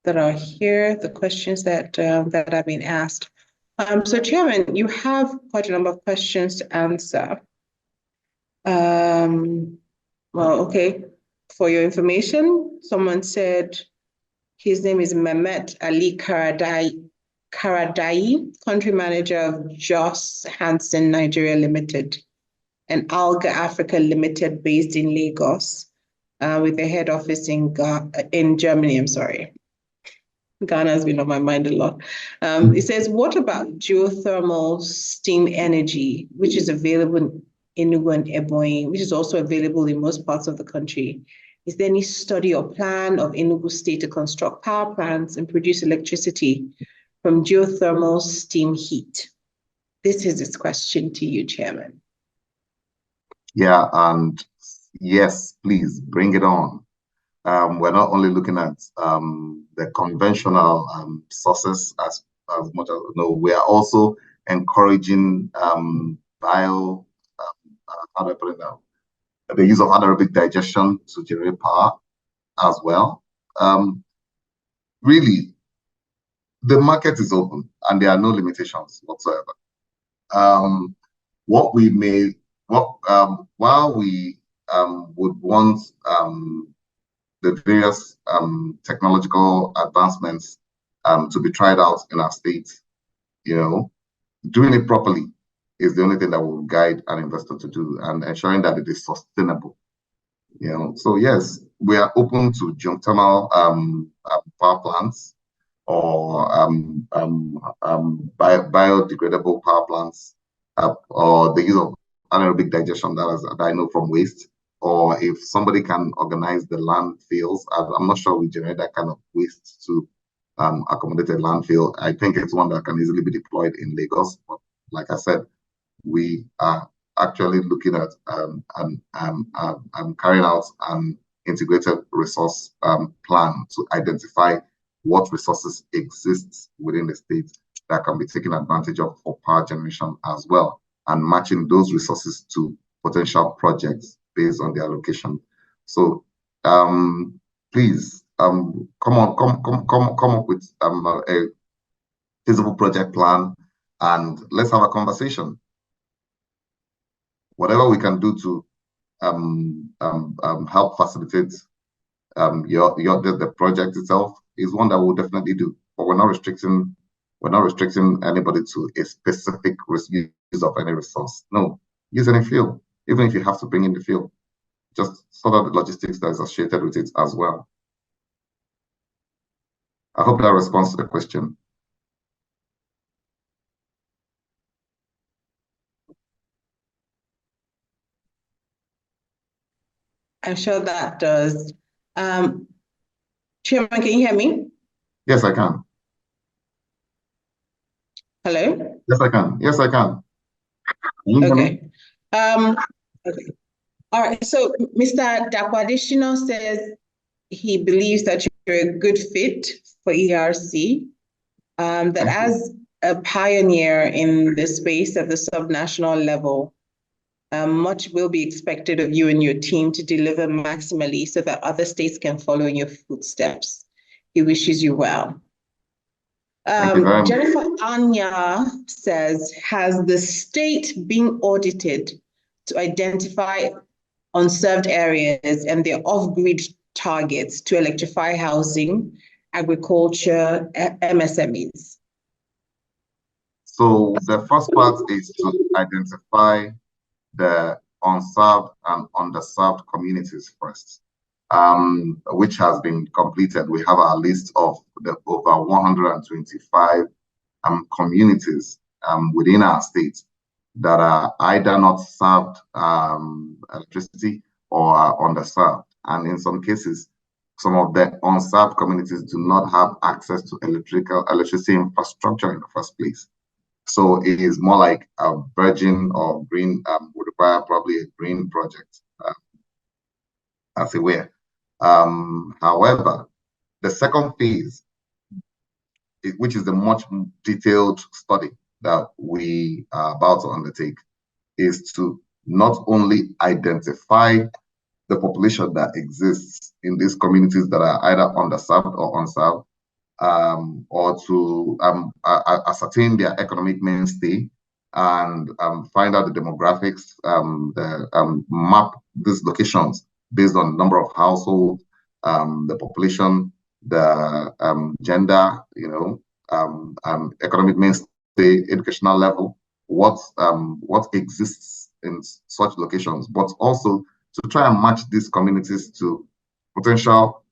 that are here, the questions that that have been asked? So Chairman, you have quite a number of questions to answer. Well, okay. For your information, someone said his name is Mehmet Ali Karadai, country manager of Joss Hansen Nigeria Limited, and Alga Africa Limited based in Lagos, with a head office in Germany, I'm sorry. Ghana has been on my mind a lot. It says, what about geothermal steam energy, which is available in Enugu and Ebonyi, which is also available in most parts of the country? Is there any study or plan of Enugu State to construct power plants and produce electricity from geothermal steam heat? This is its question to you, Chairman. Yeah, and yes, please bring it on. We're not only looking at the conventional sources as much as we are also encouraging how do I put it now? The use of anaerobic digestion to generate power as well. Really, the market is open and there are no limitations whatsoever. While we would want the various technological advancements to be tried out in our state, doing it properly is the only thing that will guide an investor to do, and ensuring that it is sustainable. So yes, we are open to geothermal power plants or biodegradable power plants, or the use of anaerobic digestion that I know from waste, or if somebody can organize the landfills. I'm not sure we generate that kind of waste to accommodate a landfill. I think it's one that can easily be deployed in Lagos. But like I said, we are actually looking at carrying out an integrated resource plan to identify what resources exist within the state that can be taken advantage of for power generation as well, and matching those resources to potential projects based on their location. So please come up with a feasible project plan, and let's have a conversation. Whatever we can do to help facilitate the project itself is one that we'll definitely do. But we're not restricting anybody to a specific use of any resource. No, use any fuel, even if you have to bring in the fuel. Just sort of the logistics that is associated with it as well. I hope that responds to the question. I'm sure that does. Chairman, can you hear me? Yes, I can. Hello? Yes, I can. Yes, I can. Okay. Okay. All right. So Mr. Dakwadishino says he believes that you're a good fit for EERC, that as a pioneer in the space at the subnational level, much will be expected of you and your team to deliver maximally so that other states can follow in your footsteps. He wishes you well. Thank you very much. Jennifer Anya says, has the state been audited to identify unserved areas and their off-grid targets to electrify housing, agriculture, MSMEs? So the first part is to identify the unserved and underserved communities first, which has been completed. We have a list of the over 125 communities within our state that are either not served electricity or are underserved. And in some cases, some of the unserved communities do not have access to electricity infrastructure in the first place. So it is more like a virgin or green, would require probably a green project, as it were. However, the second phase, which is the much detailed study that we are about to undertake, is to not only identify the population that exists in these communities that are either underserved or unserved, or to ascertain their economic mainstay and find out the demographics, map these locations based on the number of households, the population, the gender, economic mainstay, educational level, what exists in such locations, but also to try and match these communities to potential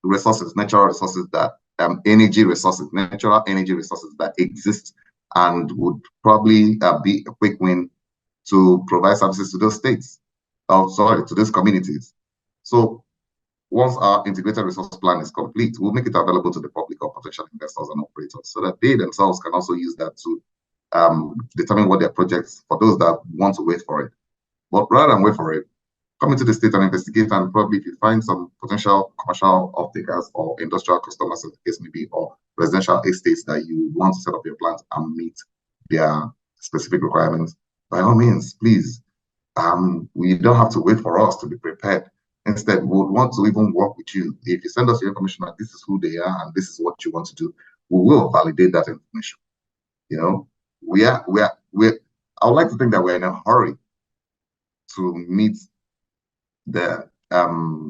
resources, natural resources that natural energy resources that exist and would probably be a quick win to provide services to those states, to those communities. So once our integrated resource plan is complete, we'll make it available to the public or potential investors and operators so that they themselves can also use that to determine what their projects, for those that want to wait for it. But rather than wait for it, come into the state and investigate, and probably if you find some potential commercial off-takers or industrial customers, as the case may be, or residential estates that you want to set up your plant and meet their specific requirements, by all means, please, we don't have to wait for us to be prepared. Instead, we would want to even work with you. If you send us your information that this is who they are and this is what you want to do, we will validate that information. I would like to think that we're in a hurry to meet the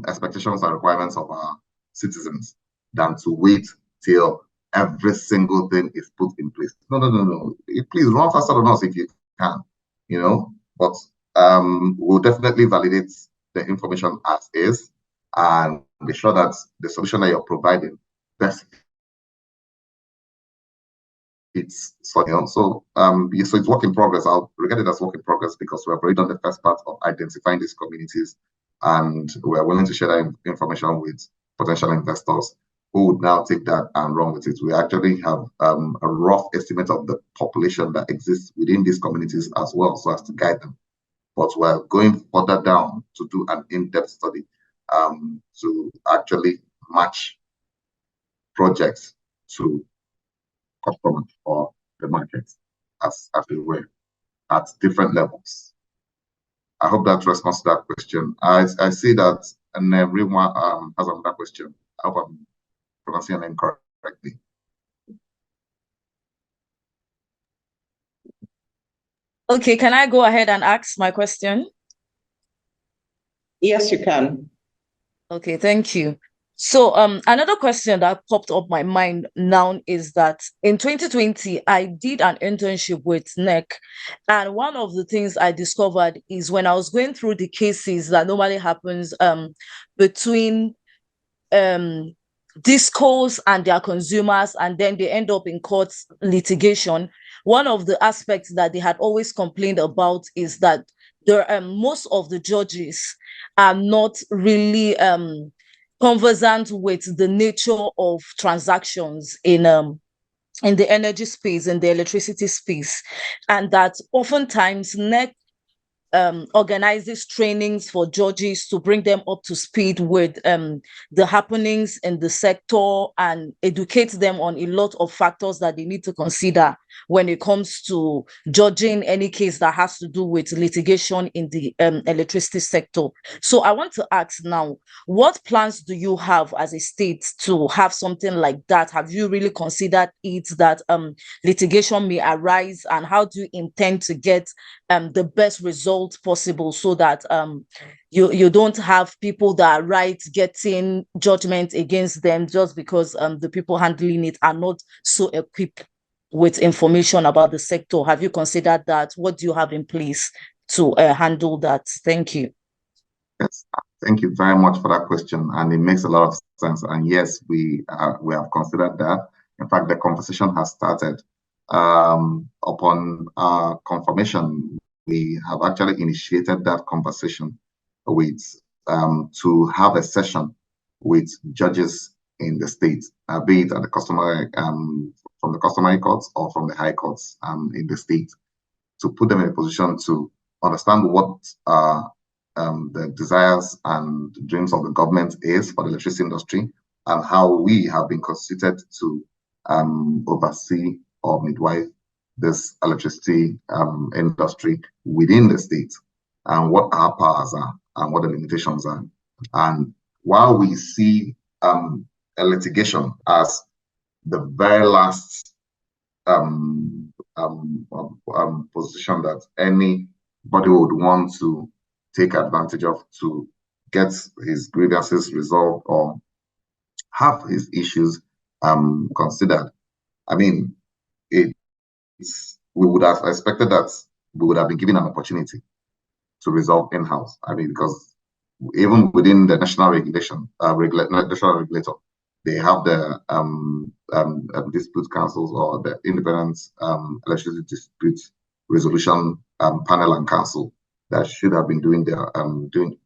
expectations and requirements of our citizens than to wait till every single thing is put in place. No. Please run faster than us if you can, but we'll definitely validate the information as is and be sure that the solution that you're providing best so it's work in progress. I'll regard it as work in progress because we have already done the first part of identifying these communities, and we're willing to share that information with potential investors who would now take that and run with it. We actually have a rough estimate of the population that exists within these communities as well, so as to guide them. But we're going further down to do an in-depth study to actually match projects to customers or the market as it were at different levels. I hope that responds to that question. I see that and everyone has another question. I hope I'm pronouncing your name correctly. Okay, can I go ahead and ask my question? Yes, you can. Okay, thank you. So another question that popped up my mind now is that in 2020, I did an internship with NERC. And one of the things I discovered is when I was going through the cases that normally happens between discos and their consumers, and then they end up in court litigation, one of the aspects that they had always complained about is that most of the judges are not really conversant with the nature of transactions in the energy space, in the electricity space, and that oftentimes NERC organizes trainings for judges to bring them up to speed with the happenings in the sector and educate them on a lot of factors that they need to consider when it comes to judging any case that has to do with litigation in the electricity sector. So I want to ask now, what plans do you have as a state to have something like that? Have you really considered it that litigation may arise, and how do you intend to get the best result possible so that you don't have people that are right getting judgment against them just because the people handling it are not so equipped with information about the sector? Have you considered that? What do you have in place to handle that? Thank you. Yes, thank you very much for that question, and it makes a lot of sense. And yes, we have considered that. In fact, the conversation has started. Upon confirmation, we have actually initiated that conversation with to have a session with judges in the state, be it at the customary from the customary courts or from the high courts in the state, to put them in a position to understand what the desires and dreams of the government is for the electricity industry, and how we have been constituted to oversee or midwife this electricity industry within the state, and what our powers are and what the limitations are. And while we see a litigation as the very last position that anybody would want to take advantage of to get his grievances resolved or have his issues considered, I mean, we would have expected that we would have been given an opportunity to resolve in-house. I mean, because even within the national regulation, national regulator, they have the dispute councils or the independent electricity dispute resolution panel and council that should have been doing their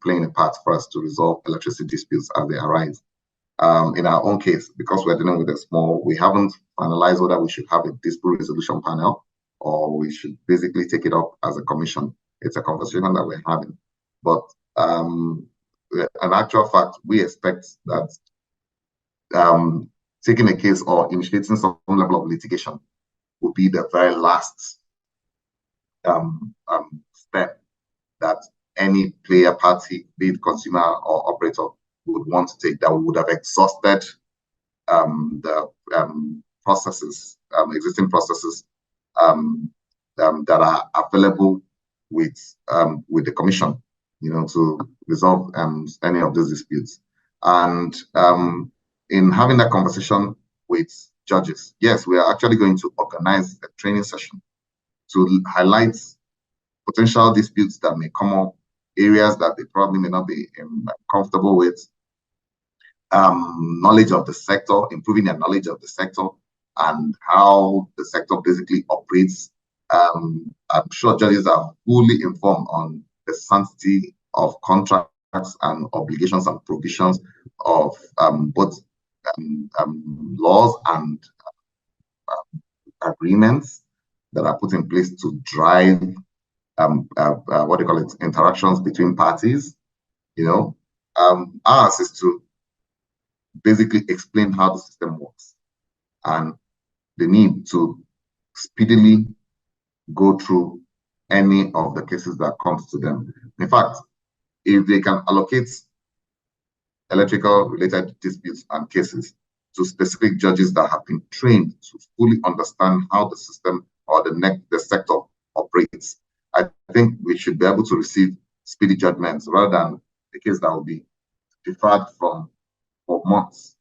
playing a part for us to resolve electricity disputes as they arise. In our own case, because we're dealing with a small, we haven't finalized whether we should have a dispute resolution panel or we should basically take it up as a commission. It's a conversation that we're having. But in actual fact, we expect that taking a case or initiating some level of litigation would be the very last step that any player party, be it consumer or operator, would want to take, that would have exhausted the processes, existing processes that are available with the commission, to resolve any of those disputes. And in having that conversation with judges, yes, we are actually going to organize a training session to highlight potential disputes that may come up, areas that they probably may not be comfortable with, knowledge of the sector, improving their knowledge of the sector and how the sector basically operates. I'm sure judges are fully informed on the sanctity of contracts and obligations and provisions of both laws and agreements that are put in place to drive what they call it, interactions between parties. Ours is to basically explain how the system works and the need to speedily go through any of the cases that comes to them. In fact, if they can allocate electrical related disputes and cases to specific judges that have been trained to fully understand how the system or the sector operates, I think we should be able to receive speedy judgments rather than the case that will be deferred for months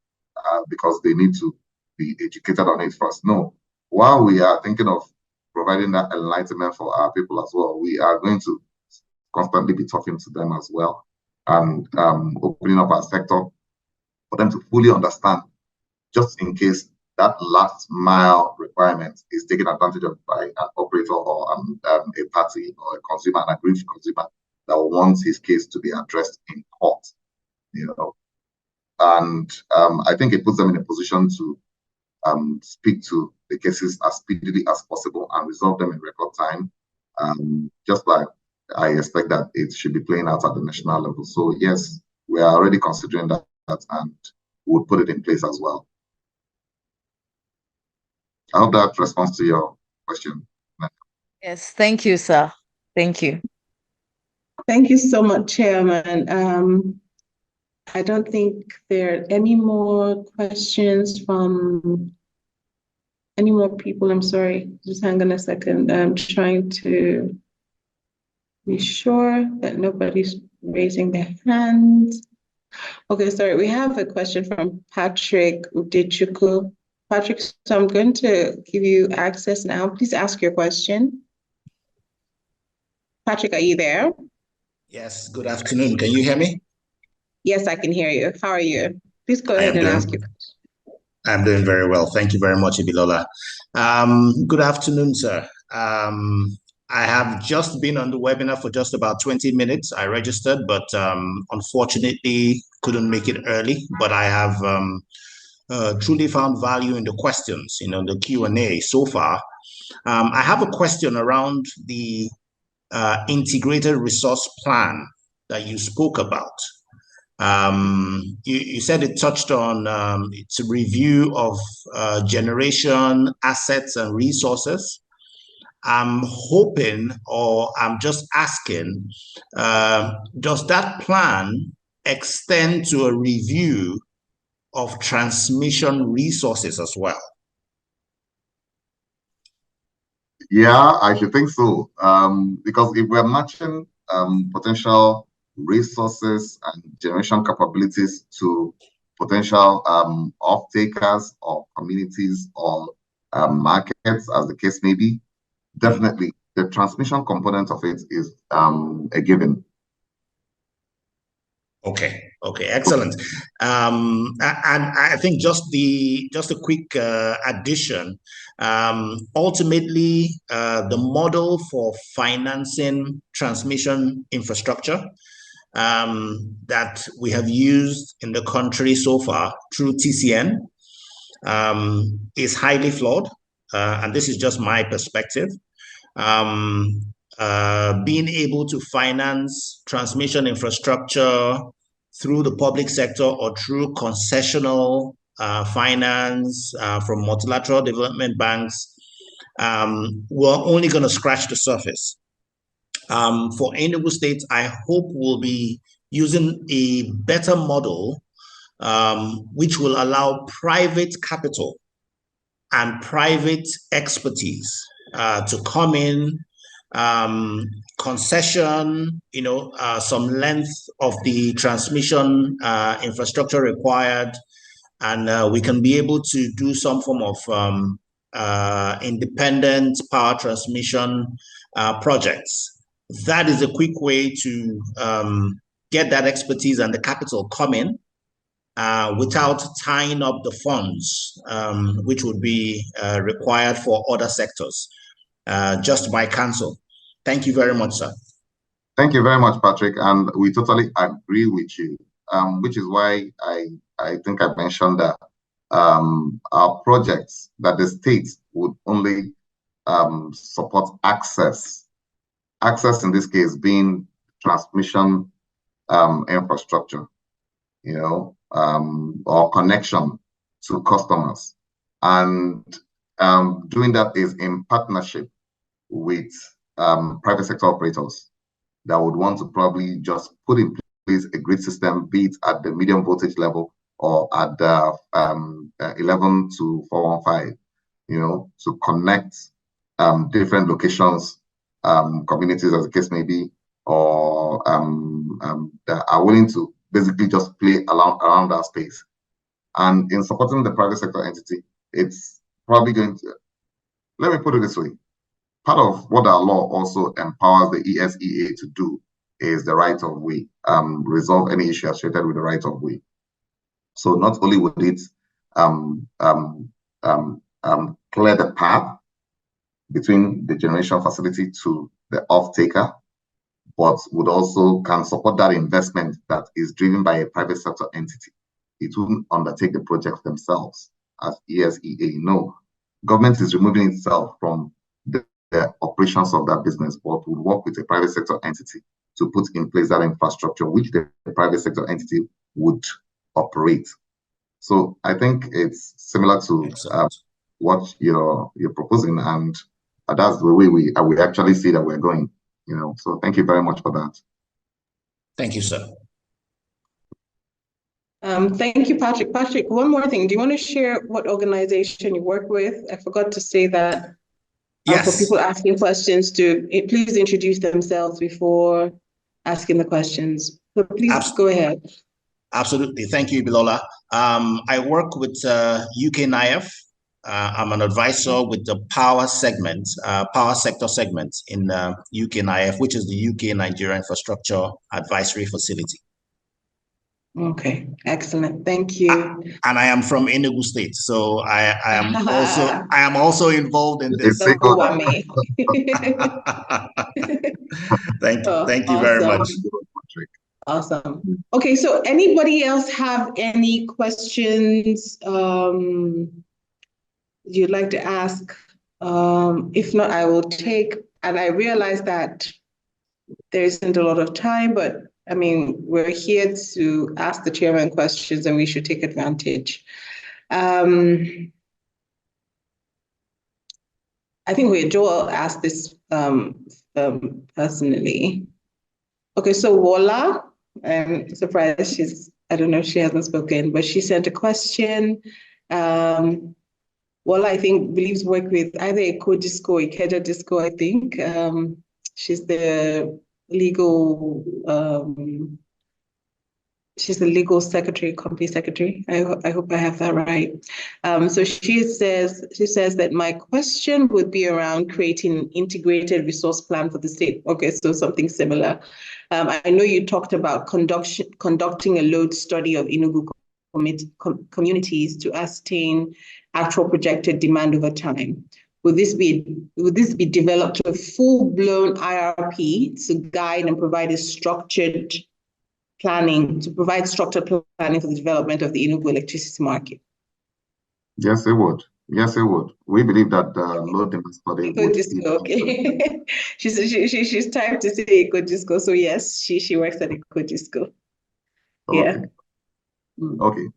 because they need to be educated on it first. No, while we are thinking of providing that enlightenment for our people as well, we are going to constantly be talking to them as well and opening up our sector for them to fully understand, just in case that last mile requirement is taken advantage of by an operator or a party or a consumer, an aggrieved consumer that wants his case to be addressed in court. And I think it puts them in a position to speak to the cases as speedily as possible and resolve them in record time, just like I expect that it should be playing out at the national level. So yes, we are already considering that and we'll put it in place as well. I hope that responds to your question. Yes, thank you, sir. Thank you. Thank you so much, Chairman. I don't think there are any more questions from any more people. I'm sorry, just hang on a second. I'm trying to be sure that nobody's raising their hands. Okay, sorry, we have a question from Patrick Udechuku. Patrick, so I'm going to give you access now. Please ask your question. Patrick, are you there? Yes, good afternoon. Can you hear me? Yes, I can hear you. How are you? Please go ahead and ask your question. I'm doing very well. Thank you very much, Ibilola. Good afternoon, sir. I have just been on the webinar for just about 20 minutes. I registered, but unfortunately couldn't make it early. But I have truly found value in the questions, the Q&A so far. I have a question around the integrated resource plan that you spoke about. You said it touched on it's a review of generation, assets, and resources. I'm hoping, or I'm just asking, does that plan extend to a review of transmission resources as well? Yeah, I should think so. Because if we're matching potential resources and generation capabilities to potential off-takers or communities or markets, as the case may be, definitely the transmission component of it is a given. Okay, excellent. And I think just a quick addition. Ultimately, the model for financing transmission infrastructure that we have used in the country so far through TCN is highly flawed, and this is just my perspective. Being able to finance transmission infrastructure through the public sector or through concessional finance from multilateral development banks, we're only going to scratch the surface. For Enugu State, I hope we'll be using a better model which will allow private capital and private expertise to come in, concession, some length of the transmission infrastructure required, and we can be able to do some form of independent power transmission projects. That is a quick way to get that expertise and the capital coming without tying up the funds, which would be required for other sectors. Just by council. Thank you very much, sir. Thank you very much, Patrick. And we totally agree with you, which is why I think I mentioned that our projects that the state would only support access. Access in this case being transmission infrastructure, or connection to customers. And doing that is in partnership with private sector operators that would want to probably just put in place a grid system, be it at the medium voltage level or at the 11 to 415, to connect different locations, communities as the case may be, or that are willing to basically just play around that space. And in supporting the private sector entity, it's probably going to, let me put it this way. Part of what our law also empowers the ESEA to do is the right of way, resolve any issue associated with the right of way. So not only would it clear the path between the generation facility to the off-taker, but would also can support that investment that is driven by a private sector entity. It wouldn't undertake the projects themselves as ESEA. No, government is removing itself from the operations of that business, but would work with a private sector entity to put in place that infrastructure which the private sector entity would operate. So I think it's similar to what you're proposing, and that's the way we actually see that we're going. So thank you very much for that. Thank you, sir. Thank you, Patrick. Patrick, one more thing. Do you want to share what organization you work with? I forgot to say that. Yes. For people asking questions, to please introduce themselves before asking the questions. So please go ahead. Absolutely. Thank you, Bilola. I work with UK NIF. I'm an advisor with the power segment, power sector segment in UK NIF, which is the UK Nigerian Infrastructure Advisory Facility. Okay, excellent. Thank you. And I am from Enugu State, so I am also involved in this. Thank you very much. Awesome. Okay, so anybody else have any questions you'd like to ask? If not, I will take, and I realize that there isn't a lot of time, but I mean, we're here to ask the chairman questions and we should take advantage. I think Joel asked this personally. Okay, so Wola, I'm surprised I don't know if she hasn't spoken, but she sent a question. Wola, I think, believes work with either Eco Disco or Ikeja Disco, I think. She's the legal secretary, company secretary. I hope I have that right. So she says that my question would be around creating an integrated resource plan for the state. Okay, so something similar. I know you talked about conducting a load study of Enugu communities to ascertain actual projected demand over time. Would this be developed to a full-blown IRP to guide and provide structured planning for the development of the Enugu electricity market? Yes, it would. Yes, it would. We believe that the load demand study would. Okay. She's typed to say Eco Disco, so yes, she works at Eco Disco. Yeah. Okay.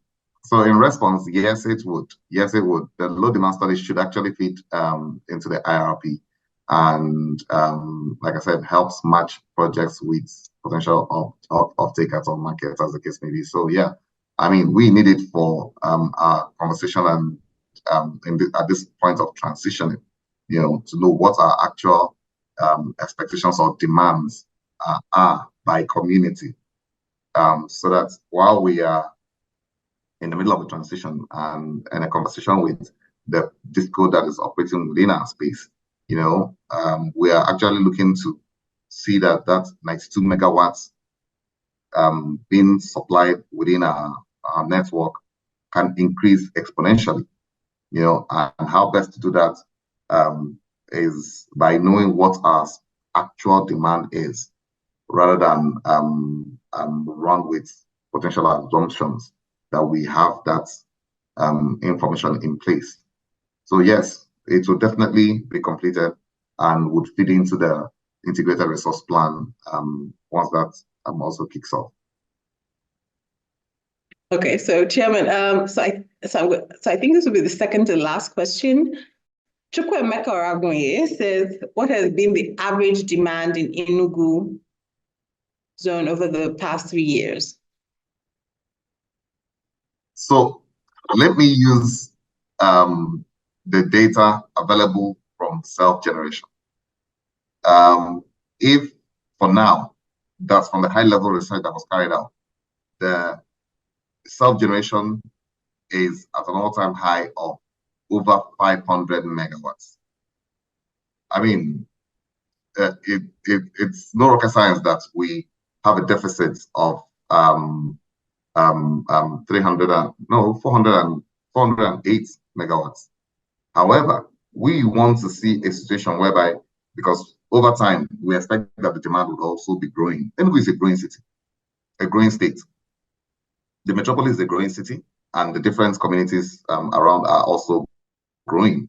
So in response, yes, it would. Yes, it would. The load demand study should actually fit into the IRP, and like I said, helps match projects with potential off-takers or markets, as the case may be. So yeah, I mean, we need it for our conversation and at this point of transitioning, to know what our actual expectations or demands are by community, so that while we are in the middle of a transition and a conversation with the disco that is operating within our space, we are actually looking to see that 92 megawatts being supplied within our network can increase exponentially, and how best to do that is by knowing what our actual demand is, rather than run with potential assumptions that we have that information in place. So yes, it will definitely be completed and would fit into the integrated resource plan once that also kicks off. Okay, so Chairman, so I think this will be the second to last question. Chukwuemeka Oragunye says, what has been the average demand in Enugu zone over the past 3 years? So let me use the data available from self-generation. If for now, that's from the high-level research that was carried out, the self-generation is at an all-time high of over 500 megawatts. I mean, it's no rocket science that we have a deficit of 408 megawatts. However, we want to see a situation whereby, because over time, we expect that the demand would also be growing. Enugu is a growing city, a growing state. The metropolis is a growing city, and the different communities around are also growing.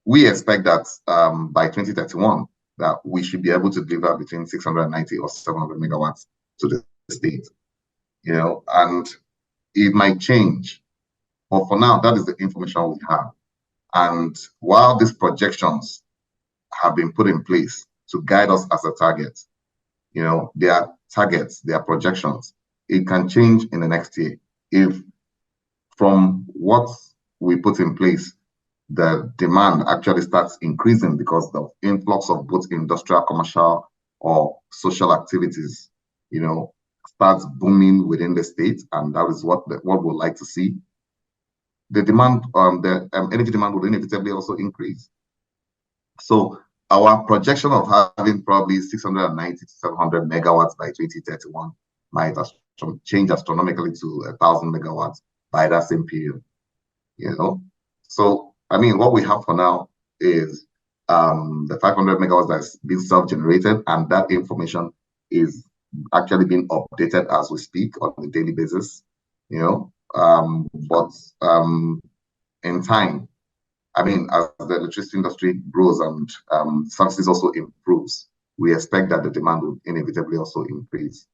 We expect that by 2031, that we should be able to deliver between 690 or 700 megawatts to the state. And it might change, but for now, that is the information we have. And while these projections have been put in place to guide us as a target, they are targets, they are projections. It can change in the next year. If from what we put in place, the demand actually starts increasing because of the influx of both industrial, commercial, or social activities, starts booming within the state, and that is what we'd like to see. The demand, the energy demand will inevitably also increase. So our projection of having probably 690 to 700 megawatts by 2031 might change astronomically to 1,000 megawatts by that same period. So I mean, what we have for now is the 500 megawatts that's being self-generated, and that information is actually being updated as we speak on a daily basis. But in time, I mean, as the electricity industry grows and services also improves, we expect that the demand will inevitably also increase.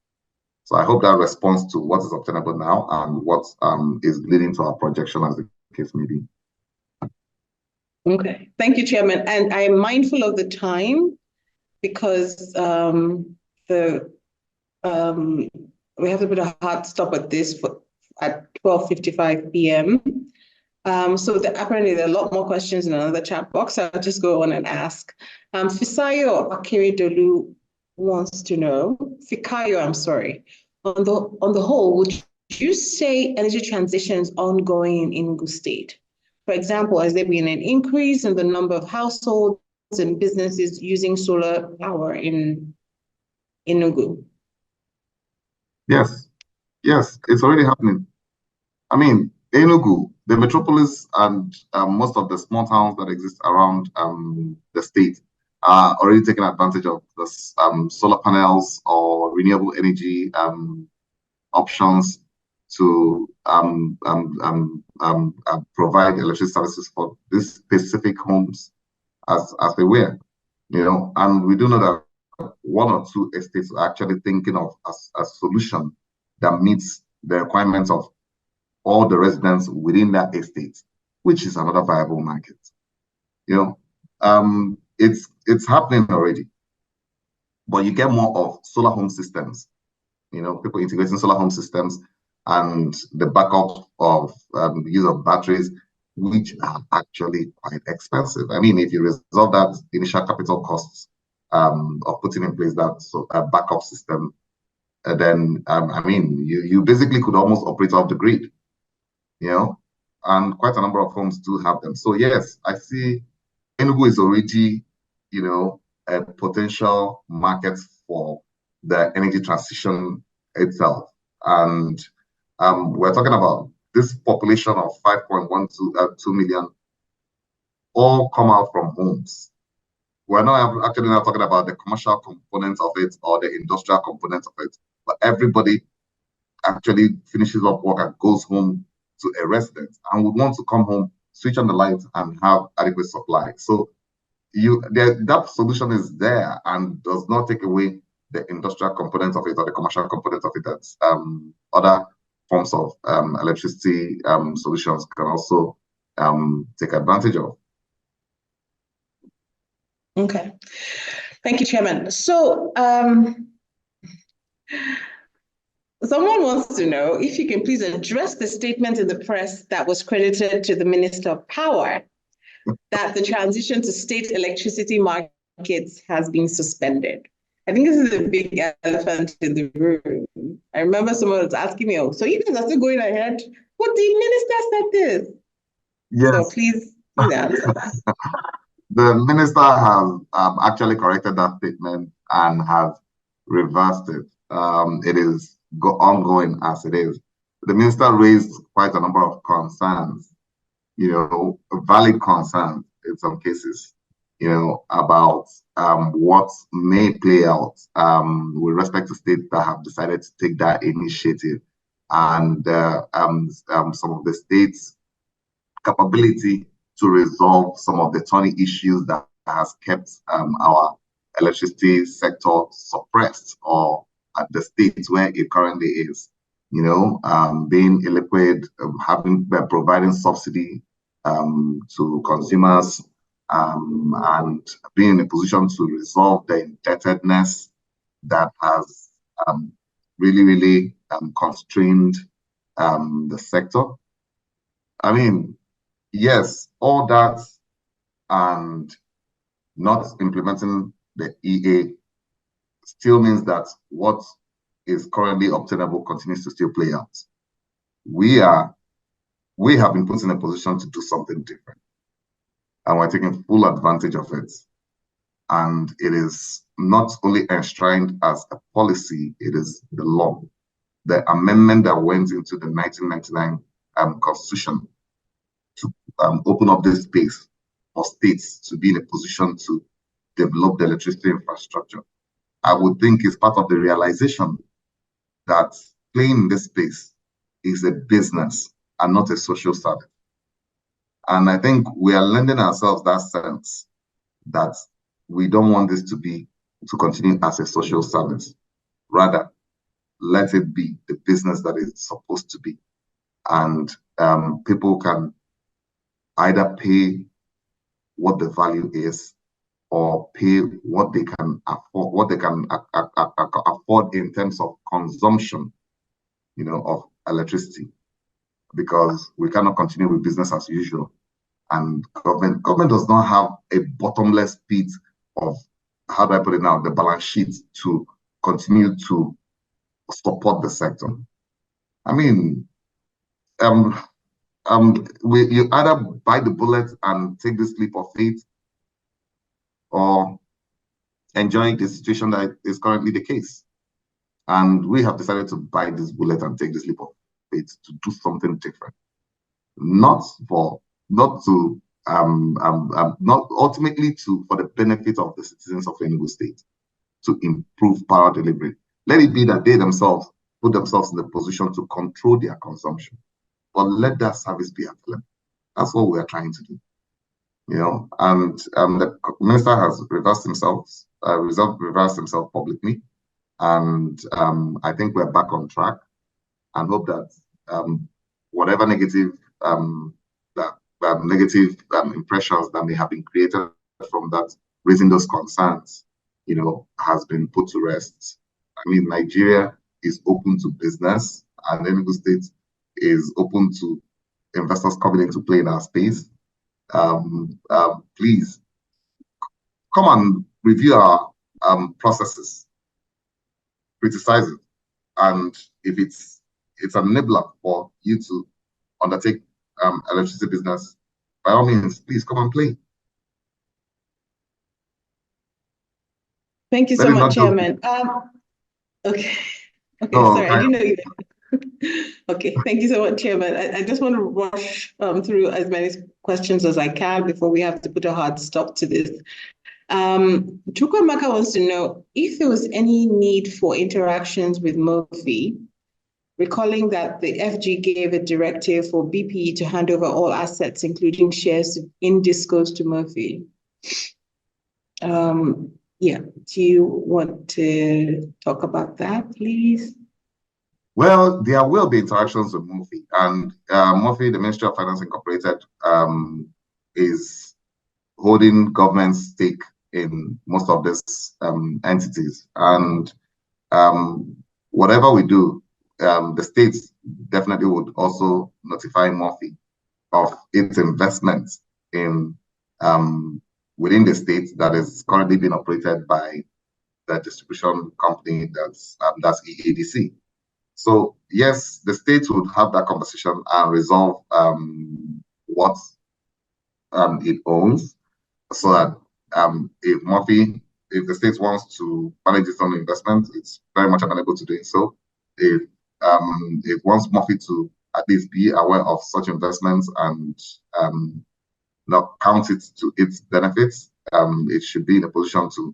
So I hope that responds to what is obtainable now and what is leading to our projection, as the case may be. Okay, thank you, Chairman. And I'm mindful of the time because we have to put a hard stop at this at 12:55 p.m. So apparently there are a lot more questions in another chat box. I'll just go on and ask. Fisayo Akeredolu wants to know, Fikayo, I'm sorry, on the whole, would you say energy transition is ongoing in Enugu State? For example, has there been an increase in the number of households and businesses using solar power in Enugu? Yes, it's already happening. I mean, Enugu, the metropolis, and most of the small towns that exist around the state are already taking advantage of this solar panels or renewable energy options to provide electricity services for these specific homes as they were, and we do know that one or two estates are actually thinking of a solution that meets the requirements of all the residents within that estate, which is another viable market. It's happening already, but you get more of solar home systems, people integrating solar home systems and the backup of the use of batteries, which are actually quite expensive. I mean, if you resolve that initial capital costs of putting in place that backup system, then I mean, you basically could almost operate off the grid, and quite a number of homes do have them. So yes, I see Enugu is already, a potential market for the energy transition itself. And we're talking about this population of 5.12 million all come out from homes. We're not actually not talking about the commercial component of it or the industrial component of it, but everybody actually finishes up work and goes home to a residence and would want to come home, switch on the light, and have adequate supply. So that solution is there and does not take away the industrial component of it or the commercial component of it. That's other forms of electricity solutions can also take advantage of. Okay, thank you, Chairman. So someone wants to know if you can please address the statement in the press that was credited to the Minister of Power that the transition to state electricity markets has been suspended. I think this is a big elephant in the room. I remember someone was asking me, so you guys are still going ahead? But the minister said this. Yes. So please answer that. The minister has actually corrected that statement and has reversed it. It is ongoing as it is. The minister raised quite a number of concerns, valid concerns in some cases, about what may play out with respect to states that have decided to take that initiative and some of the states' capability to resolve some of the thorny issues that has kept our electricity sector suppressed or at the state where it currently is, being illiquid, providing subsidy to consumers, and being in a position to resolve the indebtedness that has really constrained the sector. I mean, yes, all that and not implementing the EA still means that what is currently obtainable continues to still play out. We have been put in a position to do something different, and we're taking full advantage of it. And it is not only enshrined as a policy, it is the law. The amendment that went into the 1999 Constitution to open up this space for states to be in a position to develop the electricity infrastructure, I would think is part of the realization that playing in this space is a business and not a social service. And I think we are lending ourselves that sense that we don't want this to continue as a social service. Rather, let it be the business that it's supposed to be. And people can either pay what the value is or pay what they can afford in terms of consumption, of electricity, because we cannot continue with business as usual. And government does not have a bottomless pit of, how do I put it now, the balance sheet to continue to support the sector. I mean, you either bite the bullet and take this leap of faith, or enjoy the situation that is currently the case. And we have decided to bite this bullet and take this leap of faith to do something different. Not ultimately for the benefit of the citizens of Enugu State, to improve power delivery. Let it be that they themselves put themselves in the position to control their consumption, but let that service be available. That's what we are trying to do. And the minister has reversed himself publicly, and I think we're back on track, and hope that whatever negative impressions that may have been created from that, raising those concerns, has been put to rest. I mean, Nigeria is open to business, and Enugu State is open to investors coming in to play in our space. Please come and review our processes, criticize it, and if it's an enabler for you to undertake electricity business, by all means, please come and play. Thank you so much, Chairman. Okay, sorry, I didn't know you. Okay, thank you so much, Chairman. I just want to rush through as many questions as I can before we have to put a hard stop to this. Chukwamaka wants to know if there was any need for interactions with MOFI, recalling that the FG gave a directive for BPE to hand over all assets, including shares in discos, to MOFI. Yeah, do you want to talk about that, please? Well, there will be interactions with MOFI, and MOFI, the Ministry of Finance Incorporated, is holding government stake in most of these entities. And whatever we do, the states definitely would also notify MOFI of its investments in within the state that is currently being operated by the distribution company that's EEDC. So yes, the states would have that conversation and resolve what it owns, so that if the state wants to manage its own investment, it's very much amenable to doing so. If it wants MOFI to at least be aware of such investments and not count it to its benefits, it should be in a position to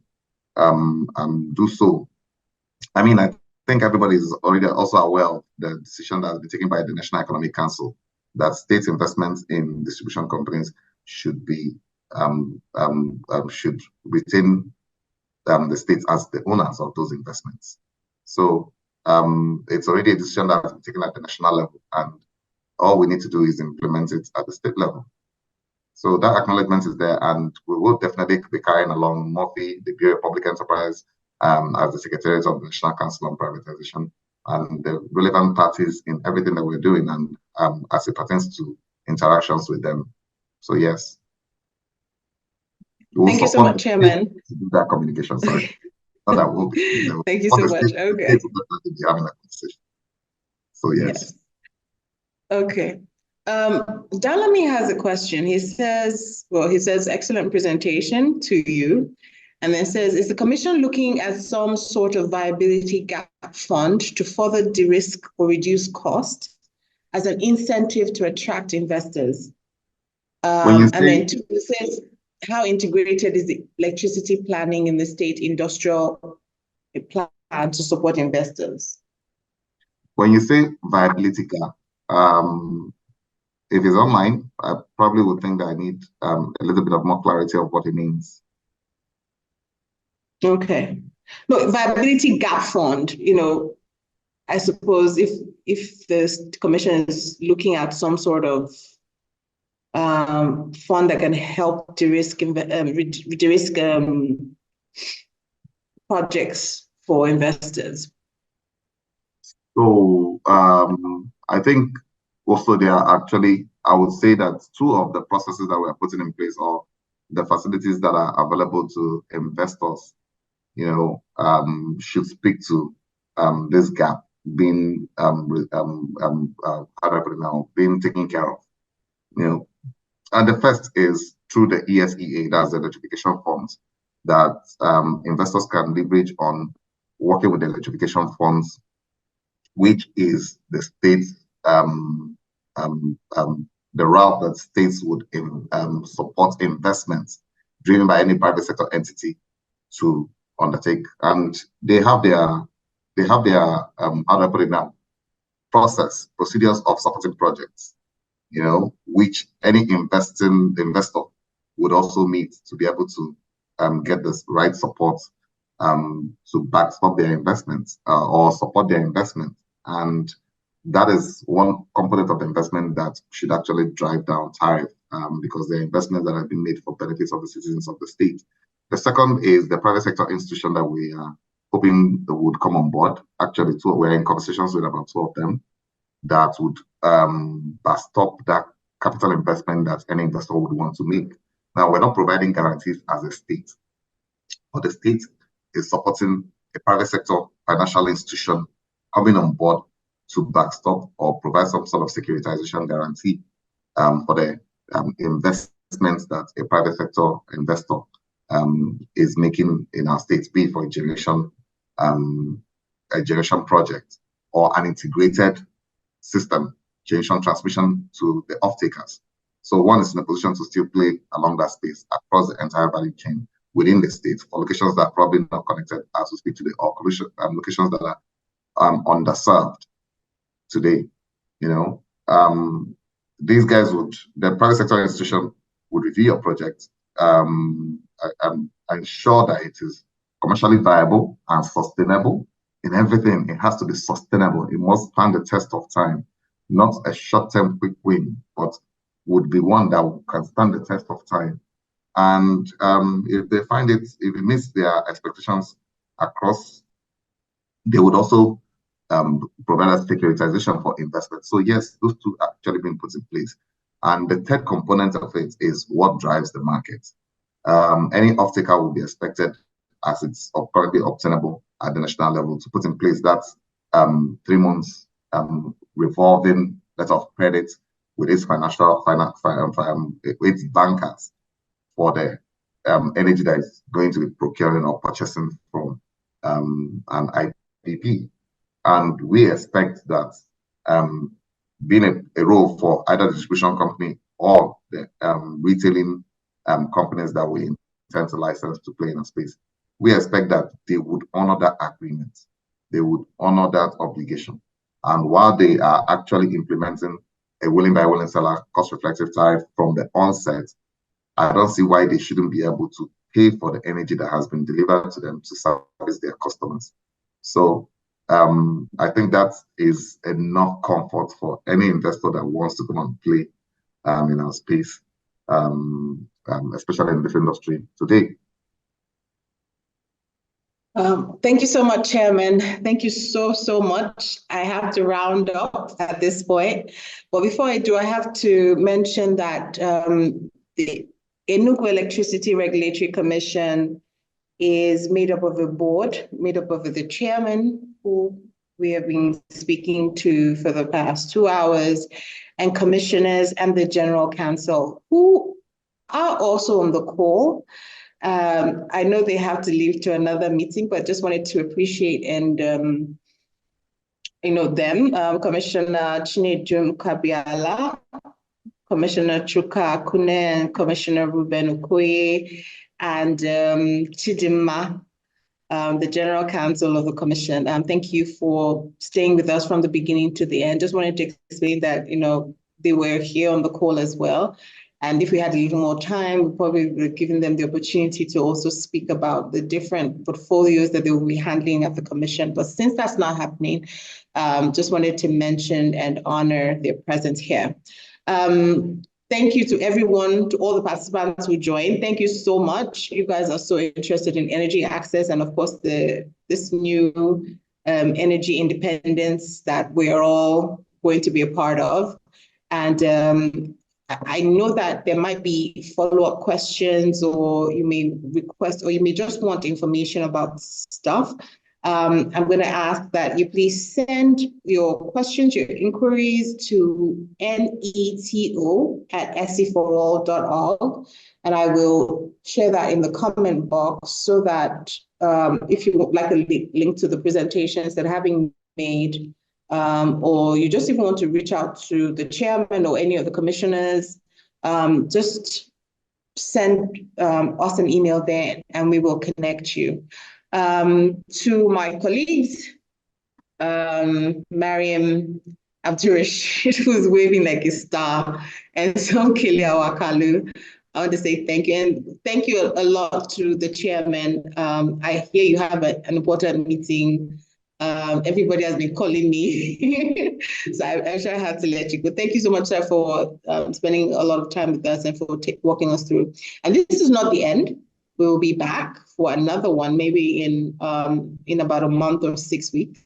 do so. I mean, I think everybody is already also aware of the decision that has been taken by the National Economic Council that state investments in distribution companies should be should retain the states as the owners of those investments. So it's already a decision that has been taken at the national level, and all we need to do is implement it at the state level. So that acknowledgement is there, and we will definitely be carrying along Murphy, the Bureau of Public Enterprise, as the Secretariat of the National Council on Privatization, and the relevant parties in everything that we're doing, and as it pertains to interactions with them. So yes. Thank you so much, Chairman. To do that communication, sorry. Not that will be. Thank you so much. Okay. Having a conversation. So yes. Okay. Dalami has a question. He says, excellent presentation to you. And then says, is the Commission looking at some sort of viability gap fund to further de-risk or reduce cost as an incentive to attract investors? And then two, it says, how integrated is the electricity planning in the state industrial plan to support investors? When you say viability gap, if it's online, I probably would think that I need a little bit of more clarity of what it means. Okay. No, viability gap fund, I suppose if the Commission is looking at some sort of fund that can help de-risk projects for investors. So I think also there are actually, I would say that two of the processes that we're putting in place, or the facilities that are available to investors, should speak to this gap being being taken care of. And the first is through the ESEA, that's the electrification funds, that investors can leverage on working with the electrification funds, which is the state's the route that states would support investments driven by any private sector entity to undertake. And they have their how do I put it now, procedures of supporting projects, which any investor would also meet to be able to get this right support to backstop their investments or support their investment. And that is one component of the investment that should actually drive down tariff because they're investments that have been made for benefits of the citizens of the state. The second is the private sector institution that we are hoping would come on board. Actually, we're in conversations with about 2 of them that would stop that capital investment that any investor would want to make. Now, we're not providing guarantees as a state, but the state is supporting a private sector financial institution coming on board to backstop or provide some sort of securitization guarantee for the investments that a private sector investor is making in our state, be it for a generation project or an integrated system, generation transmission to the off-takers. So one is in a position to still play along that space across the entire value chain within the state for locations that are probably not connected as we speak today, or locations that are underserved today. These guys the private sector institution would review your project, ensure that it is commercially viable and sustainable. In everything, it has to be sustainable. It must stand the test of time, not a short-term quick win, but would be one that can stand the test of time. And if they find it, if it meets their expectations across, they would also provide us securitization for investment. So yes, those two are actually being put in place. And the third component of it is what drives the market. Any off-taker will be expected, as it's currently obtainable at the national level, to put in place that 3 months revolving letter of credit with its its bankers for the energy that is going to be procuring or purchasing from an IPP. And we expect that being a role for either the distribution company or the retailing companies that we intend to license to play in a space, we expect that they would honor that agreement. They would honor that obligation. And while they are actually implementing a willing by willing seller cost-reflective tariff from the onset, I don't see why they shouldn't be able to pay for the energy that has been delivered to them to service their customers. So I think that is enough comfort for any investor that wants to come and play in our space. especially in this industry today. Thank you so much, Chairman. Thank you so much. I have to round up at this point. But before I do, I have to mention that the Enugu Electricity Regulatory Commission is made up of a board, made up of the chairman, who we have been speaking to for the past 2 hours, and commissioners and the general counsel, who are also on the call. I know they have to leave to another meeting, but just wanted to appreciate and them, Commissioner Chinejum Kabiala, Commissioner Chuka Akune, and Commissioner Ruben Okoye, and Chidimma, the General Counsel of the Commission. Thank you for staying with us from the beginning to the end. Just wanted to explain that, they were here on the call as well. And if we had a little more time, we probably would have given them the opportunity to also speak about the different portfolios that they will be handling at the Commission. But since that's not happening, just wanted to mention and honor their presence here. Thank you to everyone, to all the participants who joined. Thank you so much. You guys are so interested in energy access and, of course, this new energy independence that we are all going to be a part of. And I know that there might be follow-up questions, or you may request, or you may just want information about stuff. I'm going to ask that you please send your questions, your inquiries to neto@seforall.org, and I will share that in the comment box so that if you would like a link to the presentations that have been made, or you just even want to reach out to the chairman or any of the commissioners, just send us an email there and we will connect you. To my colleagues, Mariam Abdurrashid, who's waving like a star, and so Kili Awakalu, I want to say thank you. And thank you a lot to the chairman. I hear you have an important meeting. Everybody has been calling me, so I sure had to let you go. Thank you so much, sir, for spending a lot of time with us and for walking us through. And this is not the end. We will be back for another one, maybe in about a month or 6 weeks,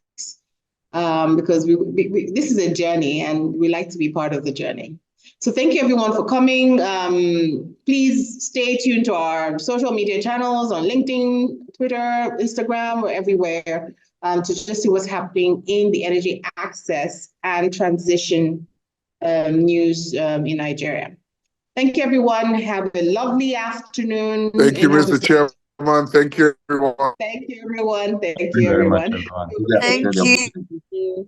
because this is a journey and we like to be part of the journey. So thank you everyone for coming. Please stay tuned to our social media channels on LinkedIn, Twitter, Instagram, we're everywhere, to just see what's happening in the energy access and transition news in Nigeria. Thank you, everyone. Have a lovely afternoon. Thank you, Mr. Chairman. Thank you, everyone. Thank you, everyone. Thank Thank you, you very much, everyone. everyone. Thank you. Thank you.